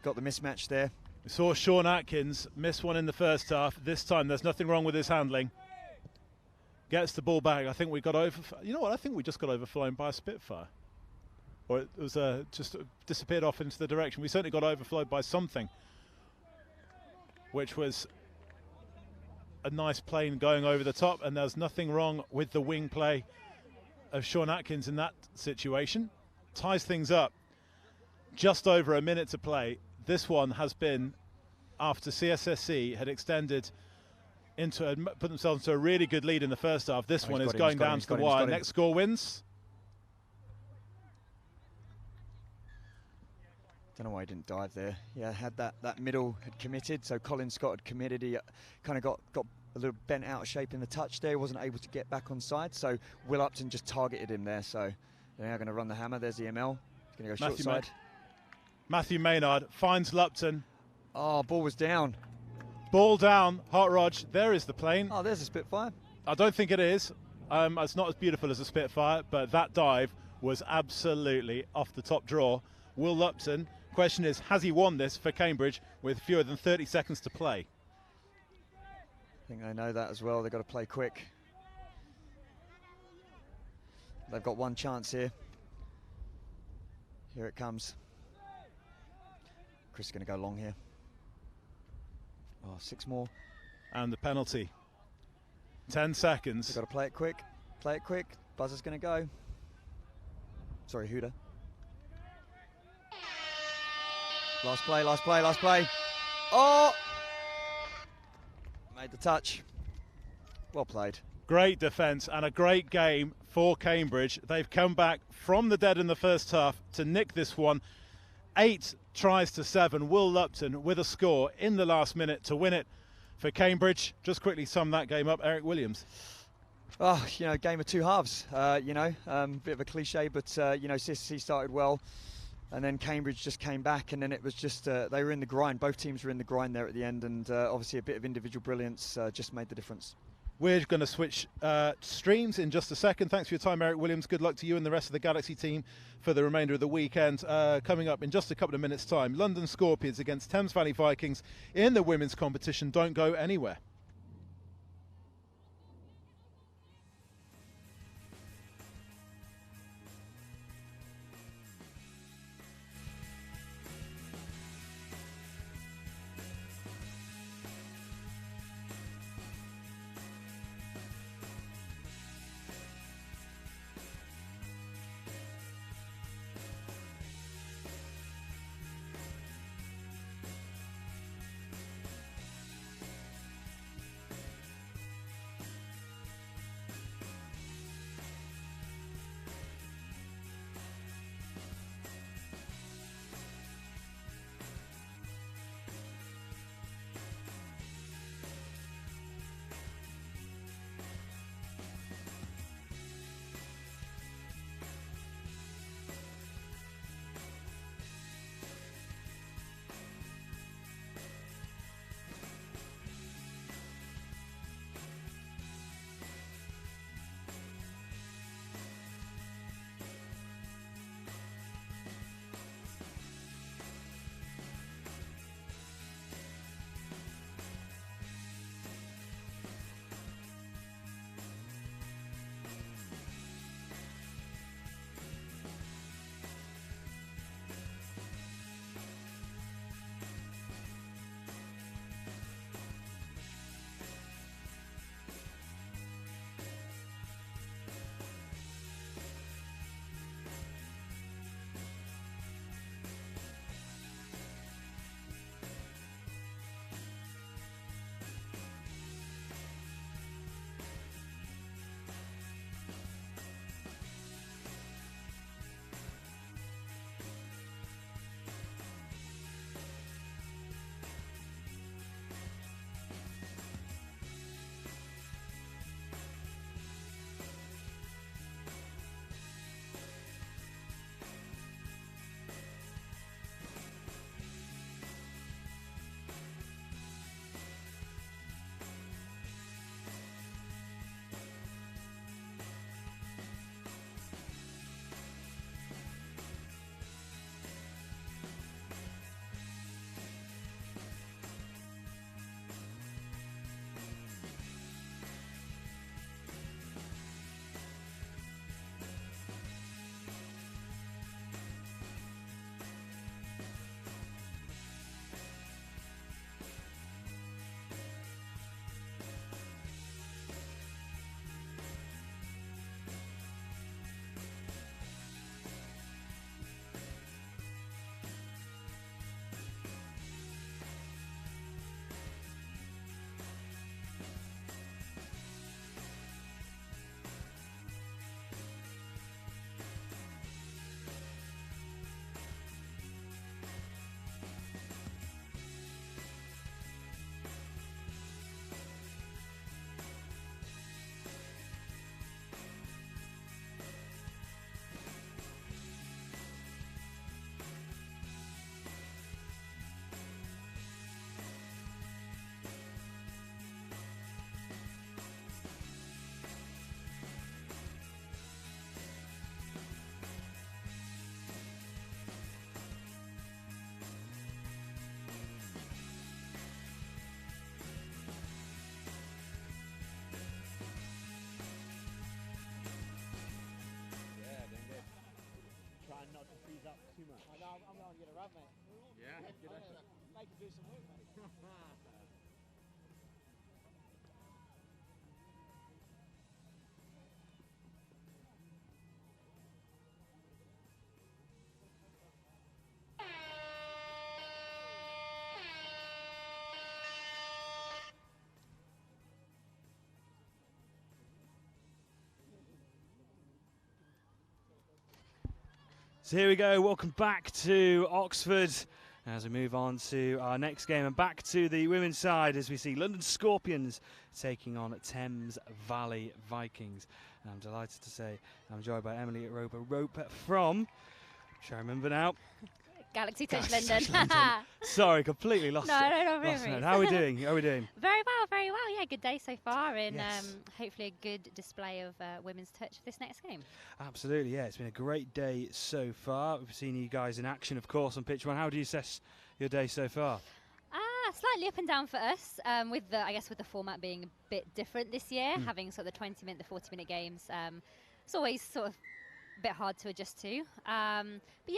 Speaker 9: Got the mismatch there.
Speaker 8: We saw Sean Atkins miss one in the first half. This time there's nothing wrong with his handling. Gets the ball back. I think we got over... You know what? I think we just got overflown by a Spitfire. Or it was just disappeared off into the direction. We certainly got overflowed by something, which was a nice plane going over the top, and there's nothing wrong with the wing play of Sean Atkins in that situation. Ties things up. Just over a minute to play. This one has been, after CSSC had extended put themselves into a really good lead in the first half. This one is going down to the wire. Next score wins.
Speaker 9: Don't know why he didn't dive there. Yeah, had that middle had committed, so Colin Scott had committed. He kind of got a little bent out of shape in the touch there. He wasn't able to get back on side, so Will Upton just targeted him there. So they're now going to run the hammer. There's the ML. He's going to go short side.
Speaker 8: Matthew Maynard finds Lupton.
Speaker 9: Oh, ball was down.
Speaker 8: Ball down, Hot Rod. There is the plane.
Speaker 9: Oh, there's a Spitfire.
Speaker 8: I don't think it is. It's not as beautiful as a Spitfire, but that dive was absolutely off the top drawer. Will Lupton, question is, has he won this for Cambridge with fewer than 30 seconds to play?
Speaker 9: I think they know that as well. They've got to play quick. They've got one chance here. Here it comes. Chris is going to go long here. Oh, 6 more.
Speaker 8: And the penalty. 10 seconds.
Speaker 9: They've got to play it quick. Play it quick. Buzzer's going to go. Sorry, Huda. Last play, last play, last play. Oh! Made the touch. Well played.
Speaker 8: Great defence and a great game for Cambridge. They've come back from the dead in the first half to nick this one. 8 tries to 7. Will Lupton with a score in the last minute to win it for Cambridge. Just quickly sum that game up, Eric Williams.
Speaker 9: Oh, you know, game of 2 halves. Bit of a cliche, but CSSC started well, and then Cambridge just came back, and then it was just they were in the grind. Both teams were in the grind there at the end, and obviously a bit of individual brilliance just made the difference.
Speaker 8: We're going to switch streams in just a second. Thanks for your time, Eric Williams. Good luck to you and the rest of the Galaxy team for the remainder of the weekend. Coming up in just a couple of minutes' time, London Scorpions against Thames Valley Vikings in the women's competition. Don't go anywhere.
Speaker 10: not to freeze up too much.
Speaker 11: I know, I'm going to get a rub, mate.
Speaker 10: Yeah, good effort.
Speaker 11: Make you do some work, mate.
Speaker 2: So here we go, welcome back to Oxford as we move on to our next game and back to the women's side as we see London Scorpions taking on Thames Valley Vikings. And I'm delighted to say I'm joined by Emily Roper from, shall I remember now?
Speaker 12: Galaxy Touch
Speaker 2: Galaxy
Speaker 12: London.
Speaker 2: Touch London. Sorry, completely lost it.
Speaker 12: No,
Speaker 2: Lost
Speaker 12: really.
Speaker 2: it. How are we doing? How are we doing?
Speaker 12: Very well, very well. Yeah, good day so far, and
Speaker 2: Yes.
Speaker 12: hopefully a good display of women's touch for this next game.
Speaker 2: Absolutely, yeah. It's been a great day so far. We've seen you guys in action, of course, on pitch one. How do you assess your day so far?
Speaker 12: Slightly up and down for us, with the with the format being a bit different this year, having sort of the 20-minute, the 40-minute games. It's always sort of a bit hard to adjust to. But yeah,